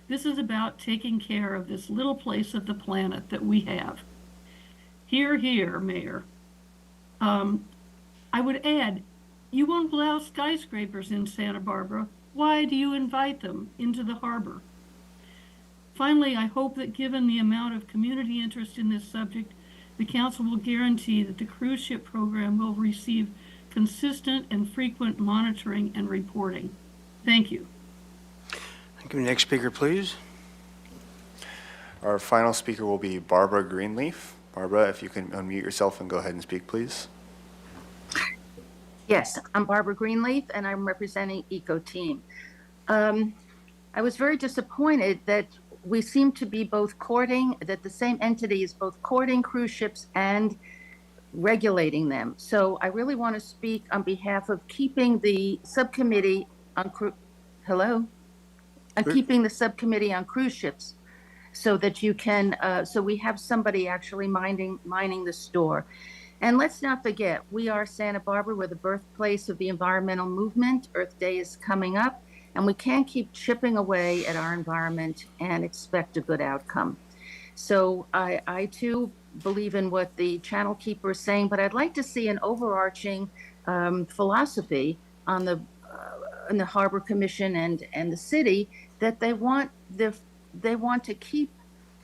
This is about taking care of this little place of the planet that we have." Hear, hear, Mayor. I would add, you won't allow skyscrapers in Santa Barbara. Why do you invite them into the harbor? Finally, I hope that given the amount of community interest in this subject, the council will guarantee that the cruise ship program will receive consistent and frequent monitoring and reporting. Thank you. Thank you. Next speaker, please. Our final speaker will be Barbara Greenleaf. Barbara, if you can unmute yourself and go ahead and speak, please. Yes, I'm Barbara Greenleaf, and I'm representing Eco Team. I was very disappointed that we seem to be both courting, that the same entity is both courting cruise ships and regulating them. So I really want to speak on behalf of keeping the subcommittee on keeping the subcommittee on cruise ships, so that you can, so we have somebody actually minding the store. And let's not forget, we are Santa Barbara. We're the birthplace of the environmental movement. Earth Day is coming up, and we can't keep chipping away at our environment and expect a good outcome. So I too believe in what the channel keeper is saying, but I'd like to see an overarching philosophy on the Harbor Commission and the city, that they want to keep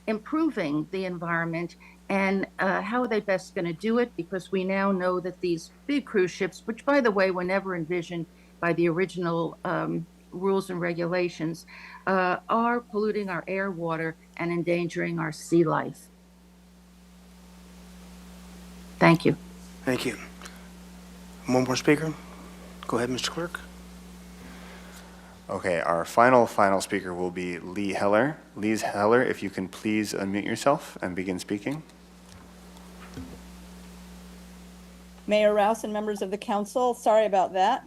improving the environment. And how are they best going to do it? Because we now know that these big cruise ships, which by the way were never envisioned by the original rules and regulations, are polluting our air, water, and endangering our sea life. Thank you. Thank you. One more speaker. Go ahead, Mr. Clerk. Okay, our final speaker will be Lee Heller. Lee Heller, if you can please unmute yourself and begin speaking. Mayor Rouse and members of the council, sorry about that.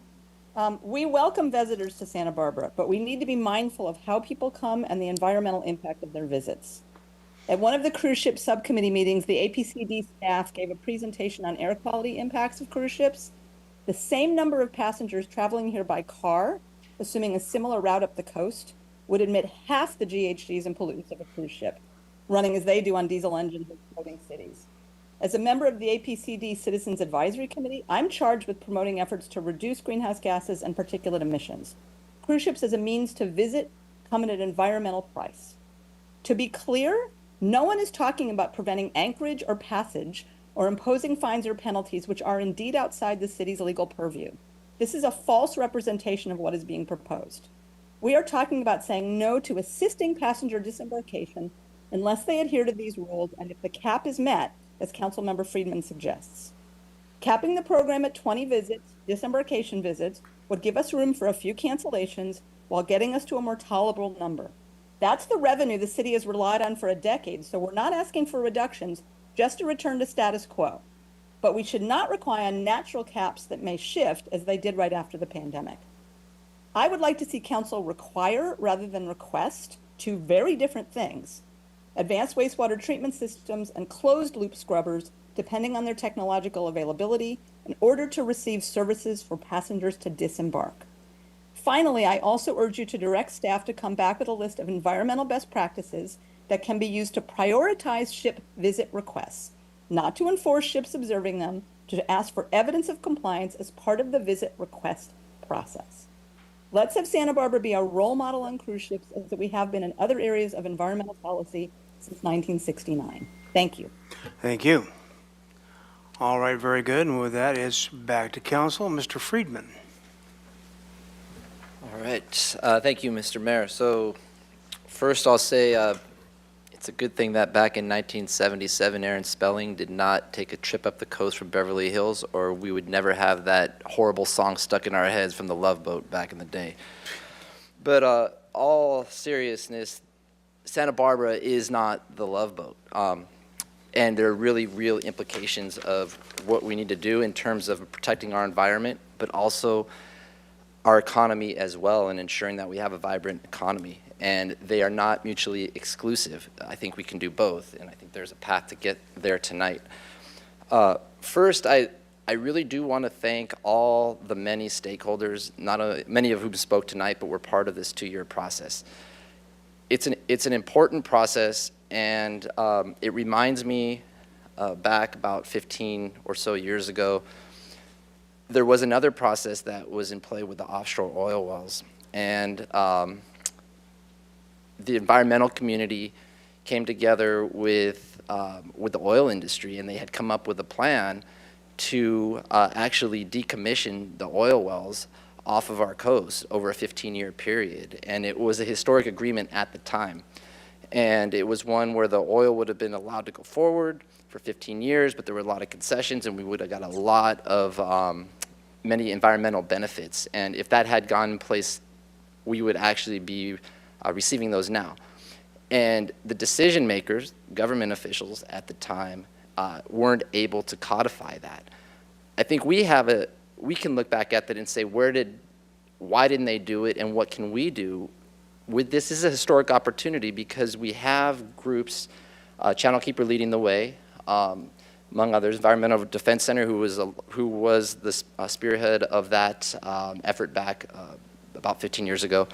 We welcome visitors to Santa Barbara, but we need to be mindful of how people come and the environmental impact of their visits. At one of the cruise ship subcommittee meetings, the APCD staff gave a presentation on air quality impacts of cruise ships. The same number of passengers traveling here by car, assuming a similar route up the coast, would emit half the GHGs and pollutants of a cruise ship, running as they do on diesel engines in floating cities. As a member of the APCD Citizens Advisory Committee, I'm charged with promoting efforts to reduce greenhouse gases and particulate emissions. Cruise ships as a means to visit come at an environmental price. To be clear, no one is talking about preventing anchorage or passage or imposing fines or penalties which are indeed outside the city's legal purview. This is a false representation of what is being proposed. We are talking about saying no to assisting passenger disembarkation unless they adhere to these rules and if the cap is met, as Councilmember Friedman suggests. Capping the program at 20 visits, disembarkation visits, would give us room for a few cancellations while getting us to a more tolerable number. That's the revenue the city has relied on for a decade, so we're not asking for reductions, just a return to status quo. But we should not rely on natural caps that may shift as they did right after the pandemic. I would like to see council require rather than request two very different things: advanced wastewater treatment systems and closed loop scrubbers, depending on their technological availability, in order to receive services for passengers to disembark. Finally, I also urge you to direct staff to come back with a list of environmental best practices that can be used to prioritize ship visit requests, not to enforce ships observing them, to ask for evidence of compliance as part of the visit request process. Let's have Santa Barbara be a role model on cruise ships as we have been in other areas of environmental policy since 1969. Thank you. Thank you. All right, very good. And with that, it's back to council. Mr. Friedman. All right. Thank you, Mr. Mayor. So first I'll say it's a good thing that back in 1977, Aaron Spelling did not take a trip up the coast from Beverly Hills, or we would never have that horrible song stuck in our heads from the Love Boat back in the day. But all seriousness, Santa Barbara is not the Love Boat. And there are really real implications of what we need to do in terms of protecting our environment, but also our economy as well, and ensuring that we have a vibrant economy. And they are not mutually exclusive. I think we can do both, and I think there's a path to get there tonight. First, I really do want to thank all the many stakeholders, many of whom spoke tonight, but were part of this 2-year process. It's an important process, and it reminds me back about 15 or so years ago, there was another process that was in play with the offshore oil wells. And the environmental community came together with the oil industry, and they had come up with a plan to actually decommission the oil wells off of our coast over a 15-year period. And it was a historic agreement at the time. And it was one where the oil would have been allowed to go forward for 15 years, but there were a lot of concessions, and we would have got a lot of many environmental benefits. And if that had gone in place, we would actually be receiving those now. And the decision makers, government officials at the time, weren't able to codify that. I think we can look back at that and say, why didn't they do it, and what can we do with this? This is a historic opportunity because we have groups, Channel Keeper leading the way, among others, Environmental Defense Center, who was the spearhead of that effort back about 15 years ago.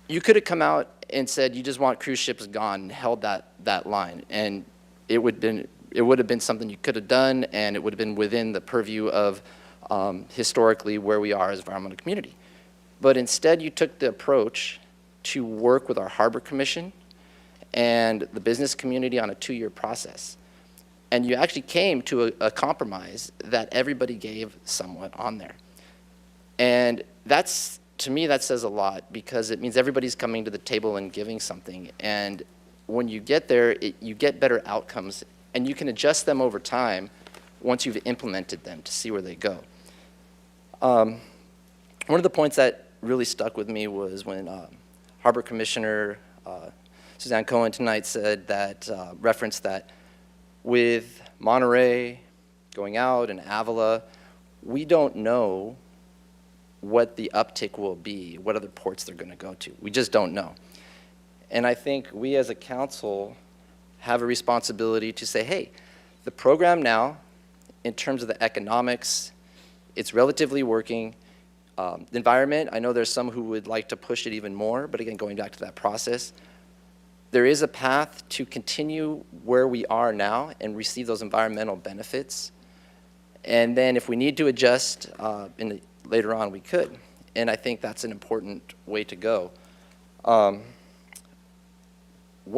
You could have come out and said you just want cruise ships gone and held that line, and it would have been something you could have done, and it would have been within the purview of historically where we are as an environmental community. But instead, you took the approach to work with our Harbor Commission and the business community on a 2-year process. And you actually came to a compromise that everybody gave somewhat on there. And to me, that says a lot, because it means everybody's coming to the table and giving something. And when you get there, you get better outcomes, and you can adjust them over time once you've implemented them to see where they go. One of the points that really stuck with me was when Harbor Commissioner Suzanne Cohen tonight said that, referenced that with Monterey going out and Avila, we don't know what the uptick will be, what other ports they're going to go to. We just don't know. And I think we as a council have a responsibility to say, hey, the program now, in terms of the economics, it's relatively working. The environment, I know there's some who would like to push it even more, but again, going back to that process, there is a path to continue where we are now and receive those environmental benefits. And then if we need to adjust later on, we could. And I think that's an important way to go. One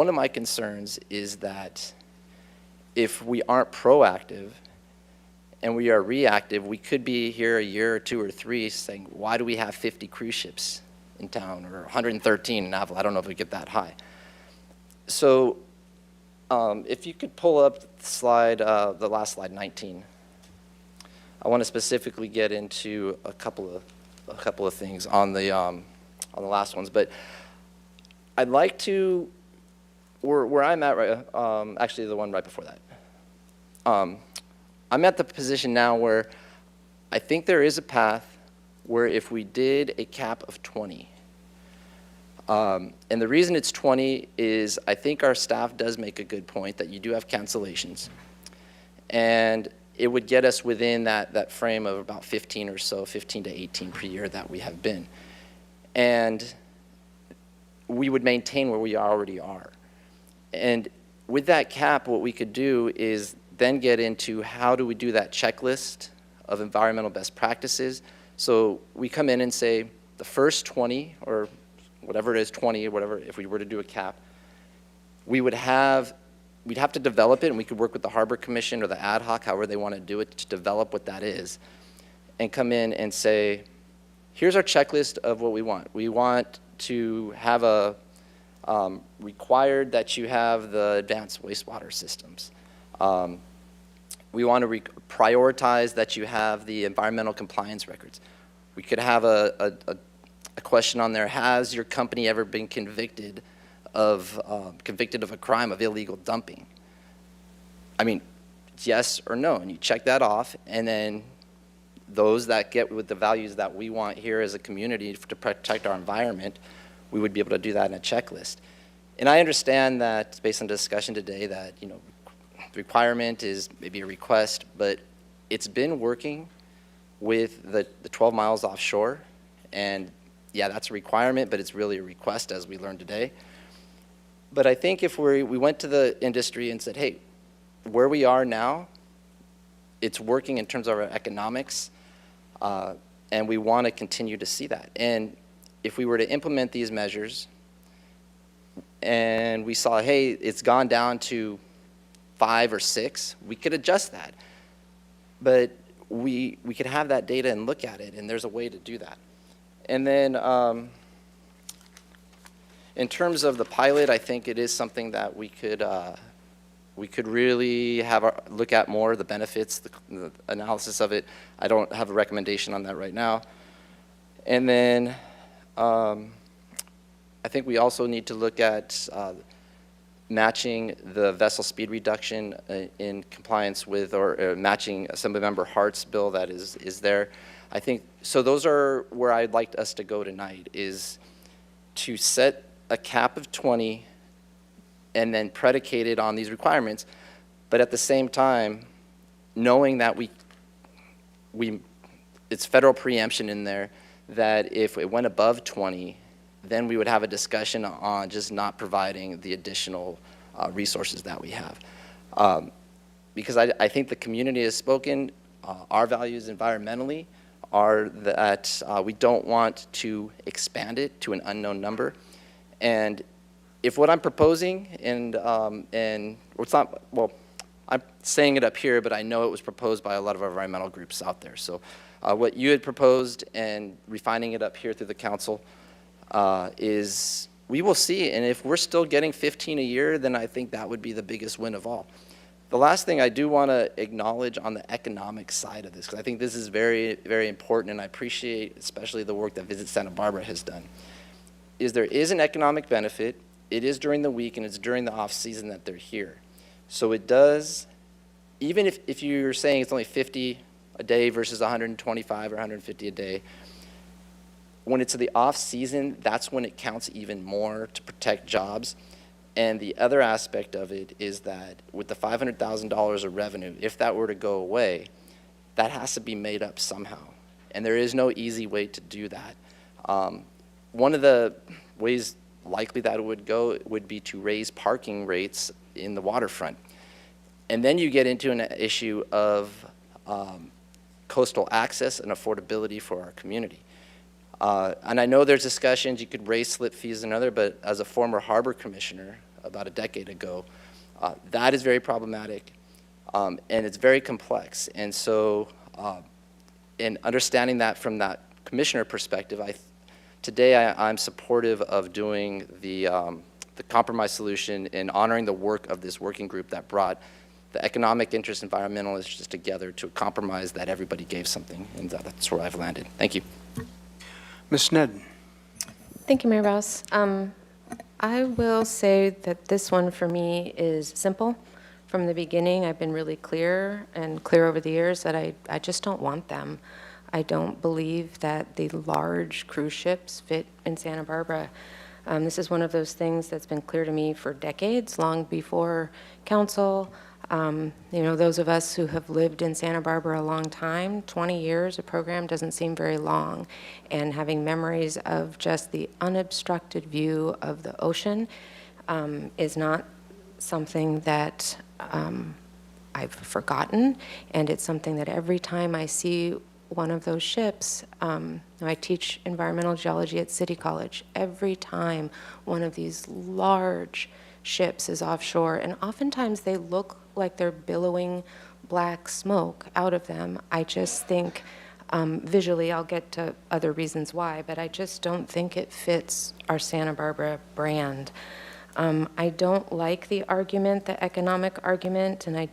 of my concerns is that if we aren't proactive and we are reactive, we could be here a year or 2 or 3 saying, why do we have 50 cruise ships in town, or 113 in Avila? I don't know if we get that high. So if you could pull up the slide, the last slide, 19. I want to specifically get into a couple of things on the last ones, but I'd like to, where I'm at right, actually the one right before that. I'm at the position now where I think there is a path where if we did a cap of 20, and the reason it's 20 is I think our staff does make a good point that you do have cancellations. And it would get us within that frame of about 15 or so, 15 to 18 per year that we have been. And we would maintain where we already are. And with that cap, what we could do is then get into how do we do that checklist of environmental best practices. So we come in and say the first 20 or whatever it is, 20 or whatever, if we were to do a cap, we'd have to develop it, and we could work with the Harbor Commission or the ad hoc, however they want to do it, to develop what that is, and come in and say, here's our checklist of what we want. We want to have a required that you have the advanced wastewater systems. We want to prioritize that you have the environmental compliance records. We could have a question on there, has your company ever been convicted of a crime of illegal dumping? I mean, yes or no, and you check that off, and then those that get with the values that we want here as a community to protect our environment, we would be able to do that in a checklist. And I understand that based on discussion today that, you know, the requirement is maybe a request, but it's been working with the 12 miles offshore, and yeah, that's a requirement, but it's really a request as we learned today. But I think if we went to the industry and said, hey, where we are now, it's working in terms of our economics, and we want to continue to see that. And if we were to implement these measures and we saw, hey, it's gone down to 5 or 6, we could adjust that. But we could have that data and look at it, and there's a way to do that. And then in terms of the pilot, I think it is something that we could really look at more, the benefits, the analysis of it. I don't have a recommendation on that right now. And then I think we also need to look at matching the vessel speed reduction in compliance with, or matching Assemblymember Hart's bill that is there. I think, so those are where I'd like us to go tonight, is to set a cap of 20 and then predicate it on these requirements, but at the same time, knowing that it's federal preemption in there, that if it went above 20, then we would have a discussion on just not providing the additional resources that we have. Because I think the community has spoken, our values environmentally are that we don't want to expand it to an unknown number. And if what I'm proposing, and it's not, well, I'm saying it up here, but I know it was proposed by a lot of our environmental groups out there. So what you had proposed and refining it up here through the council is, we will see. And if we're still getting 15 a year, then I think that would be the biggest win of all. The last thing I do want to acknowledge on the economic side of this, because I think this is very, very important, and I appreciate especially the work that Visit Santa Barbara has done, is there is an economic benefit. It is during the week, and it's during the off-season that they're here. So it does, even if you're saying it's only 50 a day versus 125 or 150 a day, when it's the off-season, that's when it counts even more to protect jobs. And the other aspect of it is that with the $500,000 of revenue, if that were to go away, that has to be made up somehow. And there is no easy way to do that. One of the ways likely that it would go would be to raise parking rates in the waterfront. And then you get into an issue of coastal access and affordability for our community. And I know there's discussions, you could raise slip fees and other, but as a former harbor commissioner about a decade ago, that is very problematic, and it's very complex. And so in understanding that from that commissioner perspective, today I'm supportive of doing the compromise solution and honoring the work of this working group that brought the economic interest, environmental interests together to a compromise that everybody gave something, and that's where I've landed. Thank you. Ms. Sneddon. Thank you, Mayor Rouse. I will say that this one for me is simple. From the beginning, I've been really clear and clear over the years that I just don't want them. I don't believe that the large cruise ships fit in Santa Barbara. This is one of those things that's been clear to me for decades, long before council. Those of us who have lived in Santa Barbara a long time, 20 years, a program doesn't seem very long. And having memories of just the unobstructed view of the ocean is not something that I've forgotten. And it's something that every time I see one of those ships, I teach environmental geology at City College. Every time one of these large ships is offshore, and oftentimes they look like they're billowing black smoke out of them, I just think visually, I'll get to other reasons why, but I just don't think it fits our Santa Barbara brand. I don't like the argument, the economic argument, and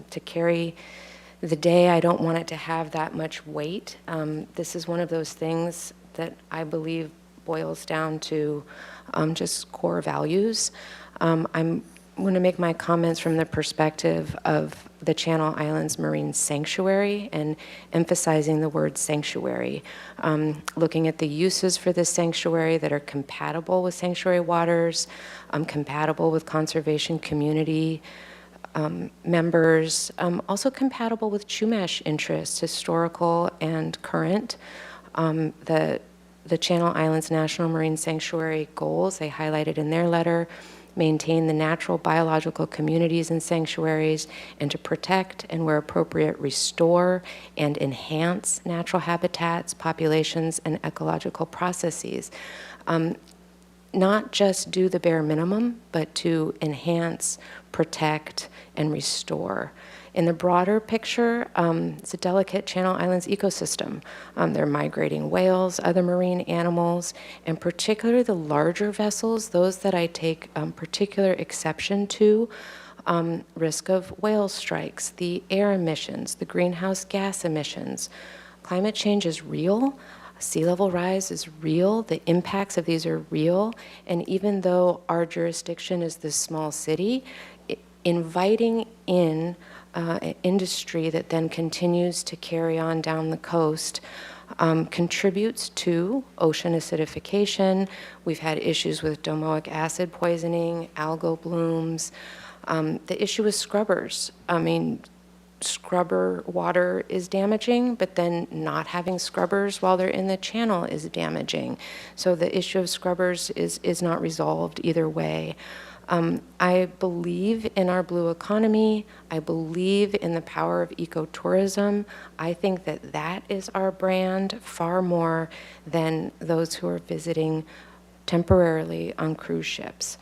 to carry the day, I don't want it to have that much weight. This is one of those things that I believe boils down to just core values. I'm going to make my comments from the perspective of the Channel Islands Marine Sanctuary and emphasizing the word sanctuary, looking at the uses for this sanctuary that are compatible with sanctuary waters, compatible with conservation community members, also compatible with Chumash interests, historical and current. The Channel Islands National Marine Sanctuary goals, they highlighted in their letter, maintain the natural biological communities and sanctuaries, and to protect and, where appropriate, restore and enhance natural habitats, populations, and ecological processes. Not just do the bare minimum, but to enhance, protect, and restore. In the broader picture, it's a delicate Channel Islands ecosystem. They're migrating whales, other marine animals, and particularly the larger vessels, those that I take particular exception to, risk of whale strikes, the air emissions, the greenhouse gas emissions. Climate change is real. Sea level rise is real. The impacts of these are real. And even though our jurisdiction is this small city, inviting in an industry that then continues to carry on down the coast contributes to ocean acidification. We've had issues with domoic acid poisoning, algal blooms. The issue with scrubbers. Scrubber water is damaging, but then not having scrubbers while they're in the channel is damaging. So the issue of scrubbers is not resolved either way. I believe in our blue economy. I believe in the power of ecotourism. I think that that is our brand far more than those who are visiting temporarily on cruise ships.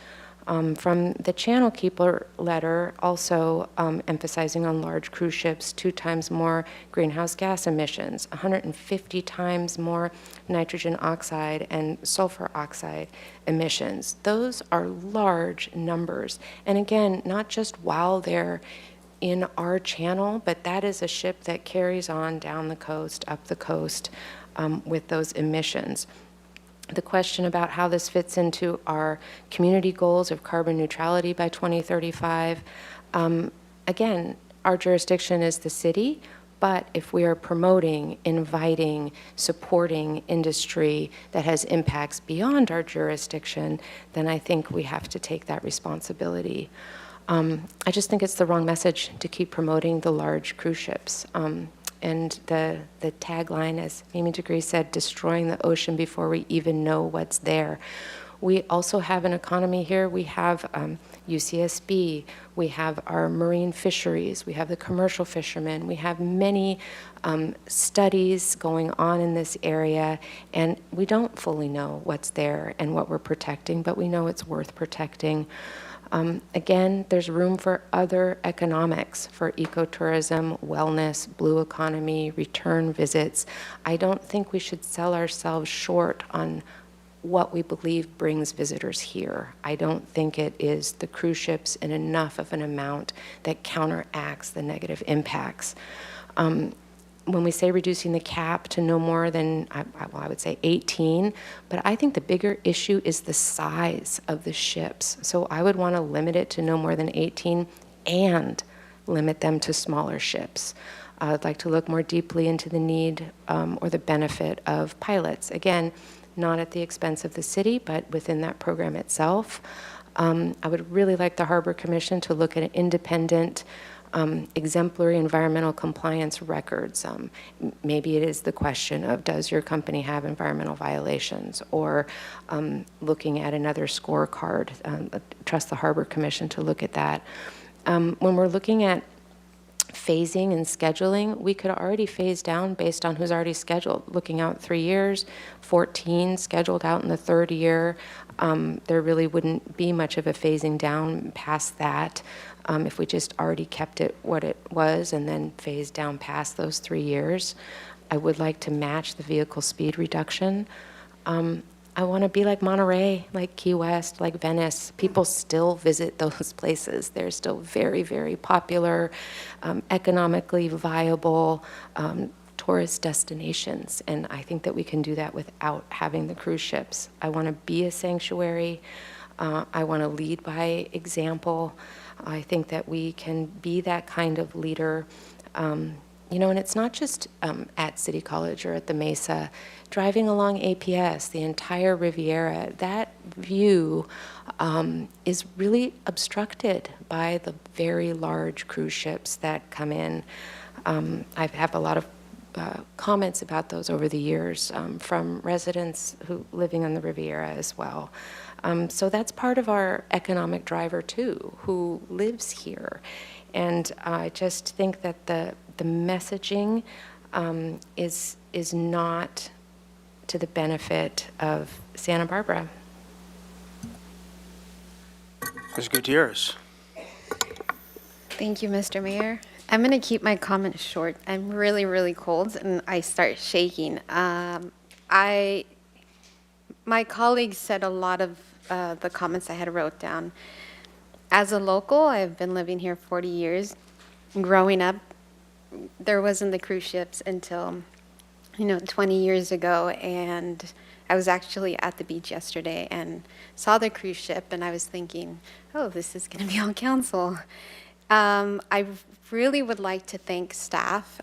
From the Channel Keeper letter, also emphasizing on large cruise ships, 2 times more greenhouse gas emissions, 150 times more nitrogen oxide and sulfur oxide emissions. Those are large numbers. And again, not just while they're in our channel, but that is a ship that carries on down the coast, up the coast with those emissions. The question about how this fits into our community goals of carbon neutrality by 2035. Again, our jurisdiction is the city, but if we are promoting, inviting, supporting industry that has impacts beyond our jurisdiction, then I think we have to take that responsibility. I just think it's the wrong message to keep promoting the large cruise ships. And the tagline, as Mimi Degree said, destroying the ocean before we even know what's there. We also have an economy here. We have UCSB. We have our marine fisheries. We have the commercial fishermen. We have many studies going on in this area, and we don't fully know what's there and what we're protecting, but we know it's worth protecting. Again, there's room for other economics, for ecotourism, wellness, blue economy, return visits. I don't think we should sell ourselves short on what we believe brings visitors here. I don't think it is the cruise ships in enough of an amount that counteracts the negative impacts. When we say reducing the cap to no more than, I would say 18, but I think the bigger issue is the size of the ships. So I would want to limit it to no more than 18 and limit them to smaller ships. I'd like to look more deeply into the need or the benefit of pilots. Again, not at the expense of the city, but within that program itself. I would really like the Harbor Commission to look at independent, exemplary environmental compliance records. Maybe it is the question of, does your company have environmental violations? Or looking at another scorecard. Trust the Harbor Commission to look at that. When we're looking at phasing and scheduling, we could already phase down based on who's already scheduled. Looking out 3 years, 14 scheduled out in the third year. There really wouldn't be much of a phasing down past that if we just already kept it what it was and then phased down past those 3 years. I would like to match the vehicle speed reduction. I want to be like Monterey, like Key West, like Venice. People still visit those places. They're still very, very popular, economically viable tourist destinations. And I think that we can do that without having the cruise ships. I want to be a sanctuary. I want to lead by example. I think that we can be that kind of leader. And it's not just at City College or at the Mesa. Driving along APS, the entire Riviera, that view is really obstructed by the very large cruise ships that come in. I have a lot of comments about those over the years from residents who living on the Riviera as well. So that's part of our economic driver too, who lives here. And I just think that the messaging is not to the benefit of Santa Barbara. Ms. Gutierrez. Thank you, Mr. Mayor. I'm going to keep my comments short. I'm really, really cold, and I start shaking. My colleagues said a lot of the comments I had wrote down. As a local, I've been living here 40 years. Growing up, there wasn't the cruise ships until 20 years ago, and I was actually at the beach yesterday and saw the cruise ship, and I was thinking, oh, this is going to be on council. I really would like to thank staff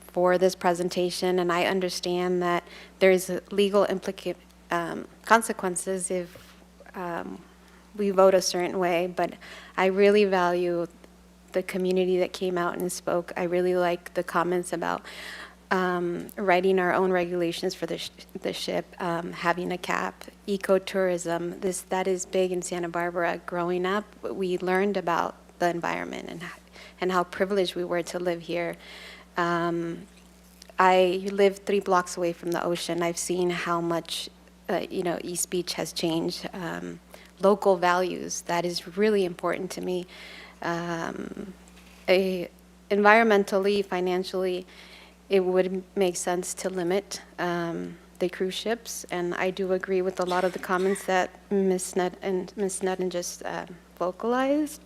for this presentation, and I understand that there's legal consequences if we vote a certain way, but I really value the community that came out and spoke. I really like the comments about writing our own regulations for the ship, having a cap, ecotourism. That is big in Santa Barbara. Growing up, we learned about the environment and how privileged we were to live here. I live 3 blocks away from the ocean. I've seen how much East Beach has changed. Local values, that is really important to me. Environmentally, financially, it would make sense to limit the cruise ships, and I do agree with a lot of the comments that Ms. Sneddon just vocalized.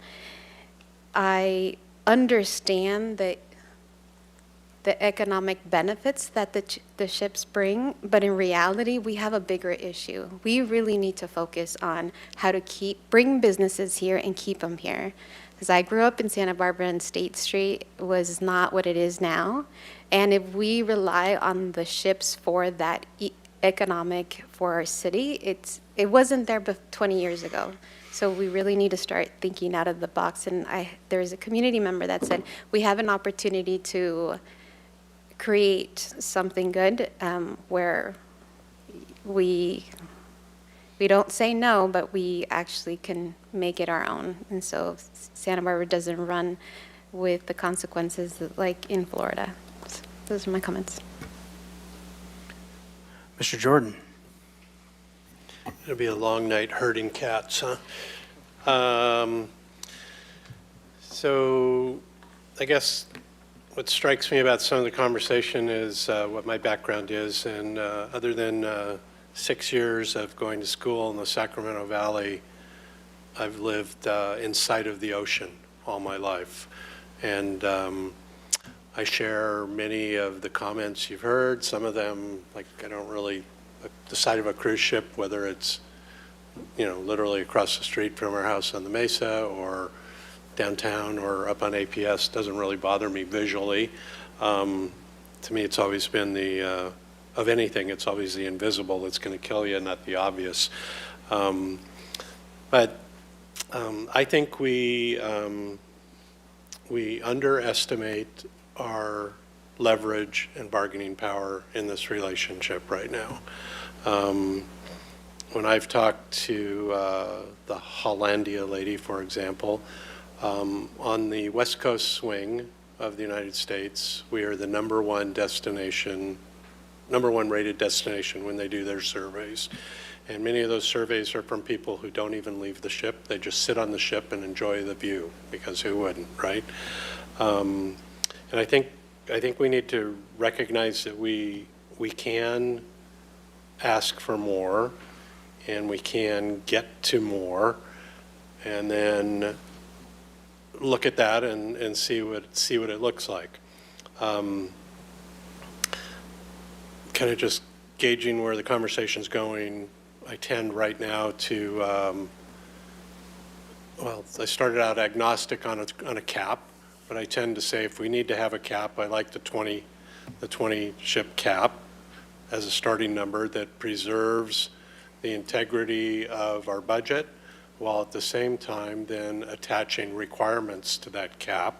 I understand the economic benefits that the ships bring, but in reality, we have a bigger issue. We really need to focus on how to bring businesses here and keep them here. Because I grew up in Santa Barbara, and State Street was not what it is now. And if we rely on the ships for that economic for our city, it wasn't there 20 years ago. So we really need to start thinking out of the box. And there's a community member that said, we have an opportunity to create something good where we don't say no, but we actually can make it our own. And so Santa Barbara doesn't run with the consequences like in Florida. So those are my comments. Mr. Jordan. It'll be a long night herding cats, huh? So I guess what strikes me about some of the conversation is what my background is, and other than 6 years of going to school in the Sacramento Valley, I've lived in sight of the ocean all my life. And I share many of the comments you've heard. Some of them, like, I don't really, the sight of a cruise ship, whether it's, literally across the street from our house on the Mesa or downtown or up on APS doesn't really bother me visually. To me, it's always been of anything, it's always the invisible that's going to kill you, not the obvious. But I think we underestimate our leverage and bargaining power in this relationship right now. When I've talked to the Hollandia lady, for example, on the West Coast swing of the United States, we are the number one rated destination when they do their surveys. And many of those surveys are from people who don't even leave the ship. They just sit on the ship and enjoy the view, because who wouldn't, right? And I think we need to recognize that we can ask for more, and we can get to more, and then look at that and see what it looks like. Kind of just gauging where the conversation's going, I tend right now to, well, I started out agnostic on a cap, but I tend to say if we need to have a cap, I like the 20 ship cap as a starting number that preserves the integrity of our budget, while at the same time then attaching requirements to that cap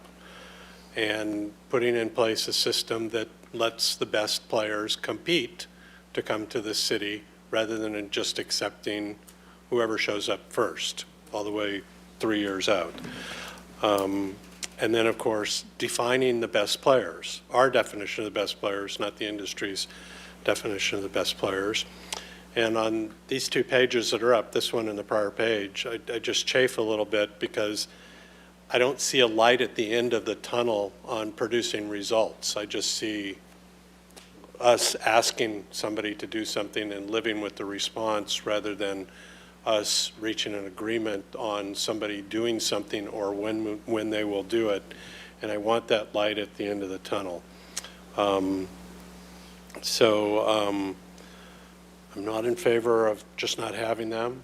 and putting in place a system that lets the best players compete to come to the city, rather than just accepting whoever shows up first, all the way 3 years out. And then, of course, defining the best players, our definition of the best players, not the industry's definition of the best players. And on these 2 pages that are up, this one and the prior page, I just chafe a little bit because I don't see a light at the end of the tunnel on producing results. I just see us asking somebody to do something and living with the response, rather than us reaching an agreement on somebody doing something or when they will do it. And I want that light at the end of the tunnel. I'm not in favor of just not having them.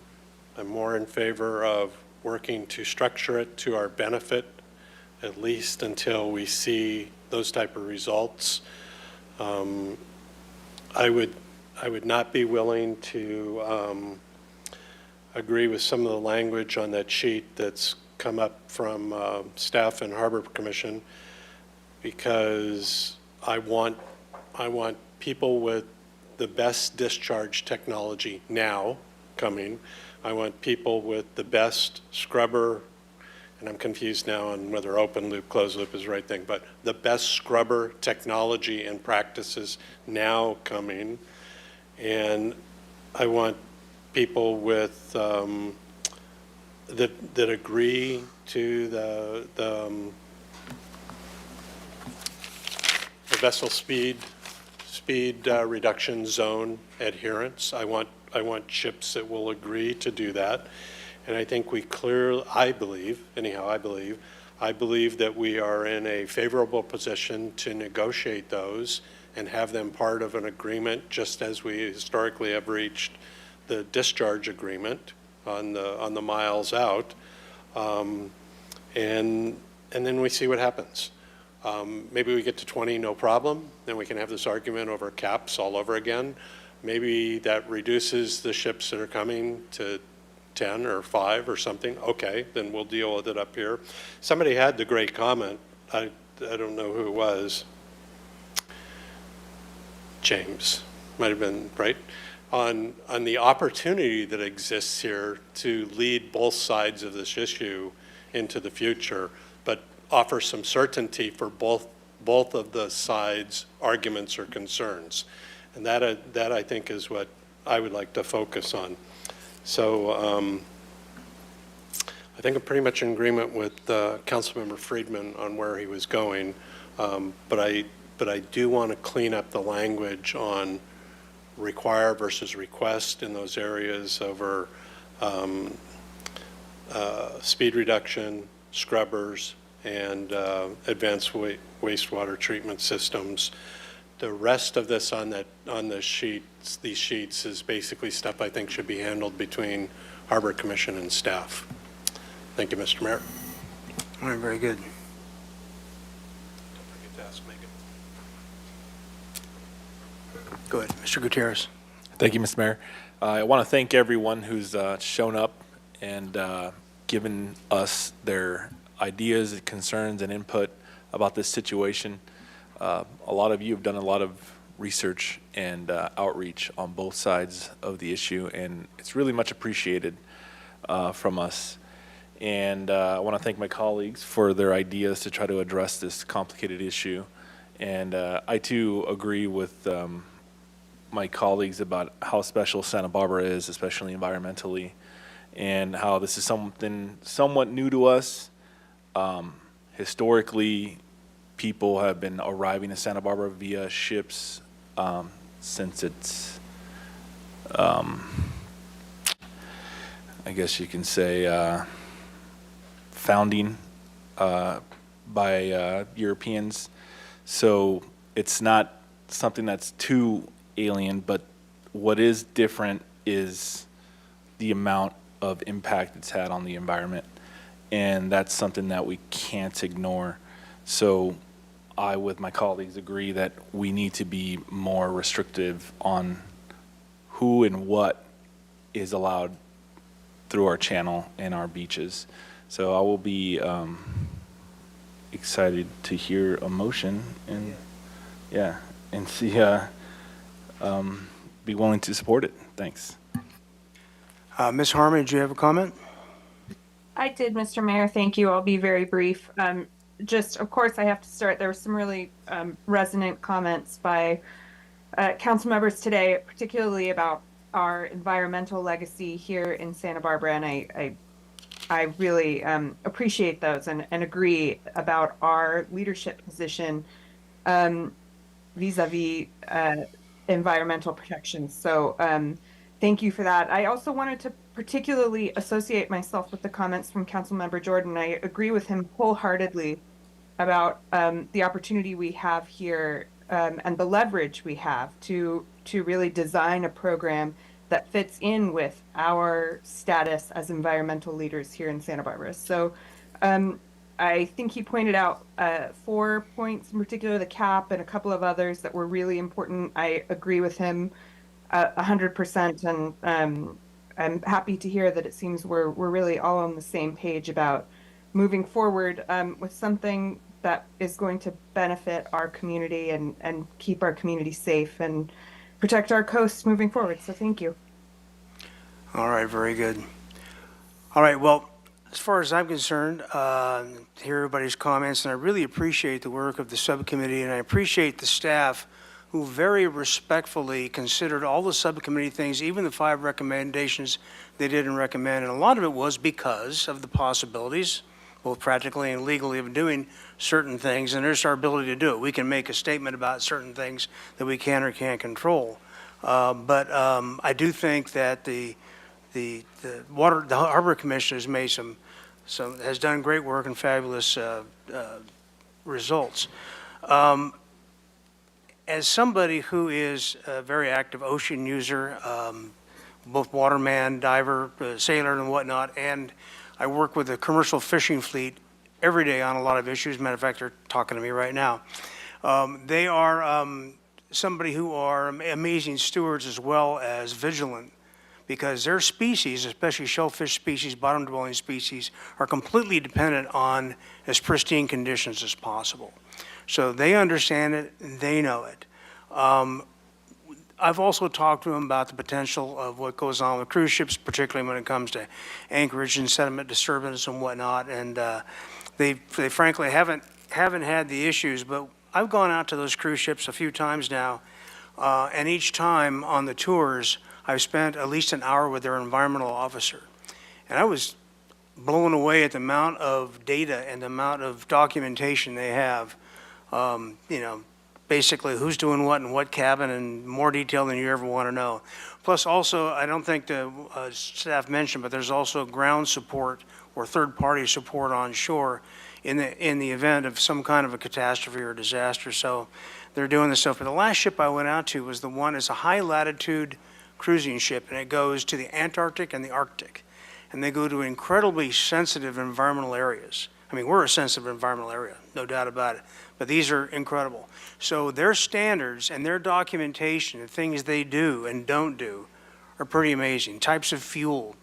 I'm more in favor of working to structure it to our benefit, at least until we see those type of results. I would not be willing to agree with some of the language on that sheet that's come up from staff and Harbor Commission, because I want people with the best discharge technology now coming. I want people with the best scrubber, and I'm confused now on whether open loop, closed loop is the right thing, but the best scrubber technology and practices now coming. And I want people with that agree to the vessel speed reduction zone adherence. I want ships that will agree to do that. And I think I believe that we are in a favorable position to negotiate those and have them part of an agreement, just as we historically have reached the discharge agreement on the miles out. And then we see what happens. Maybe we get to 20, no problem. Then we can have this argument over caps all over again. Maybe that reduces the ships that are coming to 10 or 5 or something. Okay, then we'll deal with it up here. Somebody had the great comment. I don't know who it was. James, might have been, right? On the opportunity that exists here to lead both sides of this issue into the future, but offer some certainty for both of the sides' arguments or concerns. And that I think is what I would like to focus on. So I think I'm pretty much in agreement with Councilmember Friedman on where he was going, but I do want to clean up the language on require versus request in those areas over speed reduction, scrubbers, and advanced wastewater treatment systems. The rest of this on these sheets is basically stuff I think should be handled between Harbor Commission and staff. Thank you, Mr. Mayor. All right, very good. Go ahead, Mr. Gutierrez. Thank you, Mr. Mayor. I want to thank everyone who's shown up and given us their ideas, concerns, and input about this situation. A lot of you have done a lot of research and outreach on both sides of the issue, and it's really much appreciated from us. And I want to thank my colleagues for their ideas to try to address this complicated issue. And I too agree with my colleagues about how special Santa Barbara is, especially environmentally, and how this is something somewhat new to us. Historically, people have been arriving in Santa Barbara via ships since its, I guess you can say, founding by Europeans. So it's not something that's too alien, but what is different is the amount of impact it's had on the environment. And that's something that we can't ignore. So I, with my colleagues, agree that we need to be more restrictive on who and what is allowed through our channel and our beaches. So I will be excited to hear a motion and and see be willing to support it. Thanks. Ms. Harmon, did you have a comment? I did, Mr. Mayor. Thank you. I'll be very brief. Just, of course, I have to start. There were some really resonant comments by council members today, particularly about our environmental legacy here in Santa Barbara, and I really appreciate those and agree about our leadership position vis-a-vis environmental protection. So thank you for that. I also wanted to particularly associate myself with the comments from Councilmember Jordan. I agree with him wholeheartedly about the opportunity we have here and the leverage we have to really design a program that fits in with our status as environmental leaders here in Santa Barbara. So I think he pointed out 4 points in particular, the cap and a couple of others that were really important. I agree with him 100%, and I'm happy to hear that it seems we're really all on the same page about moving forward with something that is going to benefit our community and keep our community safe and protect our coasts moving forward. So thank you. All right, very good. All right, well, as far as I'm concerned, hear everybody's comments, and I really appreciate the work of the subcommittee, and I appreciate the staff who very respectfully considered all the subcommittee things, even the 5 recommendations they didn't recommend. And a lot of it was because of the possibilities, both practically and legally, of doing certain things, and there's our ability to do it. We can make a statement about certain things that we can or can't control. But I do think that the Harbor Commission has made has done great work and fabulous results. As somebody who is a very active ocean user, both waterman, diver, sailor, and whatnot, and I work with the commercial fishing fleet every day on a lot of issues. Matter of fact, they're talking to me right now. They are somebody who are amazing stewards as well as vigilant, because their species, especially shellfish species, bottom-dwelling species, are completely dependent on as pristine conditions as possible. So they understand it, and they know it. I've also talked to them about the potential of what goes on with cruise ships, particularly when it comes to anchorage and sediment disturbance and whatnot. And they frankly haven't had the issues, but I've gone out to those cruise ships a few times now, and each time on the tours, I've spent at least an hour with their environmental officer. And I was blown away at the amount of data and the amount of documentation they have. Basically who's doing what in what cabin, and more detail than you ever want to know. Plus also, I don't think the staff mentioned, but there's also ground support or third-party support on shore in the event of some kind of a catastrophe or disaster. So they're doing this stuff. But the last ship I went out to was the one, it's a high-latitude cruising ship, and it goes to the Antarctic and the Arctic. And they go to incredibly sensitive environmental areas. I mean, we're a sensitive environmental area, no doubt about it, but these are incredible. So their standards and their documentation and things they do and don't do are pretty amazing. Types of fuel,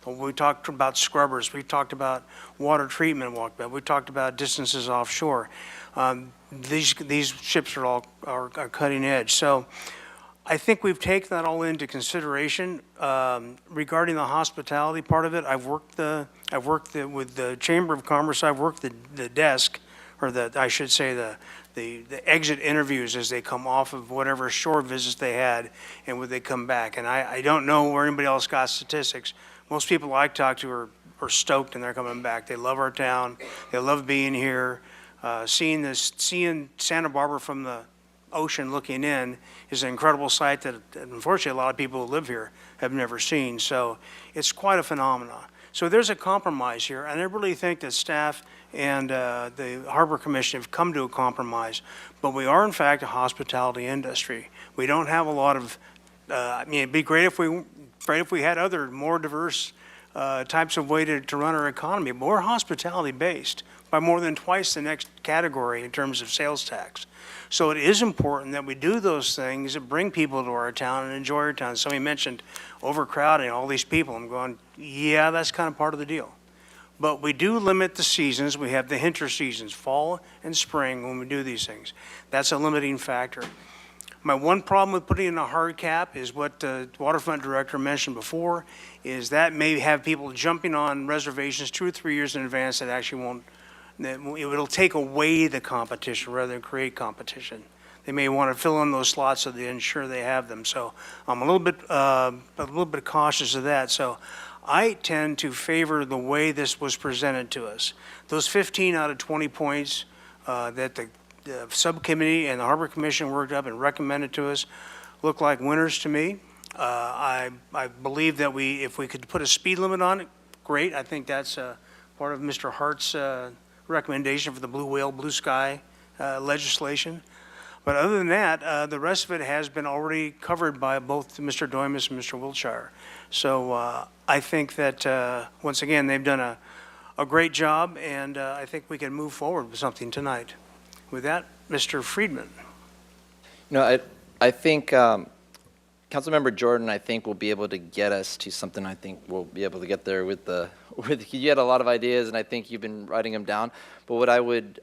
we talked about scrubbers, we talked about water treatment, we talked about distances offshore. These ships are all are cutting edge. So I think we've taken that all into consideration. Regarding the hospitality part of it, I've worked with the Chamber of Commerce. I've worked the desk, or I should say the exit interviews as they come off of whatever shore visits they had and when they come back. And I don't know where anybody else got statistics. Most people I talk to are stoked and they're coming back. They love our town. They love being here. Seeing Santa Barbara from the ocean looking in is an incredible sight that unfortunately a lot of people who live here have never seen. So it's quite a phenomenon. So there's a compromise here, and I really think that staff and the Harbor Commission have come to a compromise. But we are in fact a hospitality industry. We don't have a lot of. I mean, it'd be great if we had other more diverse types of way to run our economy. But we're hospitality based by more than twice the next category in terms of sales tax. So it is important that we do those things that bring people to our town and enjoy our town. Somebody mentioned overcrowding, all these people. I'm going, yeah, that's kind of part of the deal. But we do limit the seasons. We have the winter seasons, fall and spring, when we do these things. That's a limiting factor. My one problem with putting in a hard cap is what the waterfront director mentioned before, is that may have people jumping on reservations 2 or 3 years in advance that actually won't. It'll take away the competition rather than create competition. They may want to fill in those slots so they ensure they have them. So I'm a little bit cautious of that. So I tend to favor the way this was presented to us. Those 15 out of 20 points that the subcommittee and the Harbor Commission worked up and recommended to us look like winners to me. I believe that if we could put a speed limit on it, great. I think that's part of Mr. Hart's recommendation for the Blue Whale, Blue Sky legislation. But other than that, the rest of it has been already covered by both Mr. Doimus and Mr. Wiltshire. So I think that, once again, they've done a great job, and I think we can move forward with something tonight. With that, Mr. Friedman. I think Councilmember Jordan, I think, will be able to get us to something. I think we'll be able to get there with you had a lot of ideas, and I think you've been writing them down. But what I would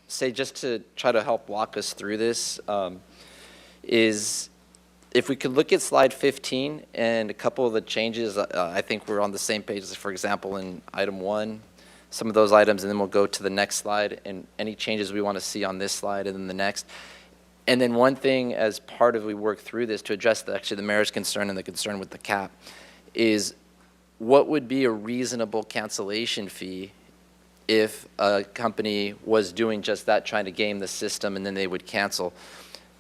say, just to try to help walk us through this, is if we could look at slide 15 and a couple of the changes, I think we're on the same page. For example, in item 1, some of those items, and then we'll go to the next slide and any changes we want to see on this slide and then the next. And then one thing, as part of we work through this to address actually the mayor's concern and the concern with the cap, is what would be a reasonable cancellation fee if a company was doing just that, trying to game the system, and then they would cancel?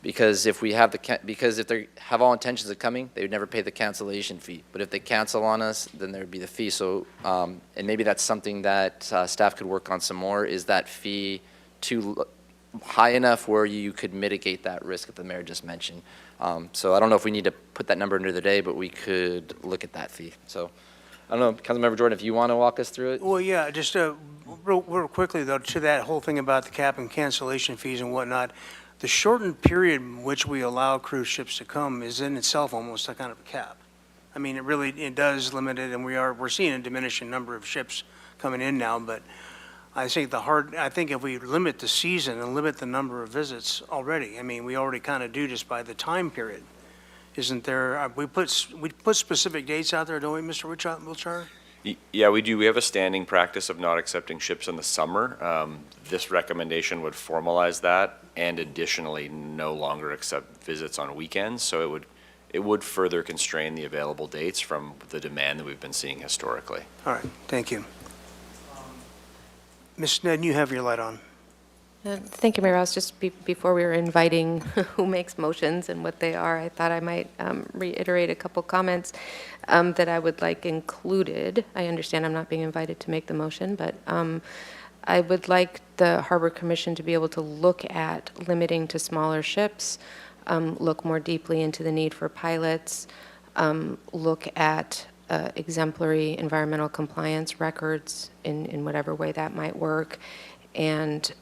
Because if we have because if they have all intentions of coming, they would never pay the cancellation fee. But if they cancel on us, then there would be the fee. So, and maybe that's something that staff could work on some more. Is that fee too high enough where you could mitigate that risk that the mayor just mentioned? So I don't know if we need to put that number into the day, but we could look at that fee. So I don't know, Councilmember Jordan, if you want to walk us through it. Well, yeah, just real quickly, though, to that whole thing about the cap and cancellation fees and whatnot, the shortened period in which we allow cruise ships to come is in itself almost a kind of a cap. I mean, it does limit it, and we're seeing a diminishing number of ships coming in now, but I think if we limit the season and limit the number of visits already, I mean, we already kind of do just by the time period. Isn't there, we put specific dates out there, don't we, Mr. Wiltshire? Yeah, we do. We have a standing practice of not accepting ships in the summer. This recommendation would formalize that, and additionally no longer accept visits on weekends. So it would further constrain the available dates from the demand that we've been seeing historically. All right, thank you. Ms. Sneddon, you have your light on. Thank you, Mayor Rouse. Just before we were inviting who makes motions and what they are, I thought I might reiterate a couple comments that I would like included. I understand I'm not being invited to make the motion, but I would like the Harbor Commission to be able to look at limiting to smaller ships, look more deeply into the need for pilots, look at exemplary environmental compliance records in whatever way that might work. And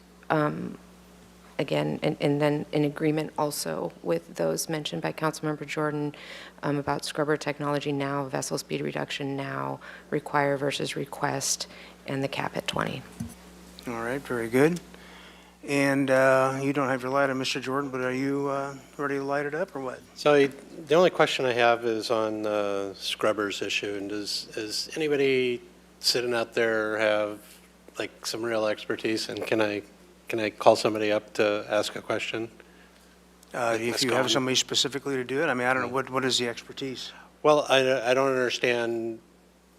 again, and then in agreement also with those mentioned by Councilmember Jordan about scrubber technology now, vessel speed reduction now, require versus request, and the cap at 20. All right, very good. And you don't have your light on, Mr. Jordan, but are you ready to light it up or what? So the only question I have is on the scrubbers issue. And does anybody sitting out there have like some real expertise? And can I call somebody up to ask a question? If you have somebody specifically to do it, I mean, I don't know, what is the expertise? Well, I don't understand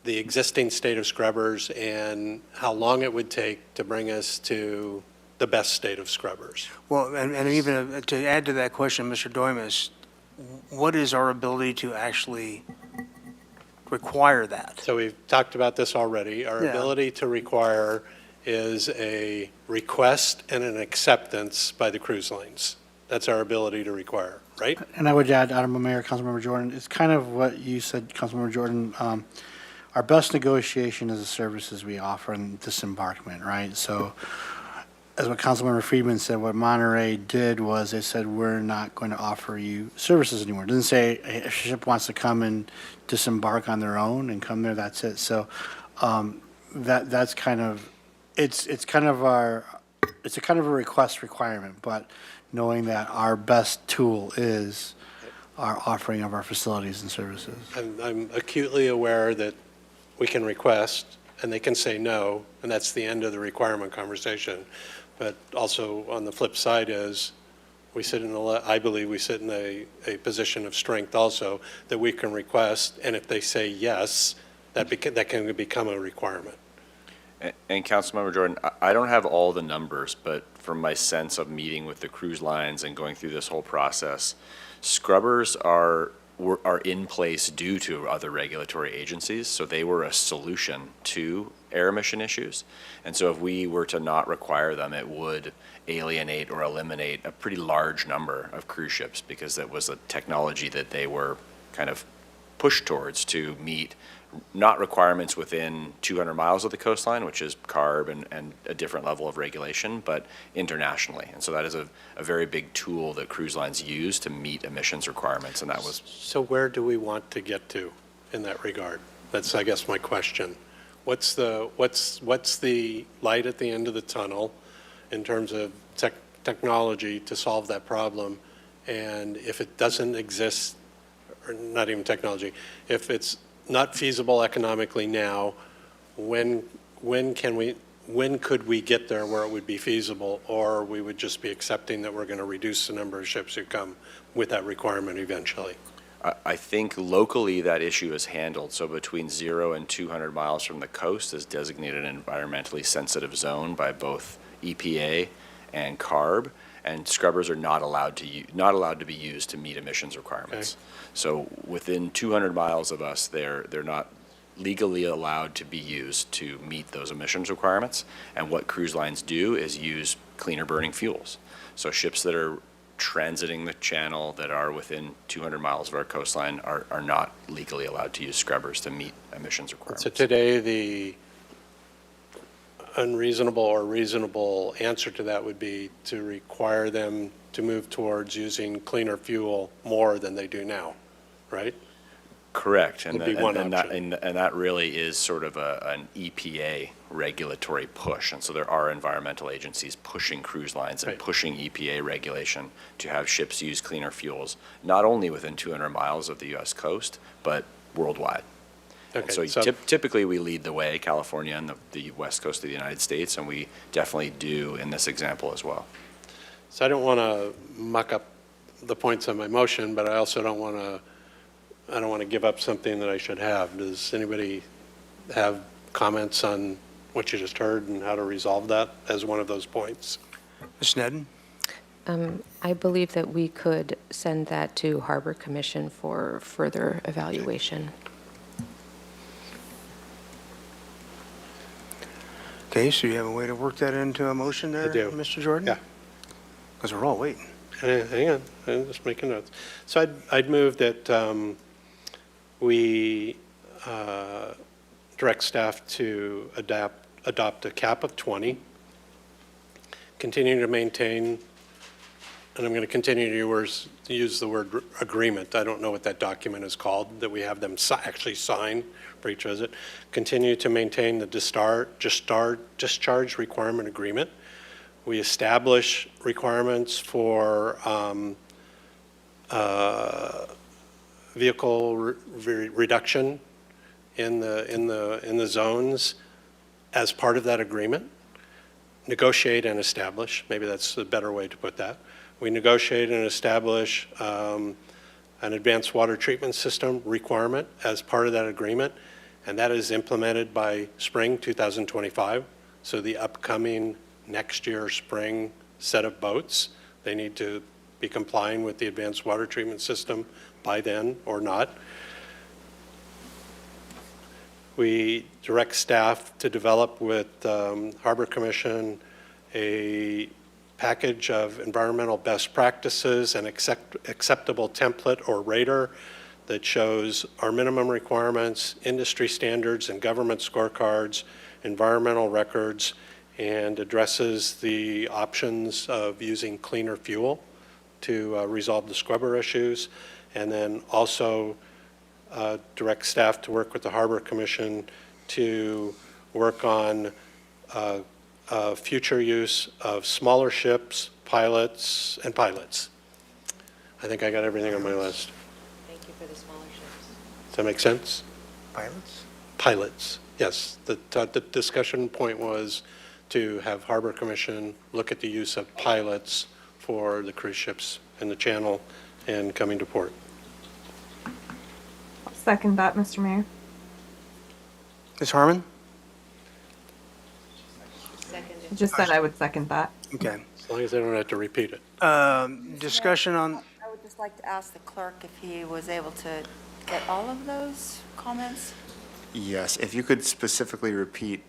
the existing state of scrubbers and how long it would take to bring us to the best state of scrubbers. Well, and even to add to that question, Mr. Doimus, what is our ability to actually require that? So we've talked about this already. Our Yeah. ability to require is a request and an acceptance by the cruise lines. That's our ability to require, right? And I would add, Honorable Mayor, Councilmember Jordan, it's kind of what you said, Councilmember Jordan. Our best negotiation is the services we offer in disembarkment, right? So as what Councilmember Friedman said, what Monterey did was they said, we're not going to offer you services anymore. It doesn't say hey, if a ship wants to come and disembark on their own and come there, that's it. So that's kind of, it's kind of a request requirement, but knowing that our best tool is our offering of our facilities and services. I'm acutely aware that we can request and they can say no, and that's the end of the requirement conversation. But also on the flip side is I believe we sit in a position of strength also that we can request, and if they say yes, that can become a requirement. And Councilmember Jordan, I don't have all the numbers, but from my sense of meeting with the cruise lines and going through this whole process, scrubbers are in place due to other regulatory agencies, so they were a solution to air emission issues. And so if we were to not require them, it would alienate or eliminate a pretty large number of cruise ships because that was a technology that they were kind of pushed towards to meet not requirements within 200 miles of the coastline, which is CARB and a different level of regulation, but internationally. And so that is a very big tool that cruise lines use to meet emissions requirements, and that was... So where do we want to get to in that regard? That's, I guess, my question. What's the light at the end of the tunnel in terms of technology to solve that problem? And if it doesn't exist, or not even technology, if it's not feasible economically now, when could we get there where it would be feasible, or we would just be accepting that we're going to reduce the number of ships who come with that requirement eventually? I think locally that issue is handled. So between 0 and 200 miles from the coast is designated an environmentally sensitive zone by both EPA and CARB, and scrubbers are not allowed to be used to meet emissions requirements. Okay. So within 200 miles of us, they're not legally allowed to be used to meet those emissions requirements. And what cruise lines do is use cleaner burning fuels. So ships that are transiting the channel that are within 200 miles of our coastline are not legally allowed to use scrubbers to meet emissions requirements. So today, the unreasonable or reasonable answer to that would be to require them to move towards using cleaner fuel more than they do now, right? Correct, and Would be one option. that really is sort of an EPA regulatory push, and so there are environmental agencies pushing cruise lines and pushing EPA regulation to have ships use cleaner fuels, not only within 200 miles of the U.S. coast, but worldwide. Okay, so typically we lead the way, California and the west coast of the United States, and we definitely do in this example as well. So I don't want to muck up the points of my motion, but I also don't want to give up something that I should have. Does anybody have comments on what you just heard and how to resolve that as one of those points? Ms. Sneddon? I believe that we could send that to Harbor Commission for further evaluation. Okay, so you have a way to work that into a motion there, I do. Mr. Jordan? Yeah. Because we're all waiting. Hang on, I'm just making notes. So I'd move that we direct staff to adopt a cap of 20, continue to maintain, and I'm going to continue to use the word agreement. I don't know what that document is called, that we have them actually sign for each visit. Continue to maintain the discharge requirement agreement. We establish requirements for vehicle reduction in the zones as part of that agreement. Negotiate and establish, maybe that's a better way to put that. We negotiate and establish an advanced water treatment system requirement as part of that agreement, and that is implemented by spring 2025. So the upcoming next year spring set of boats, they need to be complying with the advanced water treatment system by then or not. We direct staff to develop with Harbor Commission a package of environmental best practices and acceptable template or rater that shows our minimum requirements, industry standards and government scorecards, environmental records, and addresses the options of using cleaner fuel to resolve the scrubber issues. And then also direct staff to work with the Harbor Commission to work on future use of smaller ships, pilots. I think I got everything on my list. Thank you for the smaller ships. Does that make sense? Pilots? Pilots, yes. The discussion point was to have Harbor Commission look at the use of pilots for the cruise ships in the channel and coming to port. I'll second that, Mr. Mayor. Ms. Harmon? I just said I would second that. Okay. As long as I don't have to repeat it. Discussion on, I would just like to ask the clerk if he was able to get all of those comments. Yes, if you could specifically repeat,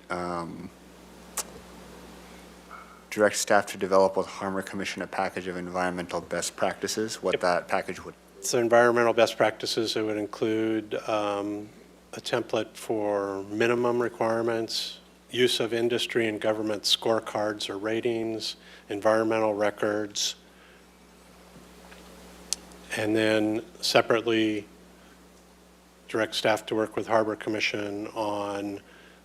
direct staff to develop with Harbor Commission a package of environmental best practices, what that package would. So environmental best practices, it would include a template for minimum requirements, use of industry and government scorecards or ratings, environmental records, and then separately direct staff to work with Harbor Commission on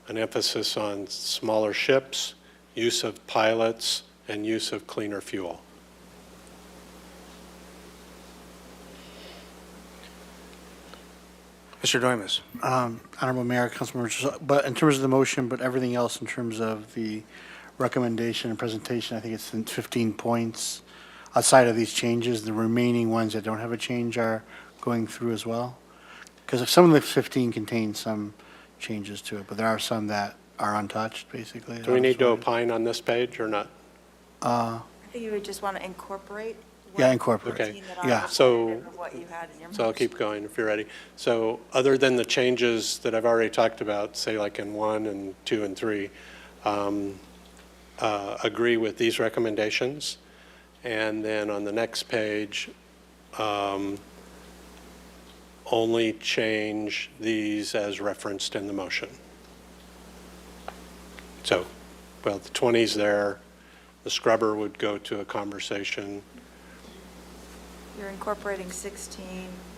an emphasis on smaller ships, use of pilots, and use of cleaner fuel. Mr. Doimus. Honorable Mayor, Councilmembers, but in terms of the motion, but everything else in terms of the recommendation and presentation, I think it's in 15 points. Outside of these changes, the remaining ones that don't have a change are going through as well. Because if some of the 15 contain some changes to it, but there are some that are untouched, basically. Do we need to opine on this page or not? I think you would just want to incorporate. Yeah, incorporate. Okay. Yeah. So, What you had in your so I'll keep going if you're ready. So other than the changes that I've already talked about, say like in 1 and 2 and 3, agree with these recommendations. And then on the next page, only change these as referenced in the motion. So, well, the 20's there. The scrubber would go to a conversation. You're incorporating 16,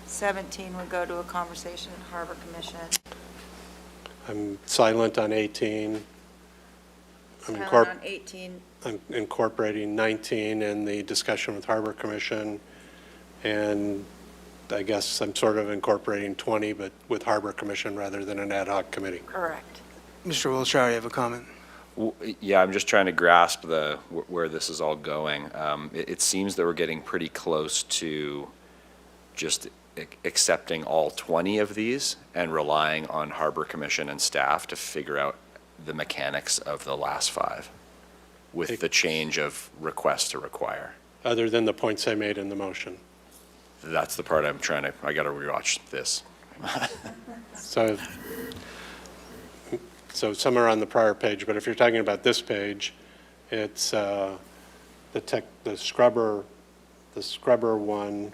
17 would go to a conversation at Harbor Commission. I'm silent on 18. Silent on 18. I'm incorporating 19 in the discussion with Harbor Commission. And I guess I'm sort of incorporating 20, but with Harbor Commission rather than an ad hoc committee. Correct. Mr. Wiltshire, you have a comment? Yeah, I'm just trying to grasp where this is all going. It seems that we're getting pretty close to just accepting all 20 of these and relying on Harbor Commission and staff to figure out the mechanics of the last 5 with the change of request to require. Other than the points I made in the motion. That's the part I got to rewatch this. So some are on the prior page, but if you're talking about this page, it's the scrubber one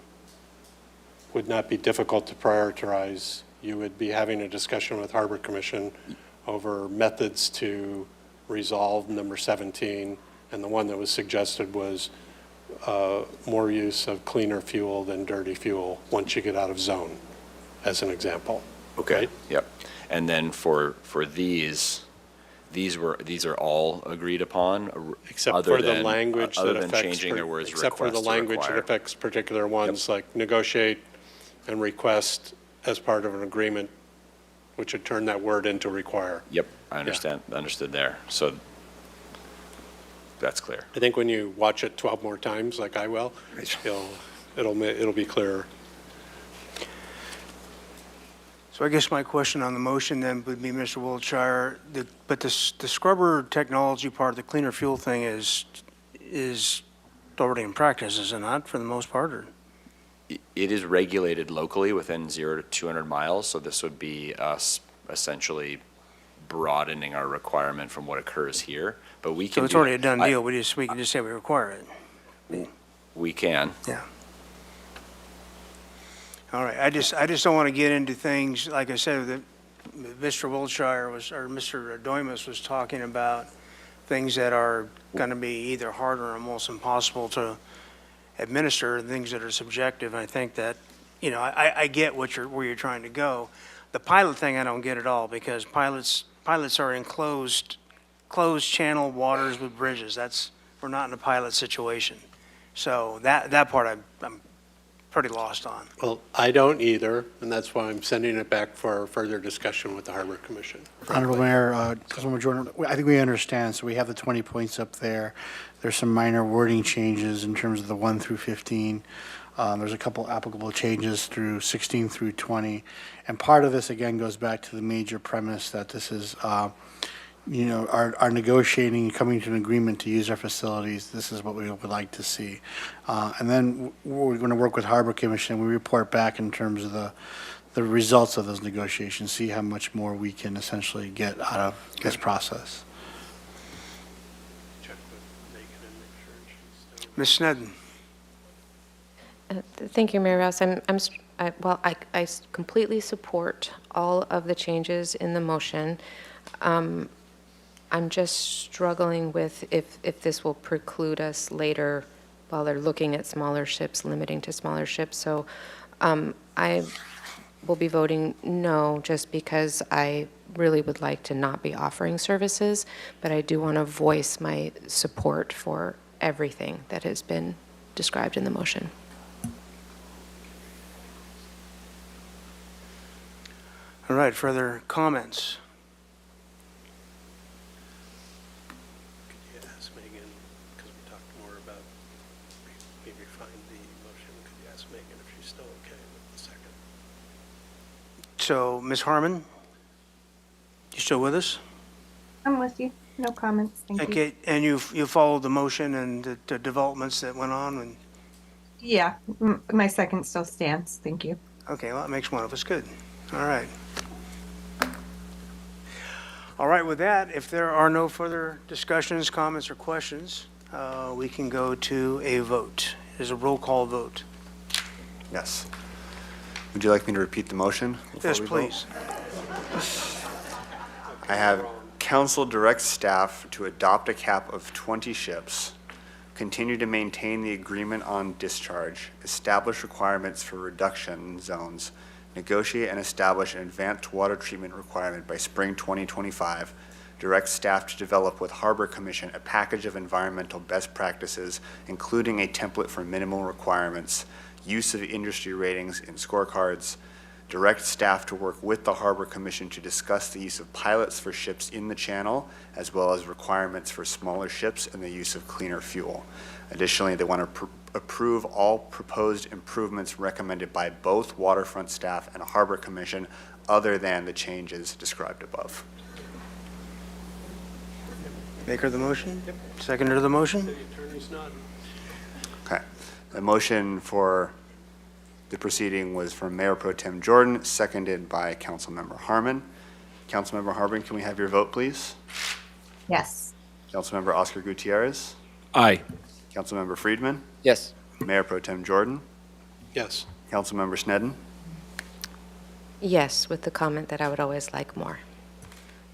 would not be difficult to prioritize you would be having a discussion with Harbor Commission over methods to resolve number 17, and the one that was suggested was more use of cleaner fuel than dirty fuel once you get out of zone, as an example. Okay, right? yep. And then for these are all agreed upon? Except other for the than- language other that than affects, changing the words except for the request to language that require. affects particular ones, like negotiate and request as part of an agreement, which would turn that word into require. Yep, I understand, understood there. So that's clear. I think when you watch it 12 more times, like I will, it'll be clearer. So I guess my question on the motion then would be, Mr. Wiltshire, but the scrubber technology part, the cleaner fuel thing is already in practice, is it not, for the most part, or? It is regulated locally within 0 to 200 miles, so this would be us essentially broadening our requirement from what occurs here, but we can. So it's already a done deal, we can just say we require it. We can. Yeah. All right, I just don't want to get into things, like I said, that Mr. Wiltshire or Mr. Doimus was talking about, things that are going to be either hard or almost impossible to administer, things that are subjective. And I think that, I get where you're trying to go. The pilot thing, I don't get at all, because pilots are in closed channel waters with bridges. We're not in a pilot situation. So that part I'm pretty lost on. Well, I don't either, and that's why I'm sending it back for further discussion with the Harbor Commission. Honorable Mayor, Councilmember Jordan, I think we understand, so we have the 20 points up there. There's some minor wording changes in terms of the 1 through 15. There's a couple applicable changes through 16 through 20. And part of this, again, goes back to the major premise that this is, our negotiating, coming to an agreement to use our facilities. This is what we would like to see. And then we're going to work with Harbor Commission. We report back in terms of the results of those negotiations, see how much more we can essentially get out of this process. Ms. Sneddon? Thank you, Mayor Rouse. I completely support all of the changes in the motion. I'm just struggling with if this will preclude us later while they're looking at smaller ships, limiting to smaller ships. So I will be voting no, just because I really would like to not be offering services, but I do want to voice my support for everything that has been described in the motion. All right, further comments? Could you ask Megan, because we talked more about, we refined the motion, could you ask Megan if she's still okay with the second? So, Ms. Harmon, you still with us? I'm with you. No comments. Thank you. Okay, and you followed the motion and the developments that went on? And Yeah, my second still stands. Thank you. okay, well, that makes one of us good. All right. All right, with that, if there are no further discussions, comments, or questions, we can go to a vote. It is a roll call vote. Yes. Would you like me to repeat the motion? Yes, before we please. vote? I have council direct staff to adopt a cap of 20 ships, continue to maintain the agreement on discharge, establish requirements for reduction zones, negotiate and establish an advanced water treatment requirement by spring 2025, direct staff to develop with Harbor Commission a package of environmental best practices, including a template for minimal requirements, use of industry ratings in scorecards, direct staff to work with the Harbor Commission to discuss the use of pilots for ships in the channel, as well as requirements for smaller ships and the use of cleaner fuel. Additionally, they want to approve all proposed improvements recommended by both waterfront staff and Harbor Commission, other than the changes described above. Maker of the motion? Seconder of the motion? City Attorney's nodding. Okay. The motion for the proceeding was from Mayor Pro Tem Jordan, seconded by Councilmember Harmon. Councilmember Harmon, can we have your vote, please? Yes. Councilmember Oscar Gutierrez? Aye. Councilmember Friedman? Yes. Mayor Pro Tem Jordan? Yes. Councilmember Sneddon? Yes, with the comment that I would always like more.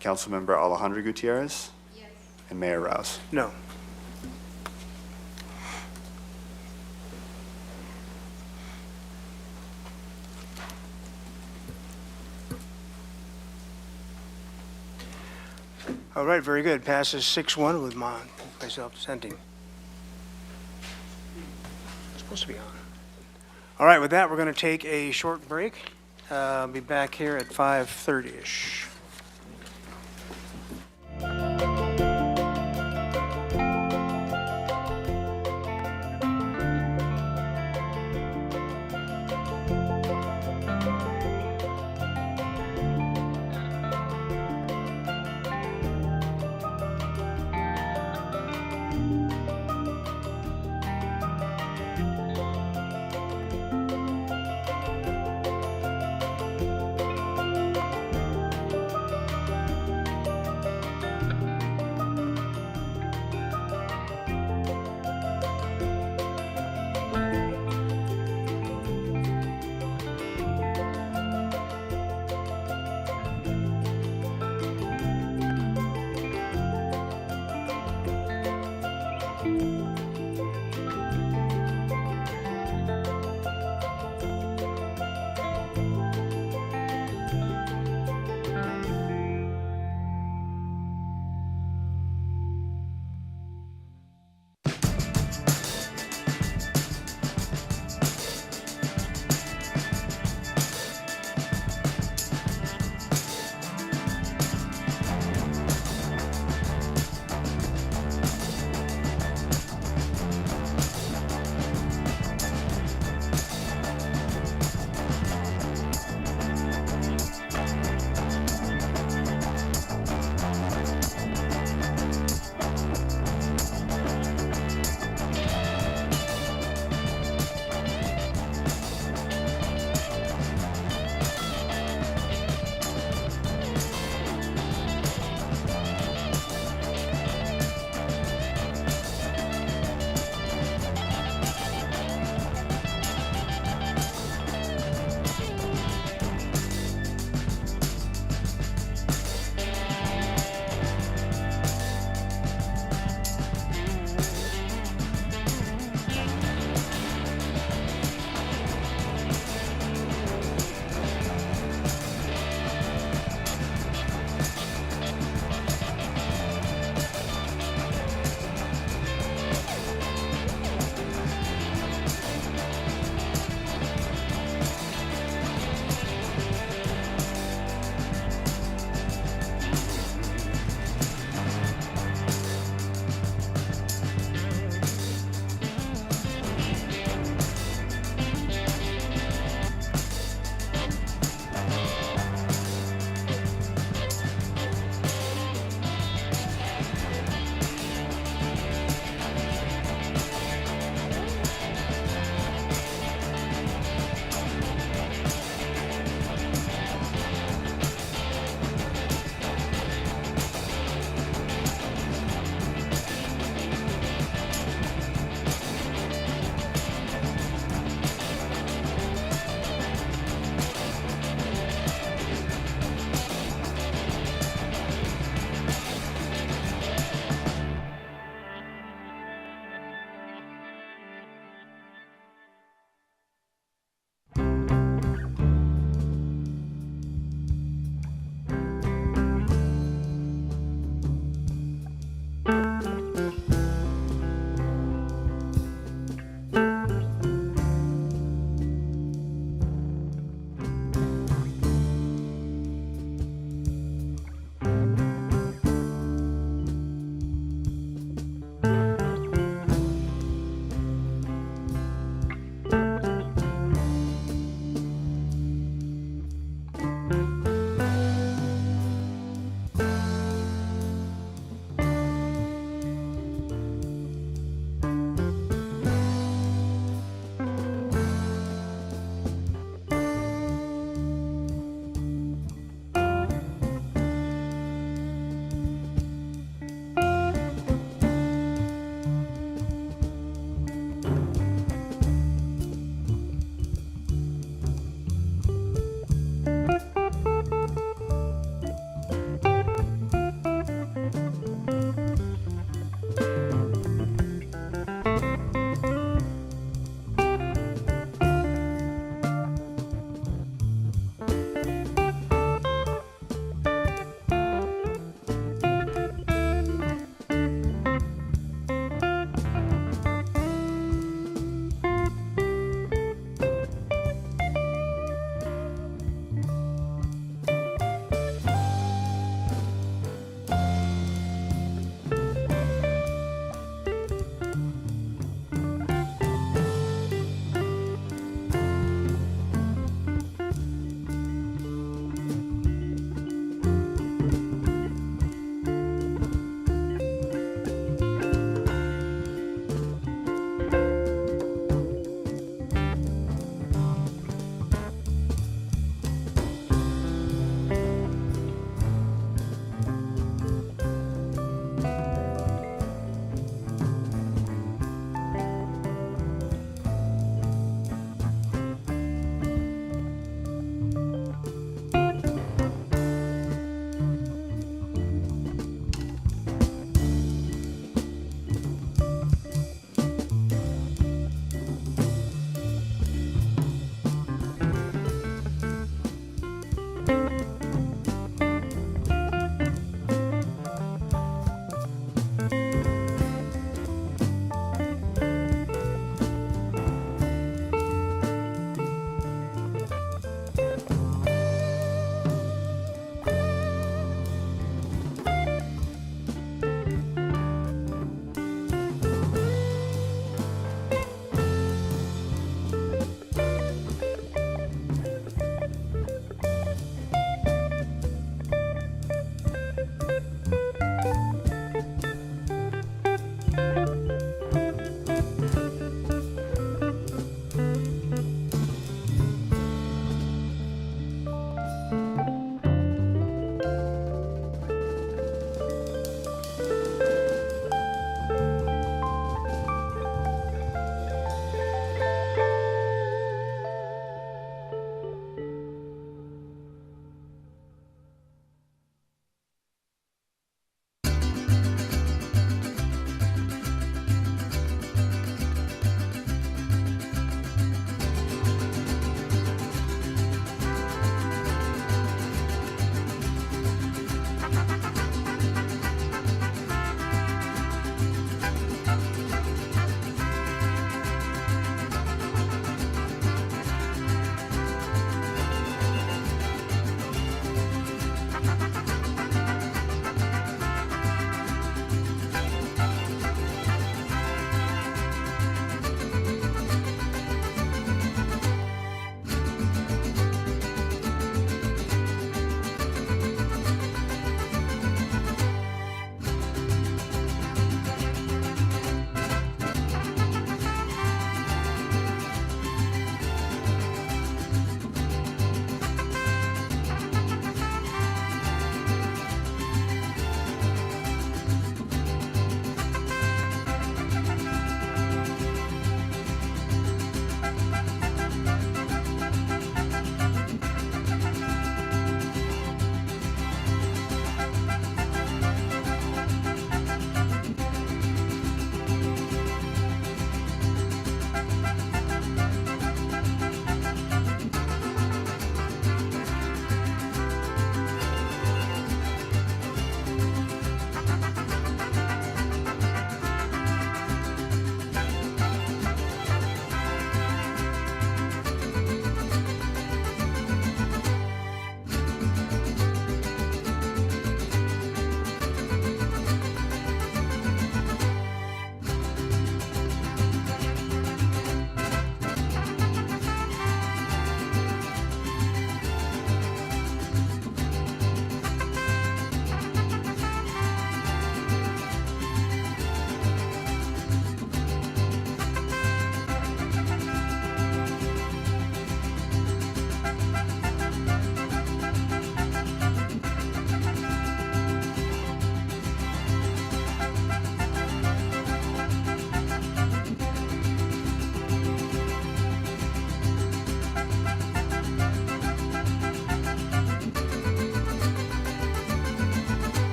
Councilmember Alejandro Gutierrez? Yes. And Mayor Rouse? No. All right, very good. Passes 6-1 with myself dissenting. It's supposed to be on. All right, with that, we're going to take a short break. Be back here at 5:30-ish.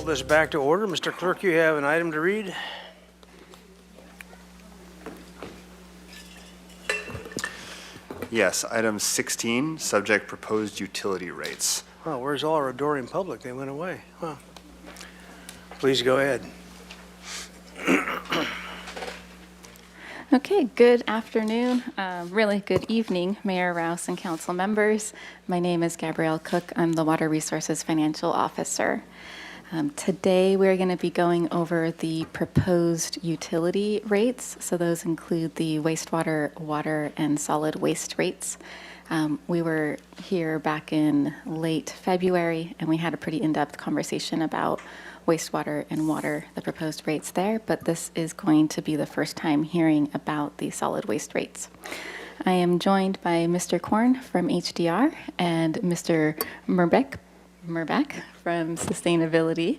Call this back to order. Mr. Clerk, you have an item to read. Yes, item 16, subject proposed utility rates. Well, where's all our adoring public? They went away. Huh. Please go ahead. Okay, good afternoon, really good evening, Mayor Rouse and council members. My name is Gabrielle Cook. I'm the Water Resources Financial Officer. Today, we're going to be going over the proposed utility rates. So those include the wastewater, water, and solid waste rates. We were here back in late February, and we had a pretty in-depth conversation about wastewater and water, the proposed rates there, but this is going to be the first time hearing about the solid waste rates. I am joined by Mr. Korn from HDR and Mr. Merbeck from Sustainability,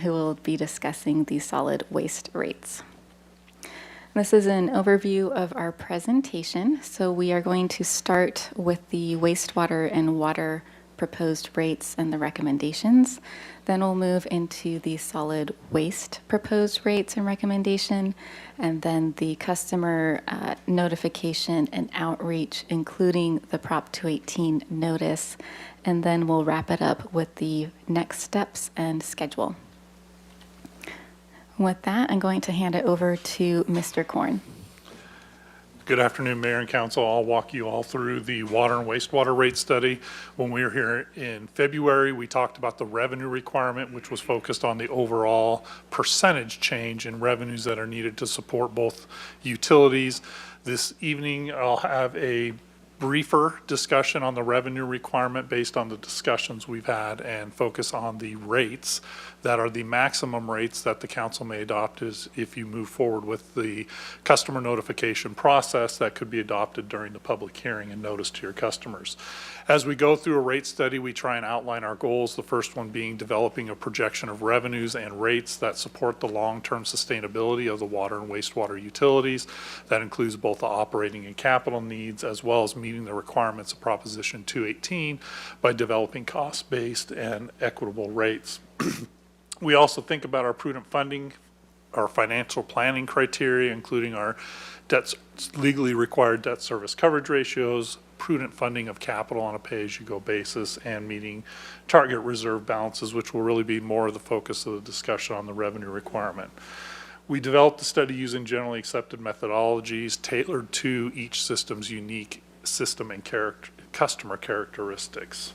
who will be discussing the solid waste rates. This is an overview of our presentation. So we are going to start with the wastewater and water proposed rates and the recommendations. Then we'll move into the solid waste proposed rates and recommendation, and then the customer notification and outreach, including the Prop 218 notice, and then we'll wrap it up with the next steps and schedule. With that, I'm going to hand it over to Mr. Korn. Good afternoon, Mayor and Council. I'll walk you all through the water and wastewater rate study. When we were here in February, we talked about the revenue requirement, which was focused on the overall percentage change in revenues that are needed to support both utilities. This evening, I'll have a briefer discussion on the revenue requirement based on the discussions we've had and focus on the rates that are the maximum rates that the council may adopt is if you move forward with the customer notification process that could be adopted during the public hearing and notice to your customers. As we go through a rate study, we try and outline our goals, the first one being developing a projection of revenues and rates that support the long-term sustainability of the water and wastewater utilities. That includes both the operating and capital needs, as well as meeting the requirements of Proposition 218 by developing cost-based and equitable rates. We also think about our prudent funding, our financial planning criteria, including our legally required debt service coverage ratios, prudent funding of capital on a pay-as-you-go basis, and meeting target reserve balances, which will really be more of the focus of the discussion on the revenue requirement. We developed the study using generally accepted methodologies tailored to each system's unique system and customer characteristics.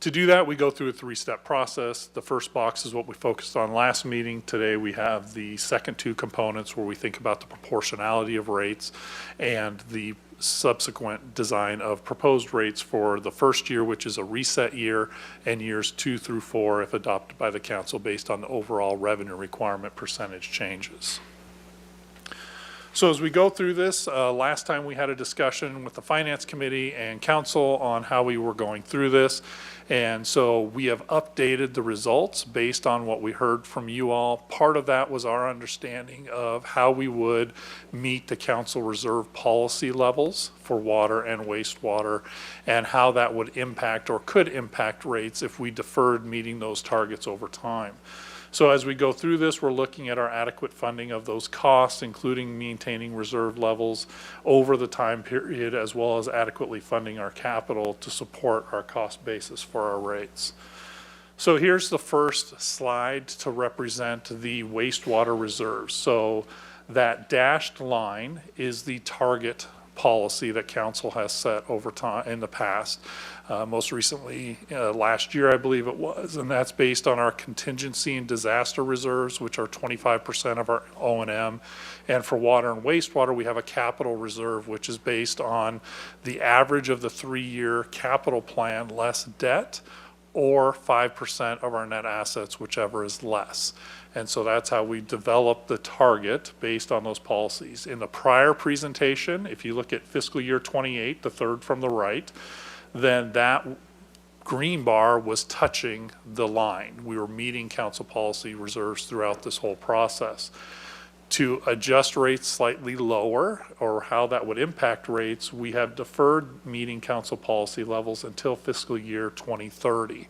To do that, we go through a three-step process. The first box is what we focused on last meeting. Today, we have the second two components where we think about the proportionality of rates and the subsequent design of proposed rates for the first year, which is a reset year, and years 2 through 4 if adopted by the council based on the overall revenue requirement percentage changes. So as we go through this, last time we had a discussion with the Finance Committee and Council on how we were going through this. And so we have updated the results based on what we heard from you all. Part of that was our understanding of how we would meet the council reserve policy levels for water and wastewater, and how that would impact or could impact rates if we deferred meeting those targets over time. So as we go through this, we're looking at our adequate funding of those costs, including maintaining reserve levels over the time period, as well as adequately funding our capital to support our cost basis for our rates. So here's the first slide to represent the wastewater reserves. So that dashed line is the target policy that council has set over time in the past. Most recently, last year, I believe it was, and that's based on our contingency and disaster reserves, which are 25% of our O&M. And for water and wastewater, we have a capital reserve, which is based on the average of the 3-year capital plan less debt, or 5% of our net assets, whichever is less. And so that's how we develop the target based on those policies. In the prior presentation, if you look at fiscal year 28, the third from the right, then that green bar was touching the line. We were meeting council policy reserves throughout this whole process. To adjust rates slightly lower, or how that would impact rates, we have deferred meeting council policy levels until fiscal year 2030.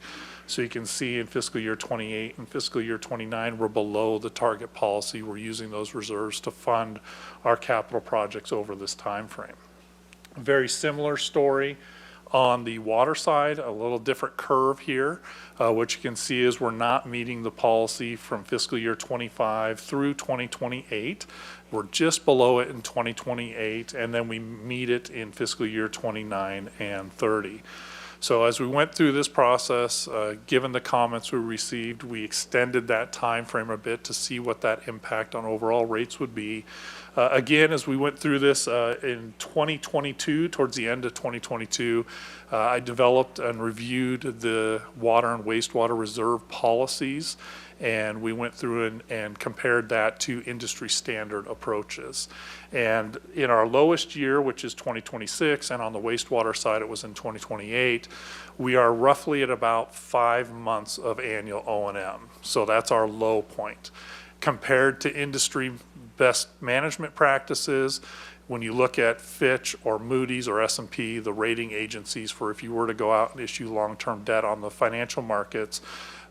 So you can see in fiscal year 28 and fiscal year 29, we're below the target policy. We're using those reserves to fund our capital projects over this time frame. Very similar story on the water side, a little different curve here. What you can see is we're not meeting the policy from fiscal year 25 through 2028. We're just below it in 2028, and then we meet it in fiscal year 29 and 30. So as we went through this process, given the comments we received, we extended that time frame a bit to see what that impact on overall rates would be. Again, as we went through this in 2022, towards the end of 2022, I developed and reviewed the water and wastewater reserve policies, and we went through and compared that to industry standard approaches. And in our lowest year, which is 2026, and on the wastewater side, it was in 2028, we are roughly at about 5 months of annual O&M. So that's our low point. Compared to industry best management practices, when you look at Fitch or Moody's or S&P, the rating agencies for if you were to go out and issue long-term debt on the financial markets,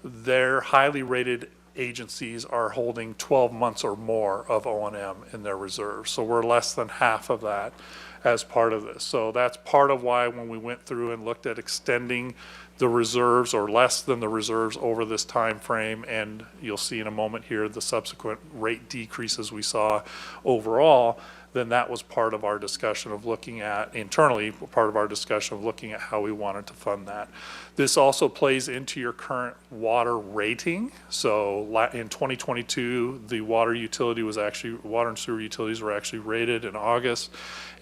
their highly rated agencies are holding 12 months or more of O&M in their reserves. So we're less than half of that as part of this. So that's part of why when we went through and looked at extending the reserves or less than the reserves over this time frame, and you'll see in a moment here the subsequent rate decreases we saw overall, then that was part of our discussion of looking at internally, part of our discussion of looking at how we wanted to fund that. This also plays into your current water rating. So in 2022, the water and sewer utilities were actually rated in August.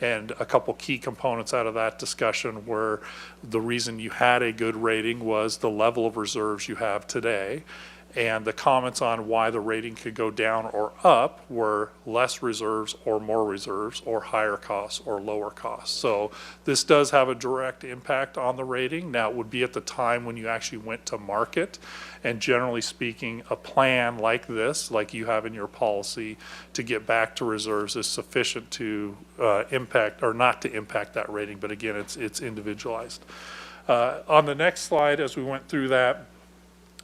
And a couple key components out of that discussion were the reason you had a good rating was the level of reserves you have today. And the comments on why the rating could go down or up were less reserves or more reserves or higher costs or lower costs. So this does have a direct impact on the rating. Now, it would be at the time when you actually went to market. And generally speaking, a plan like this, like you have in your policy, to get back to reserves is sufficient to impact or not to impact that rating. But again, it's individualized. On the next slide, as we went through that,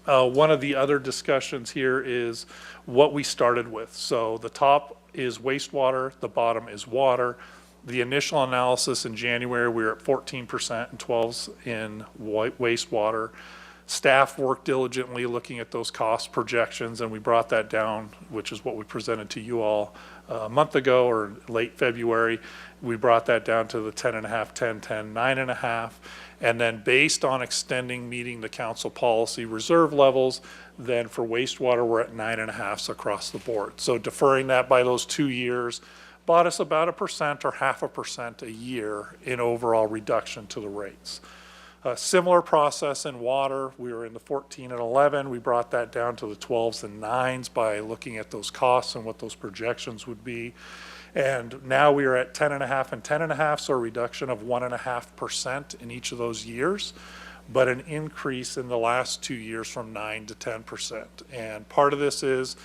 one of the other discussions here is what we started with. So the top is wastewater, the bottom is water. The initial analysis in January, we were at 14% and 12s in wastewater. Staff worked diligently looking at those cost projections, and we brought that down, which is what we presented to you all a month ago or late February. We brought that down to the 10.5, 10, 10, 9.5. And then based on extending meeting the council policy reserve levels, then for wastewater, we're at 9.5 across the board. So deferring that by those 2 years bought us about 1% or 0.5% a year in overall reduction to the rates. A similar process in water. We were in the 14 and 11. We brought that down to the 12s and 9s by looking at those costs and what those projections would be. And now we are at 10.5 and 10.5, so a reduction of 1.5% in each of those years. but an increase in the last 2 years from 9 to 10%. And part of this is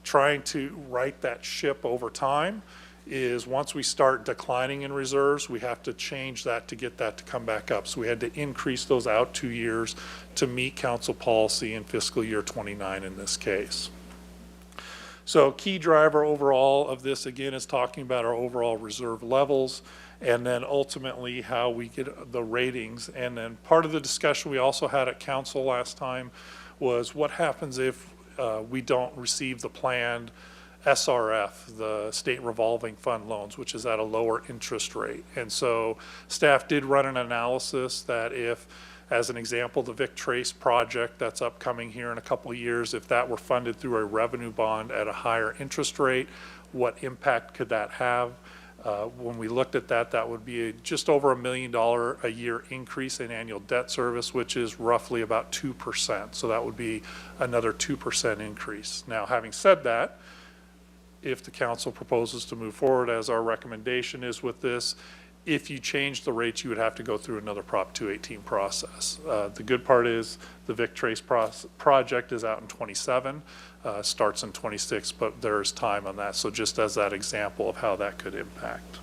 trying to right that ship over time. Is once we start declining in reserves, we have to change that to get that to come back up. So we had to increase those out 2 years to meet council policy in fiscal year 29 in this case. So key driver overall of this, again, is talking about our overall reserve levels, and then ultimately how we get the ratings. And then part of the discussion we also had at council last time was what happens if we don't receive the planned SRF, the state revolving fund loans, which is at a lower interest rate. And so staff did run an analysis that if, as an example, the Vic Trace project that's upcoming here in a couple of years, if that were funded through a revenue bond at a higher interest rate, what impact could that have? When we looked at that, that would be just over $1 million a year increase in annual debt service, which is roughly about 2%. So that would be another 2% increase. Now, having said that, if the council proposes to move forward, as our recommendation is with this, if you change the rates, you would have to go through another Prop 218 process. The good part is the Vic Trace project is out in 27, starts in 26, but there's time on that. So just as that example of how that could impact.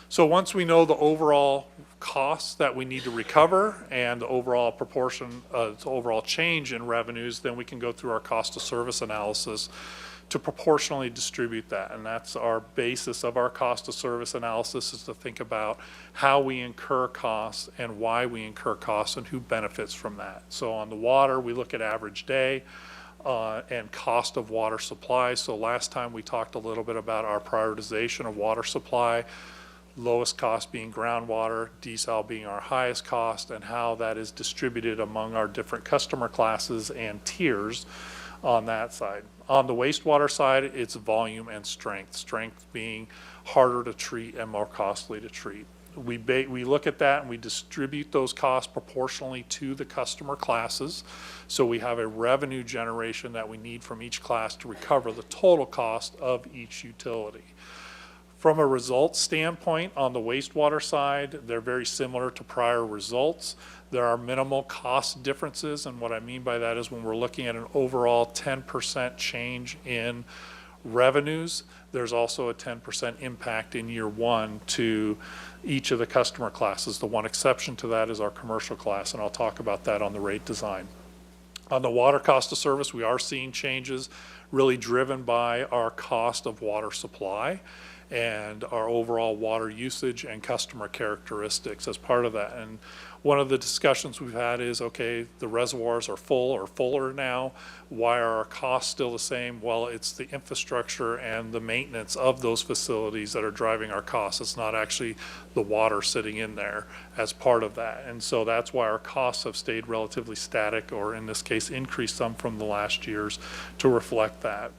So once we know the overall costs that we need to recover and the overall proportion, the overall change in revenues, then we can go through our cost of service analysis to proportionally distribute that. And that's our basis of our cost of service analysis, is to think about how we incur costs and why we incur costs and who benefits from that. So on the water, we look at average day and cost of water supply. So last time we talked a little bit about our prioritization of water supply, lowest cost being groundwater, desal being our highest cost, and how that is distributed among our different customer classes and tiers on that side. On the wastewater side, it's volume and strength. Strength being harder to treat and more costly to treat. We look at that and we distribute those costs proportionally to the customer classes. So we have a revenue generation that we need from each class to recover the total cost of each utility. From a results standpoint, on the wastewater side, they're very similar to prior results. There are minimal cost differences, and what I mean by that is when we're looking at an overall 10% change in revenues, there's also a 10% impact in year one to each of the customer classes. The one exception to that is our commercial class, and I'll talk about that on the rate design. On the water cost of service, we are seeing changes really driven by our cost of water supply and our overall water usage and customer characteristics as part of that. And one of the discussions we've had is, okay, the reservoirs are full or fuller now. Why are our costs still the same? Well, it's the infrastructure and the maintenance of those facilities that are driving our costs. It's not actually the water sitting in there as part of that. And so that's why our costs have stayed relatively static, or in this case, increased some from the last years to reflect that.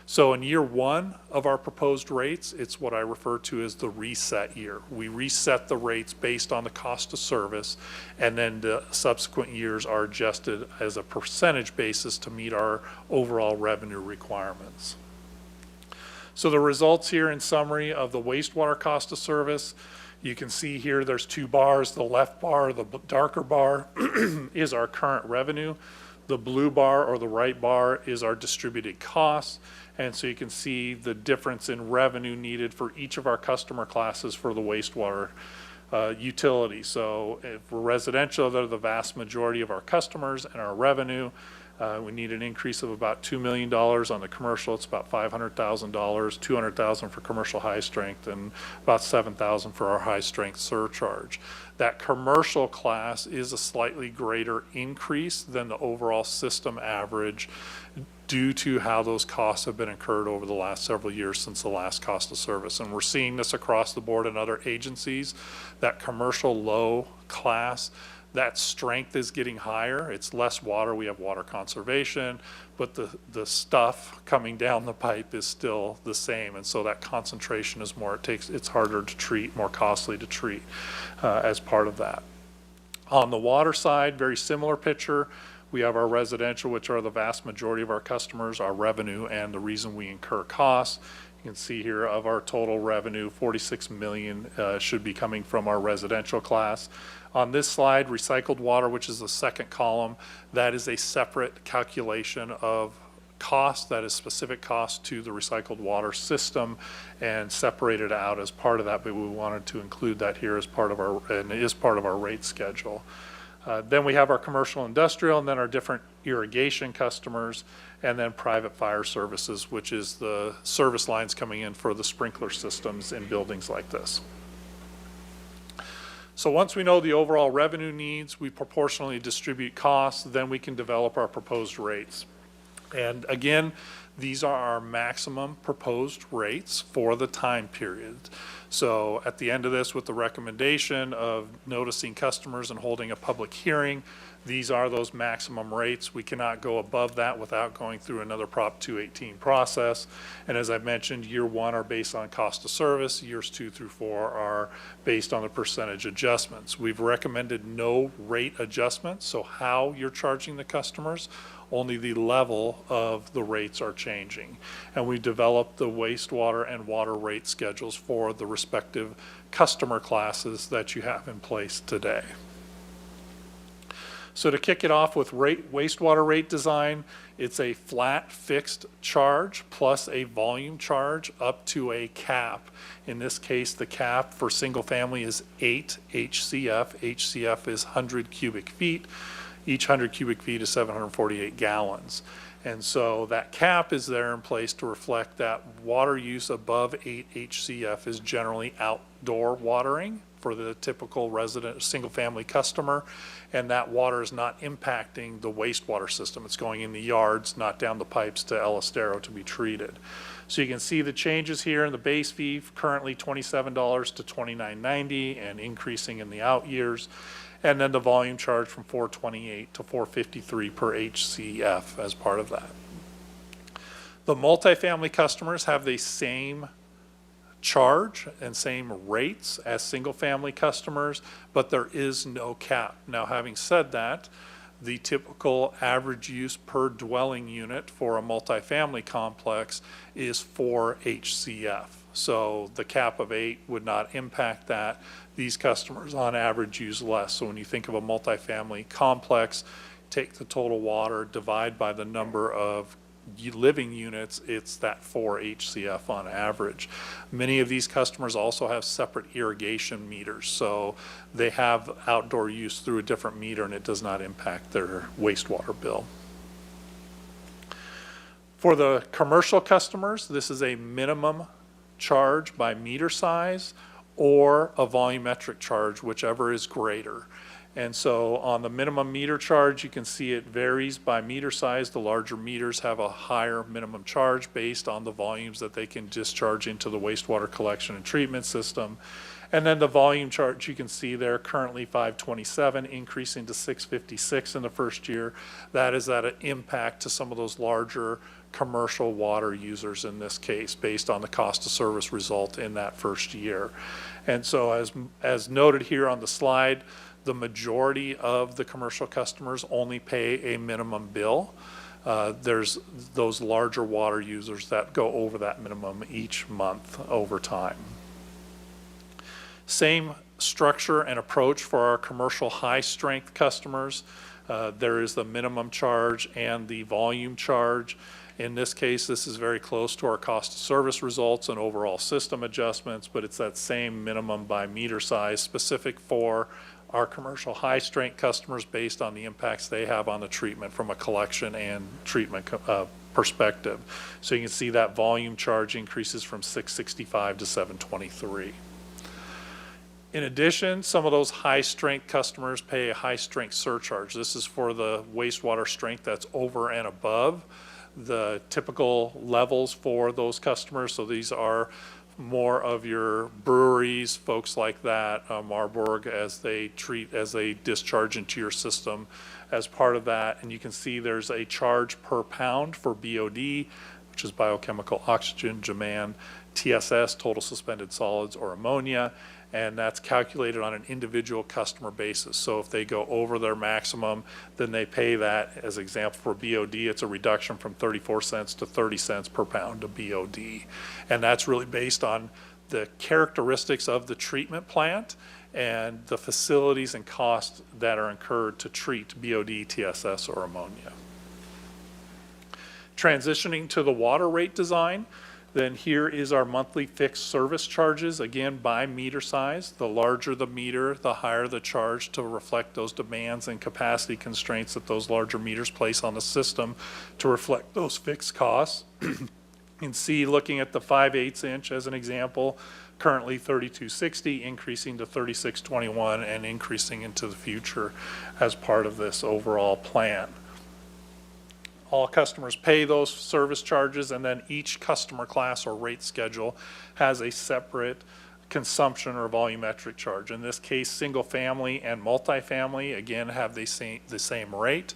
So in year one of our proposed rates, it's what I refer to as the reset year. We reset the rates based on the cost of service, and then the subsequent years are adjusted as a percentage basis to meet our overall revenue requirements. So the results here in summary of the wastewater cost of service, you can see here there's two bars. The left bar, the darker bar, is our current revenue. The blue bar or the right bar is our distributed costs. And so you can see the difference in revenue needed for each of our customer classes for the wastewater utility. So if we're residential, they're the vast majority of our customers and our revenue. We need an increase of about $2 million. On the commercial, it's about $500,000, $200,000 for commercial high strength, and about $7,000 for our high strength surcharge. That commercial class is a slightly greater increase than the overall system average due to how those costs have been incurred over the last several years since the last cost of service. And we're seeing this across the board in other agencies. That commercial low class, that strength is getting higher. It's less water. We have water conservation, but the stuff coming down the pipe is still the same. And so that concentration is more, it's harder to treat, more costly to treat as part of that. On the water side, very similar picture. We have our residential, which are the vast majority of our customers, our revenue, and the reason we incur costs. You can see here of our total revenue, 46 million should be coming from our residential class. On this slide, recycled water, which is the second column, that is a separate calculation of cost, that is specific cost to the recycled water system, and separated out as part of that, but we wanted to include that here as part of our, and it is part of our rate schedule. Then we have our commercial industrial, and then our different irrigation customers, and then private fire services, which is the service lines coming in for the sprinkler systems in buildings like this. So once we know the overall revenue needs, we proportionally distribute costs, then we can develop our proposed rates. And again, these are our maximum proposed rates for the time period. So at the end of this, with the recommendation of noticing customers and holding a public hearing, these are those maximum rates. We cannot go above that without going through another Prop 218 process. And as I mentioned, year one are based on cost of service. Years 2 through 4 are based on the percentage adjustments. We've recommended no rate adjustments. So how you're charging the customers, only the level of the rates are changing. And we developed the wastewater and water rate schedules for the respective customer classes that you have in place today. So to kick it off with wastewater rate design, it's a flat fixed charge plus a volume charge up to a cap. In this case, the cap for single family is 8 HCF. HCF is 100 cubic feet. Each 100 cubic feet is 748 gallons. And so that cap is there in place to reflect that water use above 8 HCF is generally outdoor watering for the typical resident, single-family customer, and that water is not impacting the wastewater system. It's going in the yards, not down the pipes to El Estero to be treated. So you can see the changes here in the base fee, currently $27 to $29.90 and increasing in the out years. And then the volume charge from $4.28 to $4.53 per HCF as part of that. The multifamily customers have the same charge and same rates as single-family customers, but there is no cap. Now, having said that, the typical average use per dwelling unit for a multifamily complex is 4 HCF. So the cap of 8 would not impact that. These customers on average use less. So when you think of a multifamily complex, take the total water, divide by the number of living units, it's that 4 HCF on average. Many of these customers also have separate irrigation meters, so they have outdoor use through a different meter and it does not impact their wastewater bill. For the commercial customers, this is a minimum charge by meter size or a volumetric charge, whichever is greater. And so on the minimum meter charge, you can see it varies by meter size. The larger meters have a higher minimum charge based on the volumes that they can discharge into the wastewater collection and treatment system. And then the volume charge, you can see there currently $527, increasing to $656 in the first year. That is at an impact to some of those larger commercial water users in this case, based on the cost of service result in that first year. And so as noted here on the slide, the majority of the commercial customers only pay a minimum bill. There's those larger water users that go over that minimum each month over time. Same structure and approach for our commercial high-strength customers. There is the minimum charge and the volume charge. In this case, this is very close to our cost of service results and overall system adjustments, but it's that same minimum by meter size specific for our commercial high-strength customers based on the impacts they have on the treatment from a collection and treatment perspective. So you can see that volume charge increases from $665 to $723. In addition, some of those high-strength customers pay a high-strength surcharge. This is for the wastewater strength that's over and above the typical levels for those customers. So these are more of your breweries, folks like that, Marburg, as they discharge into your system as part of that. And you can see there's a charge per pound for BOD, which is biochemical oxygen, demand, TSS, total suspended solids, or ammonia, and that's calculated on an individual customer basis. So if they go over their maximum, then they pay that. As example for BOD, it's a reduction from 34 cents to 30 cents per pound of BOD. And that's really based on the characteristics of the treatment plant and the facilities and costs that are incurred to treat BOD, TSS, or ammonia. Transitioning to the water rate design, then here is our monthly fixed service charges, again by meter size. The larger the meter, the higher the charge to reflect those demands and capacity constraints that those larger meters place on the system to reflect those fixed costs. You can see, looking at the 5/8 inch as an example, currently $32.60, increasing to $36.21, and increasing into the future as part of this overall plan. All customers pay those service charges, and then each customer class or rate schedule has a separate consumption or volumetric charge. In this case, single family and multifamily, again, have the same rate.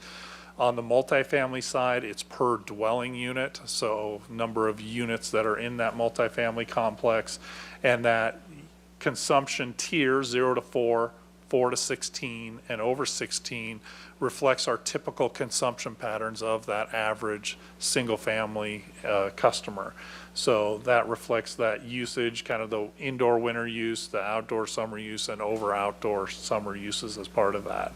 On the multifamily side, it's per dwelling unit, so number of units that are in that multifamily complex, and that consumption tier 0 to 4, 4 to 16, and over 16 reflects our typical consumption patterns of that average single-family customer. So that reflects that usage, kind of the indoor winter use, the outdoor summer use, and over outdoor summer uses as part of that.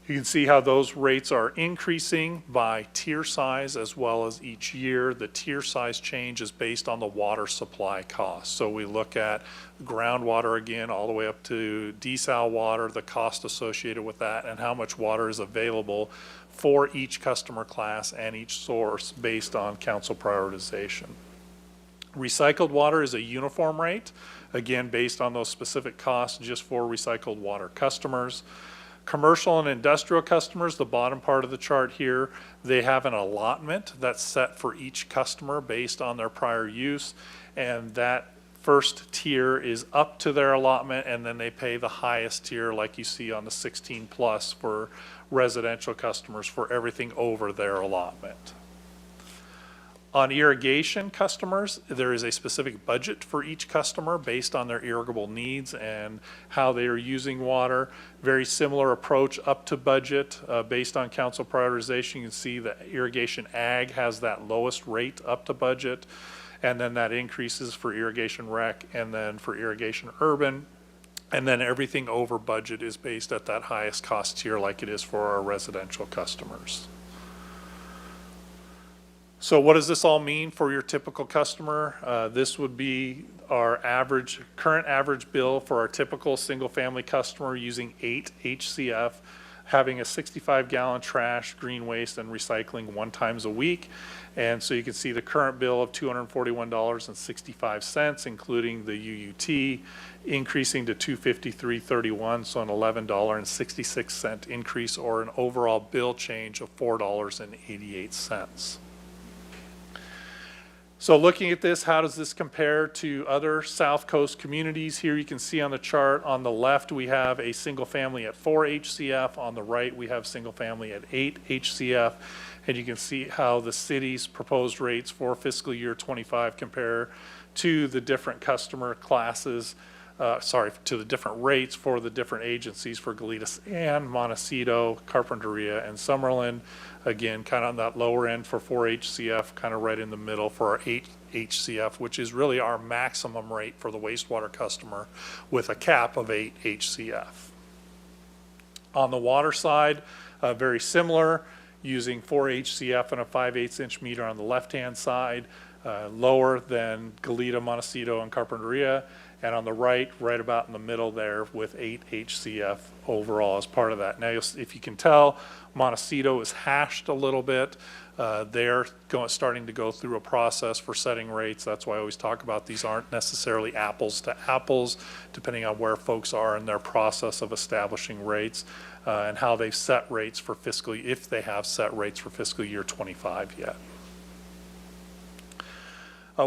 You can see how those rates are increasing by tier size as well as each year. The tier size change is based on the water supply cost. So we look at groundwater again, all the way up to desal water, the cost associated with that, and how much water is available for each customer class and each source based on council prioritization. Recycled water is a uniform rate, again, based on those specific costs just for recycled water customers. Commercial and industrial customers, the bottom part of the chart here, they have an allotment that's set for each customer based on their prior use, and that first tier is up to their allotment, and then they pay the highest tier like you see on the 16 plus for residential customers for everything over their allotment. On irrigation customers, there is a specific budget for each customer based on their irrigable needs and how they are using water. Very similar approach up to budget based on council prioritization. You can see that irrigation ag has that lowest rate up to budget, and then that increases for irrigation rec, and then for irrigation urban. And then everything over budget is based at that highest cost tier like it is for our residential customers. So what does this all mean for your typical customer? This would be our current average bill for our typical single-family customer using 8 HCF, having a 65-gallon trash, green waste, and recycling 1 time a week. And so you can see the current bill of $241.65, including the UUT, increasing to $253.31, so an $11.66 increase, or an overall bill change of $4.88. So looking at this, how does this compare to other South Coast communities? Here you can see on the chart, on the left we have a single family at 4 HCF, on the right we have single family at 8 HCF, and you can see how the city's proposed rates for fiscal year 25 compare to the different customer classes, to the different rates for the different agencies for Galitas and Montecito, Carpinteria, and Summerlin. Again, kind of on that lower end for 4 HCF, kind of right in the middle for our 8 HCF, which is really our maximum rate for the wastewater customer with a cap of 8 HCF. On the water side, very similar, using 4 HCF and a 5/8 inch meter on the left-hand side, lower than Goleta, Montecito, and Carpinteria, and on the right about in the middle there with 8 HCF overall as part of that. Now, if you can tell, Montecito is hashed a little bit. They're starting to go through a process for setting rates. That's why I always talk about these aren't necessarily apples to apples, depending on where folks are in their process of establishing rates and how they've set rates for if they have set rates for fiscal year 25 yet.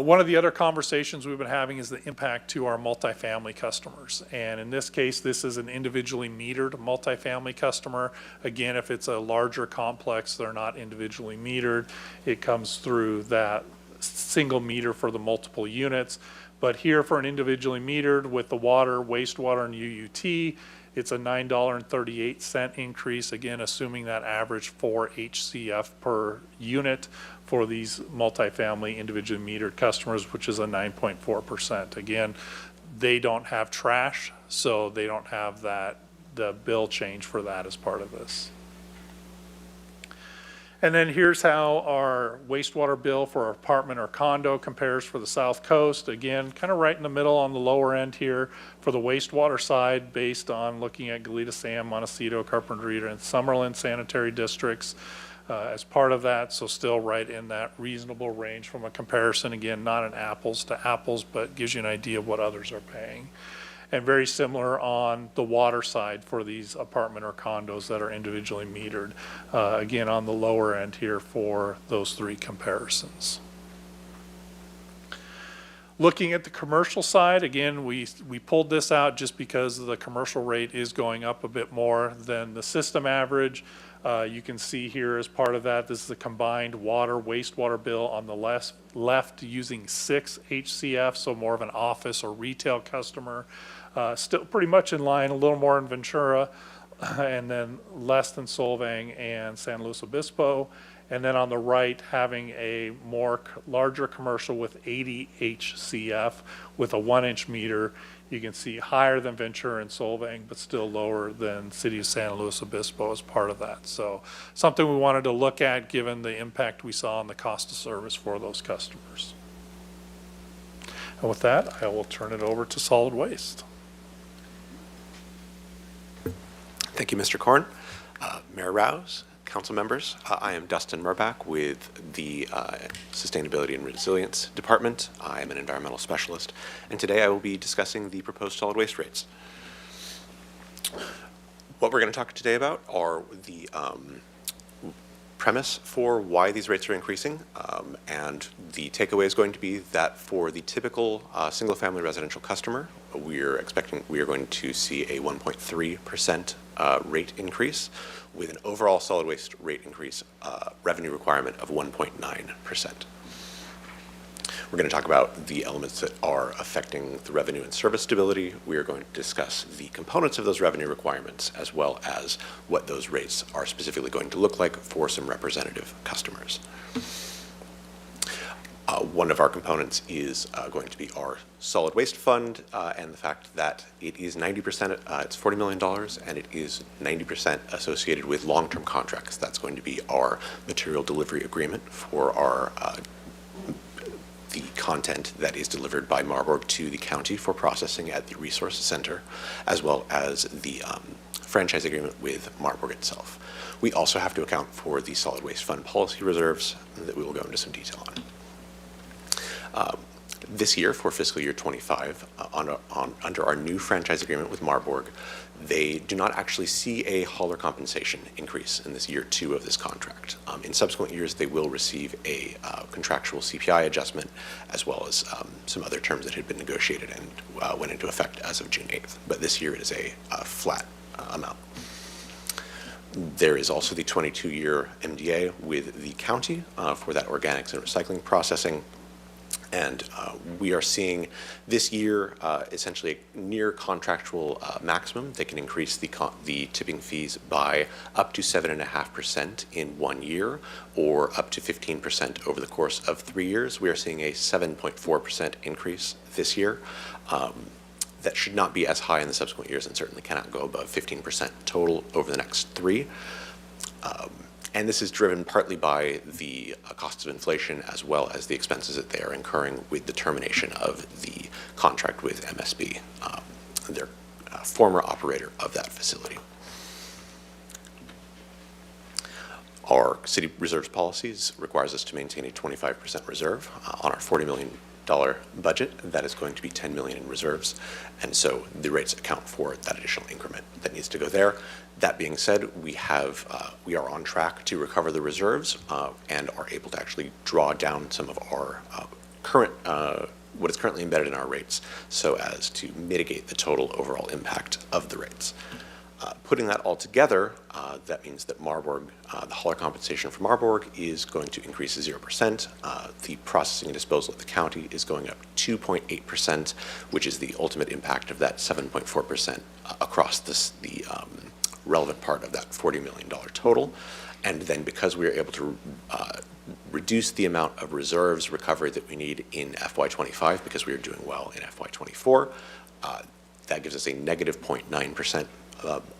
One of the other conversations we've been having is the impact to our multifamily customers. And in this case, this is an individually metered multifamily customer. Again, if it's a larger complex, they're not individually metered. It comes through that single meter for the multiple units. But here for an individually metered with the water, wastewater, and UUT, it's a $9.38 increase, again, assuming that average 4 HCF per unit for these multifamily individually metered customers, which is a 9.4%. Again, they don't have trash, so they don't have the bill change for that as part of this. And then here's how our wastewater bill for our apartment or condo compares for the South Coast. Again, kind of right in the middle on the lower end here for the wastewater side, based on looking at Goleta, Sam, Montecito, Carpinteria, and Summerlin sanitary districts as part of that. So still right in that reasonable range from a comparison. Again, not an apples to apples, but gives you an idea of what others are paying. And very similar on the water side for these apartment or condos that are individually metered. Again, on the lower end here for those three comparisons. Looking at the commercial side, again, we pulled this out just because the commercial rate is going up a bit more than the system average. You can see here as part of that, this is the combined water, wastewater bill on the left using 6 HCF, so more of an office or retail customer. Still pretty much in line, a little more in Ventura, and then less than Solvang and San Luis Obispo. And then on the right, having a larger commercial with 80 HCF with a 1-inch meter. You can see higher than Ventura and Solvang, but still lower than City of San Luis Obispo as part of that. So something we wanted to look at given the impact we saw on the cost of service for those customers. And with that, I will turn it over to solid waste. Thank you, Mr. Korn. Mayor Rouse, council members, I am Dustin Murbach with the Sustainability and Resilience Department. I am an environmental specialist, and today I will be discussing the proposed solid waste rates. What we're going to talk today about are the premise for why these rates are increasing, and the takeaway is going to be that for the typical single-family residential customer, we are going to see a 1.3% rate increase with an overall solid waste rate increase revenue requirement of 1.9%. We're going to talk about the elements that are affecting the revenue and service stability. We are going to discuss the components of those revenue requirements, as well as what those rates are specifically going to look like for some representative customers. One of our components is going to be our solid waste fund, and the fact that it is 90%, it's $40 million, and it is 90% associated with long-term contracts. That's going to be our material delivery agreement for our the content that is delivered by Marburg to the county for processing at the resource center, as well as the franchise agreement with Marburg itself. We also have to account for the solid waste fund policy reserves that we will go into some detail on. This year, for fiscal year 25, under our new franchise agreement with Marburg, they do not actually see a hauler compensation increase in this year 2 of this contract. In subsequent years, they will receive a contractual CPI adjustment, as well as some other terms that had been negotiated and went into effect as of June 8th. But this year it is a flat amount. There is also the 22-year MDA with the county for that organics and recycling processing. And we are seeing this year essentially a near contractual maximum. They can increase the tipping fees by up to 7.5% in 1 year, or up to 15% over the course of 3 years. We are seeing a 7.4% increase this year. That should not be as high in the subsequent years, and certainly cannot go above 15% total over the next 3. And this is driven partly by the costs of inflation, as well as the expenses that they are incurring with the termination of the contract with MSB, their former operator of that facility. Our city reserves policies requires us to maintain a 25% reserve on our $40 million budget. That is going to be $10 million in reserves, and so the rates account for that additional increment that needs to go there. That being said, we are on track to recover the reserves and are able to actually draw down some of our what is currently embedded in our rates, so as to mitigate the total overall impact of the rates. Putting that all together, that means that Marburg, the hauler compensation for Marburg is going to increase to 0%. The processing and disposal of the county is going up 2.8%, which is the ultimate impact of that 7.4% across the relevant part of that $40 million total. And then because we are able to reduce the amount of reserves recovery that we need in FY25 because we are doing well in FY24, that gives us a negative 0.9%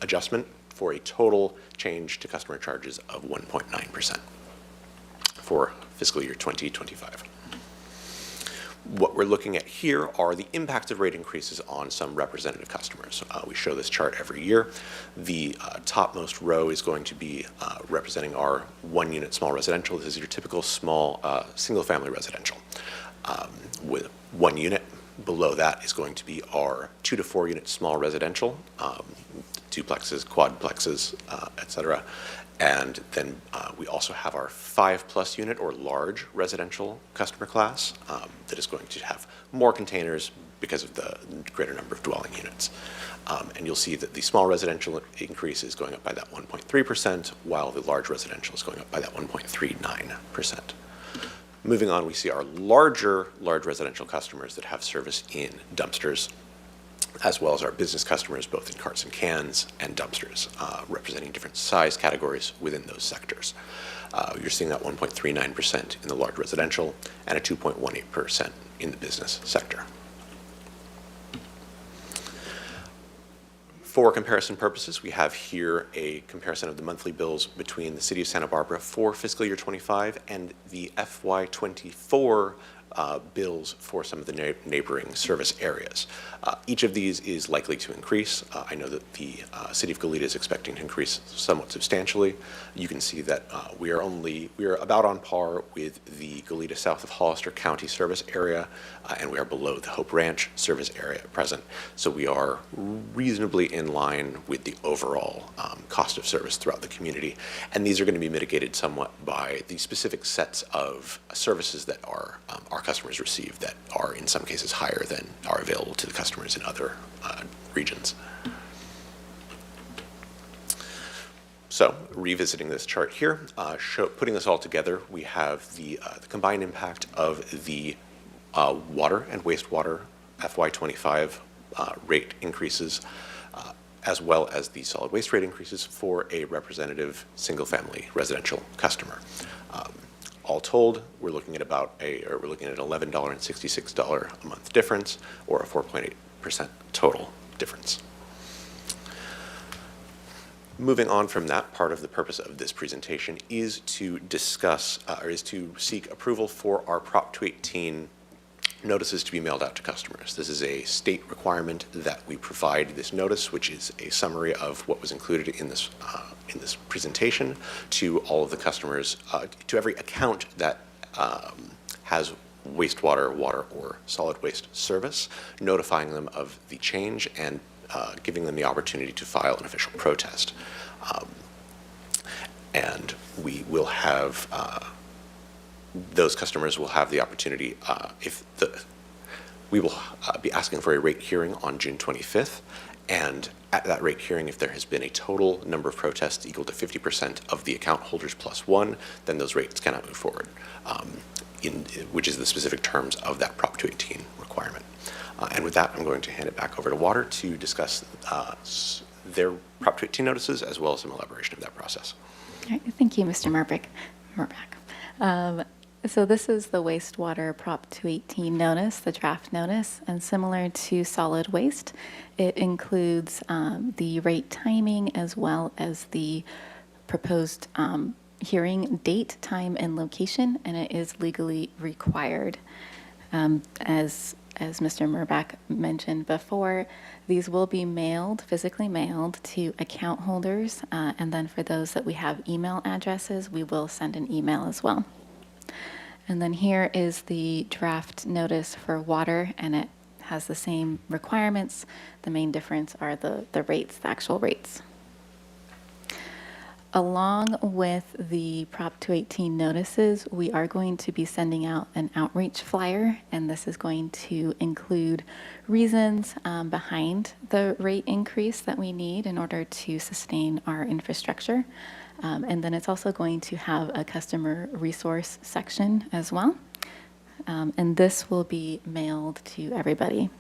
adjustment for a total change to customer charges of 1.9% for fiscal year 2025. What we're looking at here are the impacts of rate increases on some representative customers. We show this chart every year. The topmost row is going to be representing our one-unit small residential. This is your typical small single-family residential with one unit. Below that is going to be our 2 to 4 unit small residential, duplexes, quadplexes, et cetera. And then we also have our 5+ unit or large residential customer class that is going to have more containers because of the greater number of dwelling units. And you'll see that the small residential increase is going up by that 1.3%, while the large residential is going up by that 1.39%. Moving on, we see our large residential customers that have service in dumpsters, as well as our business customers, both in carts and cans and dumpsters, representing different size categories within those sectors. You're seeing that 1.39% in the large residential and a 2.18% in the business sector. For comparison purposes, we have here a comparison of the monthly bills between the City of Santa Barbara for fiscal year 25 and the FY24 bills for some of the neighboring service areas. Each of these is likely to increase. I know that the City of Goleta is expecting to increase somewhat substantially. You can see that we are about on par with the Goleta south of Hollister County service area, and we are below the Hope Ranch service area at present. So we are reasonably in line with the overall cost of service throughout the community. And these are going to be mitigated somewhat by the specific sets of services that our customers receive that are in some cases higher than are available to the customers in other regions. So revisiting this chart here, putting this all together, we have the combined impact of the water and wastewater FY25 rate increases, as well as the solid waste rate increases for a representative single-family residential customer. All told, we're looking at an $11.66 a month difference, or a 4.8% total difference. Moving on from that, part of the purpose of this presentation is to discuss, or is to seek approval for our Prop 218 notices to be mailed out to customers. This is a state requirement that we provide this notice, which is a summary of what was included in this presentation to all of the customers, to every account that has wastewater, water, or solid waste service, notifying them of the change and giving them the opportunity to file an official protest. And we will have those customers will have the opportunity, we will be asking for a rate hearing on June 25th, and at that rate hearing, if there has been a total number of protests equal to 50% of the account holders plus one, then those rates cannot move forward, which is the specific terms of that Prop 218 requirement. And with that, I'm going to hand it back over to Water to discuss their Prop 218 notices, as well as some elaboration of that process. All right, thank you, Mr. Murback. So this is the wastewater Prop 218 notice, the draft notice, and similar to solid waste, it includes the rate timing as well as the proposed hearing date, time, and location, and it is legally required. As Mr. Murback mentioned before, these will be mailed, physically mailed to account holders, and then for those that we have email addresses, we will send an email as well. And then here is the draft notice for water, and it has the same requirements. The main difference are the rates, the actual rates. Along with the Prop 218 notices, we are going to be sending out an outreach flyer, and this is going to include reasons behind the rate increase that we need in order to sustain our infrastructure. And then it's also going to have a customer resource section as well. And this will be mailed to everybody.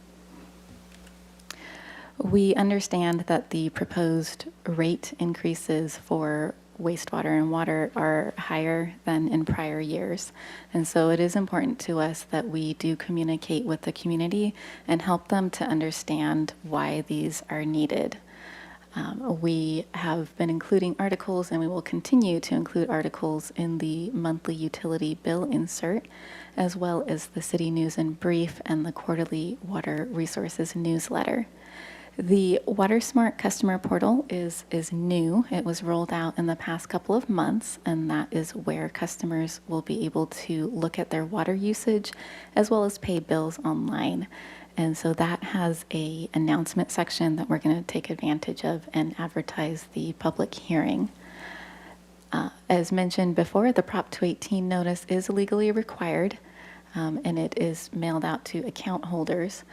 We understand that the proposed rate increases for wastewater and water are higher than in prior years. And so it is important to us that we do communicate with the community and help them to understand why these are needed. We have been including articles, and we will continue to include articles in the monthly utility bill insert, as well as the City News and Brief and the quarterly Water Resources newsletter. The WaterSmart customer portal is new. It was rolled out in the past couple of months, and that is where customers will be able to look at their water usage as well as pay bills online. And so that has a announcement section that we're going to take advantage of and advertise the public hearing. As mentioned before, the Prop 218 notice is legally required, and it is mailed out to account holders.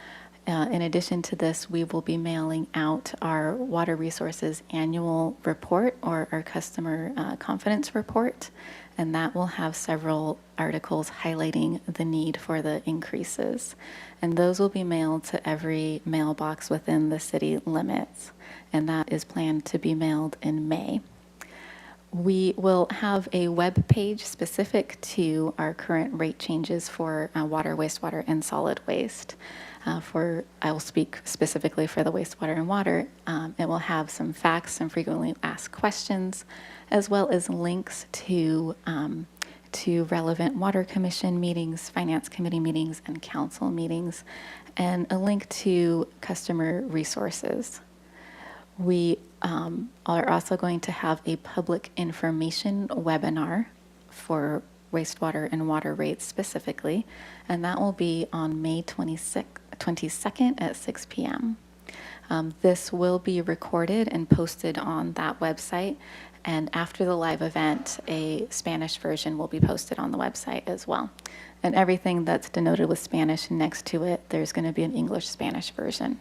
In addition to this, we will be mailing out our Water Resources annual report, or our customer confidence report, and that will have several articles highlighting the need for the increases. And those will be mailed to every mailbox within the city limits, and that is planned to be mailed in May. We will have a web page specific to our current rate changes for water, wastewater, and solid waste. I will speak specifically for the wastewater and water. It will have some facts, some frequently asked questions, as well as links to relevant Water Commission meetings, Finance Committee meetings, and Council meetings, and a link to customer resources. We are also going to have a public information webinar for wastewater and water rates specifically, and that will be on May 22nd at 6 p.m. This will be recorded and posted on that website, and after the live event, a Spanish version will be posted on the website as well. And everything that's denoted with Spanish next to it, there's going to be an English-Spanish version.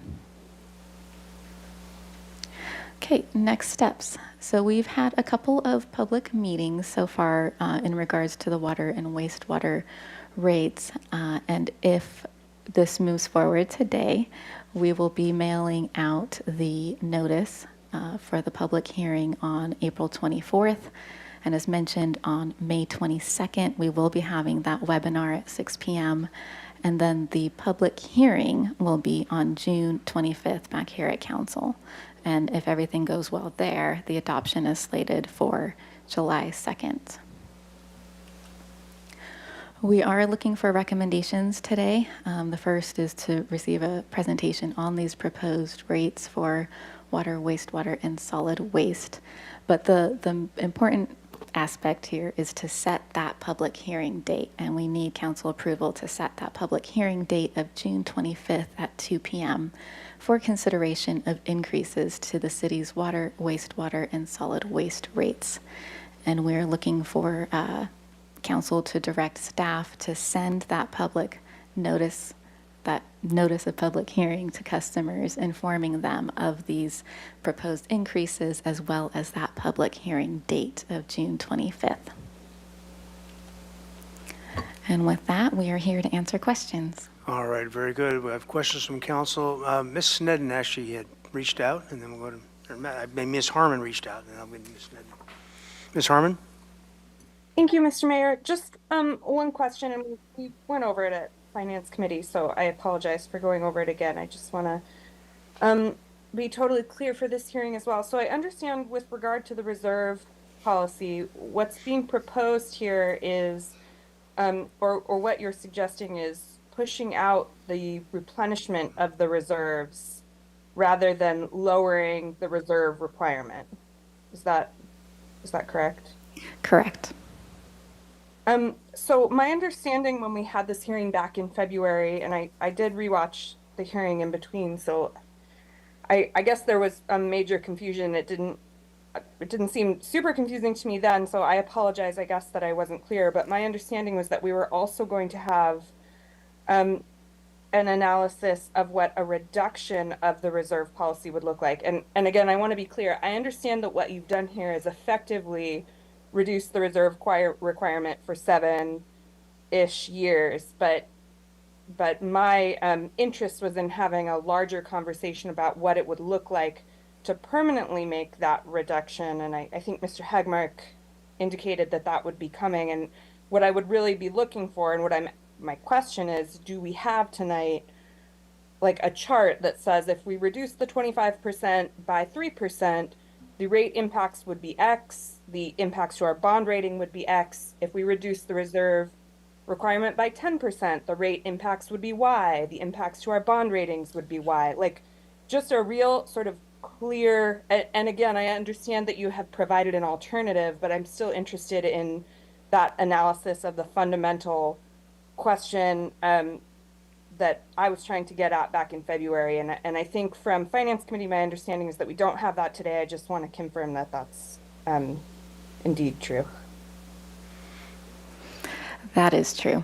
Okay, next steps. So we've had a couple of public meetings so far in regards to the water and wastewater rates. And if this moves forward today, we will be mailing out the notice for the public hearing on April 24th. And as mentioned, on May 22nd, we will be having that webinar at 6 p.m. And then the public hearing will be on June 25th back here at Council. And if everything goes well there, the adoption is slated for July 2nd. We are looking for recommendations today. The first is to receive a presentation on these proposed rates for water, wastewater, and solid waste. But the important aspect here is to set that public hearing date, and we need council approval to set that public hearing date of June 25th at 2 p.m. for consideration of increases to the city's water, wastewater, and solid waste rates. And we're looking for council to direct staff to send that public notice, that notice of public hearing to customers, informing them of these proposed increases, as well as that public hearing date of June 25th. And with that, we are here to answer questions. All right, very good. We have questions from council. Ms. Snedden actually had reached out, and then we'll go to, Ms. Harmon reached out, and I'll go to Ms. Snedden. Ms. Harmon? Thank you, Mr. Mayor. Just one question, and we went over it at Finance Committee, so I apologize for going over it again. I just want to be totally clear for this hearing as well. So I understand with regard to the reserve policy, what's being proposed here is, or what you're suggesting is pushing out the replenishment of the reserves rather than lowering the reserve requirement. Is that correct? Correct. So my understanding when we had this hearing back in February, and I did rewatch the hearing in between, so I guess there was a major confusion. It didn't it didn't seem super confusing to me then, so I apologize, I guess, that I wasn't clear, but my understanding was that we were also going to have an analysis of what a reduction of the reserve policy would look like. And again, I want to be clear. I understand that what you've done here is effectively reduce the reserve requirement for 7-ish years, but my interest was in having a larger conversation about what it would look like to permanently make that reduction. And I think Mr. Hagmark indicated that that would be coming. And what I would really be looking for, and my question is, do we have tonight like a chart that says if we reduce the 25% by 3%, the rate impacts would be X, the impacts to our bond rating would be X. If we reduce the reserve requirement by 10%, the rate impacts would be Y, the impacts to our bond ratings would be Y. Like just a real sort of clear, and again, I understand that you have provided an alternative, but I'm still interested in that analysis of the fundamental question that I was trying to get at back in February. And I think from Finance Committee, my understanding is that we don't have that today. I just want to confirm that that's indeed true. That is true.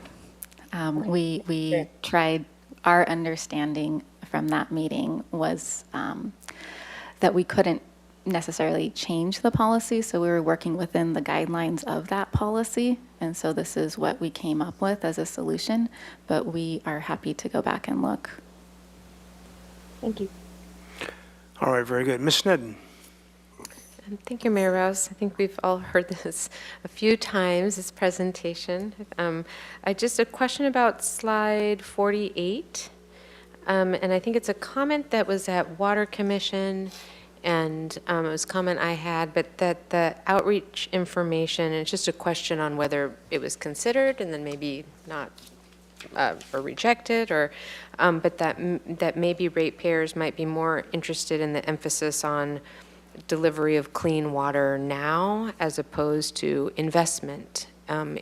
We tried, our understanding from that meeting was that we couldn't necessarily change the policy, so we were working within the guidelines of that policy, and so this is what we came up with as a solution, but we are happy to go back and look. Thank you. All right, very good. Ms. Sneddon. Thank you, Mayor Rouse. I think we've all heard this a few times, this presentation. Just a question about slide 48. And I think it's a comment that was at Water Commission, and it was a comment I had, but that the outreach information, and it's just a question on whether it was considered and then maybe not, or rejected, or, but that maybe ratepayers might be more interested in the emphasis on delivery of clean water now as opposed to investment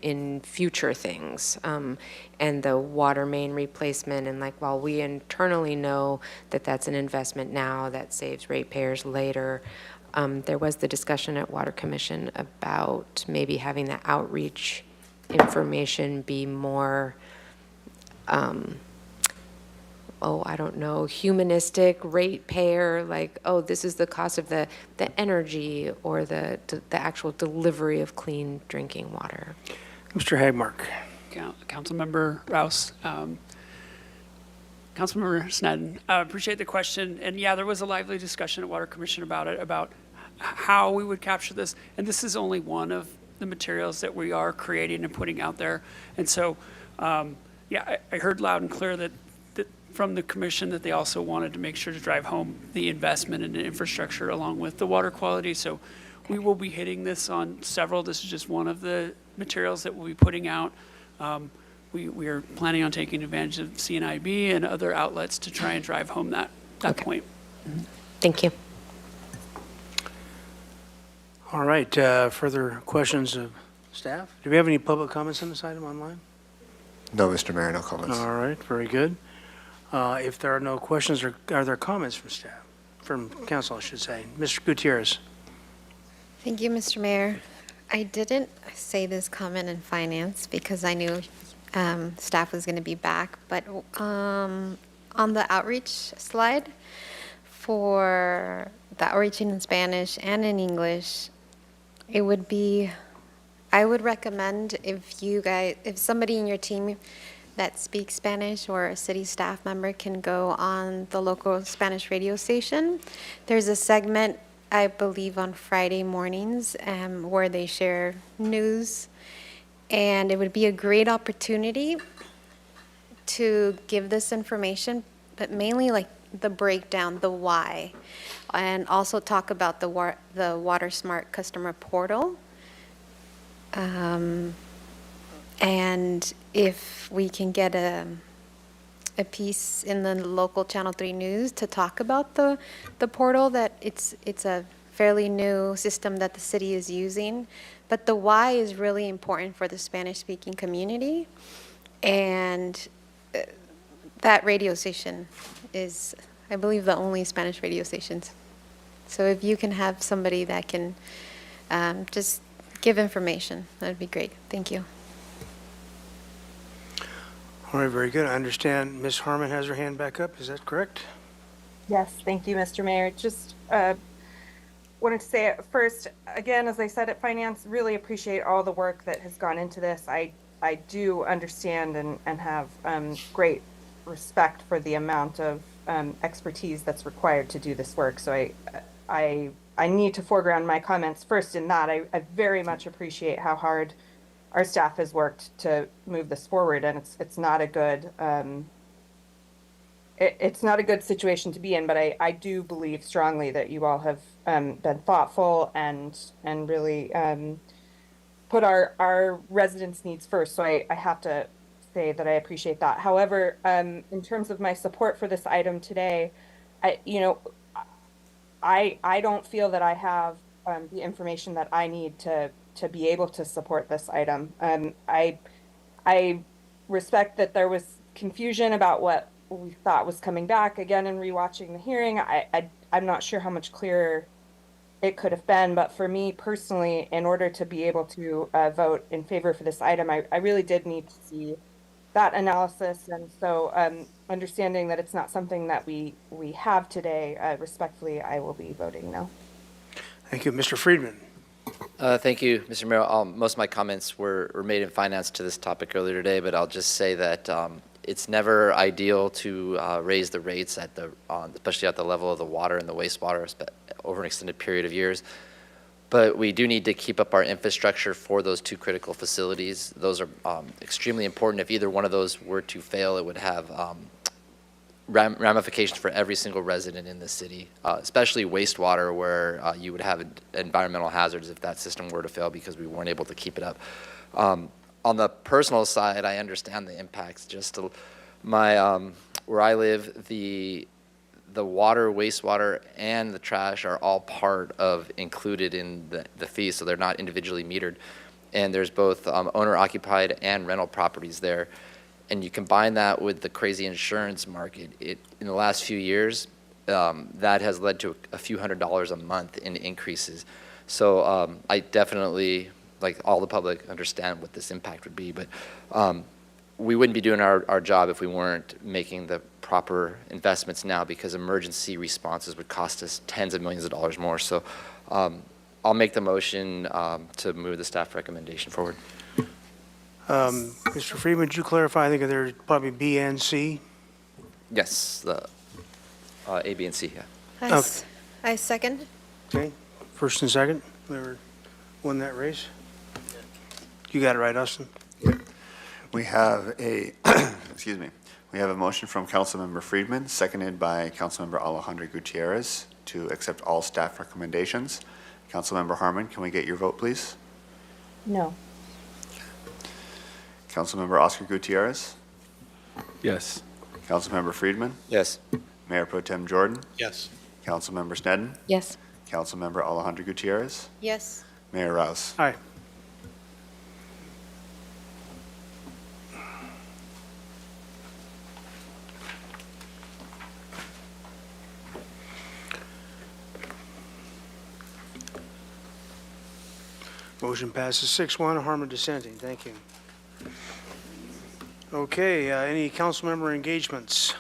in future things, and the water main replacement. And like, while we internally know that that's an investment now that saves ratepayers later, there was the discussion at Water Commission about maybe having the outreach information be more, I don't know, humanistic, ratepayer, like, oh, this is the cost of the energy or the actual delivery of clean drinking water. Mr. Hagmark. Councilmember Rouse, Councilmember Sneddon, appreciate the question. And yeah, there was a lively discussion at Water Commission about it, about how we would capture this. And this is only one of the materials that we are creating and putting out there. And so, yeah, I heard loud and clear that from the commission that they also wanted to make sure to drive home the investment in the infrastructure along with the water quality. So we will be hitting this on several. This is just one of the materials that we'll be putting out. We are planning on taking advantage of CNIB and other outlets to try and drive home that point. Thank you. All right, further questions of staff? Do we have any public comments on this item online? No, Mr. Mayor, no comments. All right, very good. If there are no questions, are there comments from staff, from council, I should say? Mr. Gutierrez. Thank you, Mr. Mayor. I didn't say this comment in finance because I knew staff was going to be back, but on the outreach slide for the outreach in Spanish and in English, it would be, I would recommend if somebody in your team that speaks Spanish or a city staff member can go on the local Spanish radio station. There's a segment, I believe, on Friday mornings where they share news, and it would be a great opportunity to give this information, but mainly like the breakdown, the why, and also talk about the Water Smart customer portal. And if we can get a piece in the local Channel 3 News to talk about the portal, that it's a fairly new system that the city is using, but the why is really important for the Spanish-speaking community, and that radio station is, I believe, the only Spanish radio stations So if you can have somebody that can just give information, that'd be great. Thank you. All right, very good. I understand Ms. Harmon has her hand back up. Is that correct? Yes, thank you, Mr. Mayor. Just wanted to say first, again, as I said at Finance, really appreciate all the work that has gone into this. I do understand and have great respect for the amount of expertise that's required to do this work. So I need to foreground my comments first in that. I very much appreciate how hard our staff has worked to move this forward, and it's not a good it's not a good situation to be in, but I do believe strongly that you all have been thoughtful and really put our residents' needs first. So I have to say that I appreciate that. However, in terms of my support for this item today, I don't feel that I have the information that I need to be able to support this item. I respect that there was confusion about what we thought was coming back. Again, in rewatching the hearing, I'm not sure how much clearer it could have been, but for me personally, in order to be able to vote in favor for this item, I really did need to see that analysis. And so understanding that it's not something that we have today, respectfully, I will be voting no. Thank you. Mr. Friedman. Thank you, Mr. Mayor. Most of my comments were made in finance to this topic earlier today, but I'll just say that it's never ideal to raise the rates at especially at the level of the water and the wastewater over an extended period of years. But we do need to keep up our infrastructure for those two critical facilities. Those are extremely important. If either one of those were to fail, it would have ramifications for every single resident in the city, especially wastewater, where you would have environmental hazards if that system were to fail because we weren't able to keep it up. On the personal side, I understand the impacts. Just to where I live, the water, wastewater, and the trash are all included in the fee, so they're not individually metered. And there's both owner-occupied and rental properties there. And you combine that with the crazy insurance market, in the last few years, that has led to a few $100s a month in increases. So I definitely, like all the public, understand what this impact would be, but we wouldn't be doing our job if we weren't making the proper investments now, because emergency responses would cost us tens of millions of dollars more. So I'll make the motion to move the staff recommendation forward. Mr. Friedman, would you clarify? I think there's probably B and C. Yes, the A, B, and C, yeah. I second. Okay, first and second, whoever won that race. You got it right, Austin. We have a, excuse me, we have a motion from Councilmember Friedman, seconded by Councilmember Alejandro Gutierrez to accept all staff recommendations. Councilmember Harmon, can we get your vote, please? No. Councilmember Oscar Gutierrez? Yes. Councilmember Friedman? Yes. Mayor Pro Tem Jordan? Yes. Councilmember Sneddon? Yes. Councilmember Alejandro Gutierrez? Yes. Mayor Rouse? Aye. Motion passes 6-1, Harmon dissenting. Thank you. Okay, any council member engagements?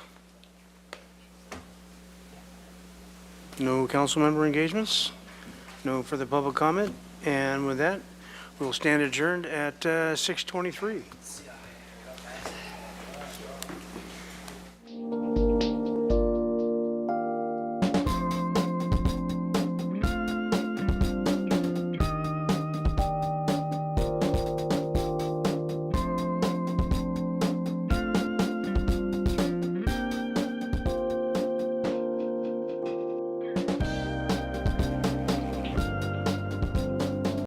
No council member engagements? No further public comment? And with that, we'll stand adjourned at 6:23.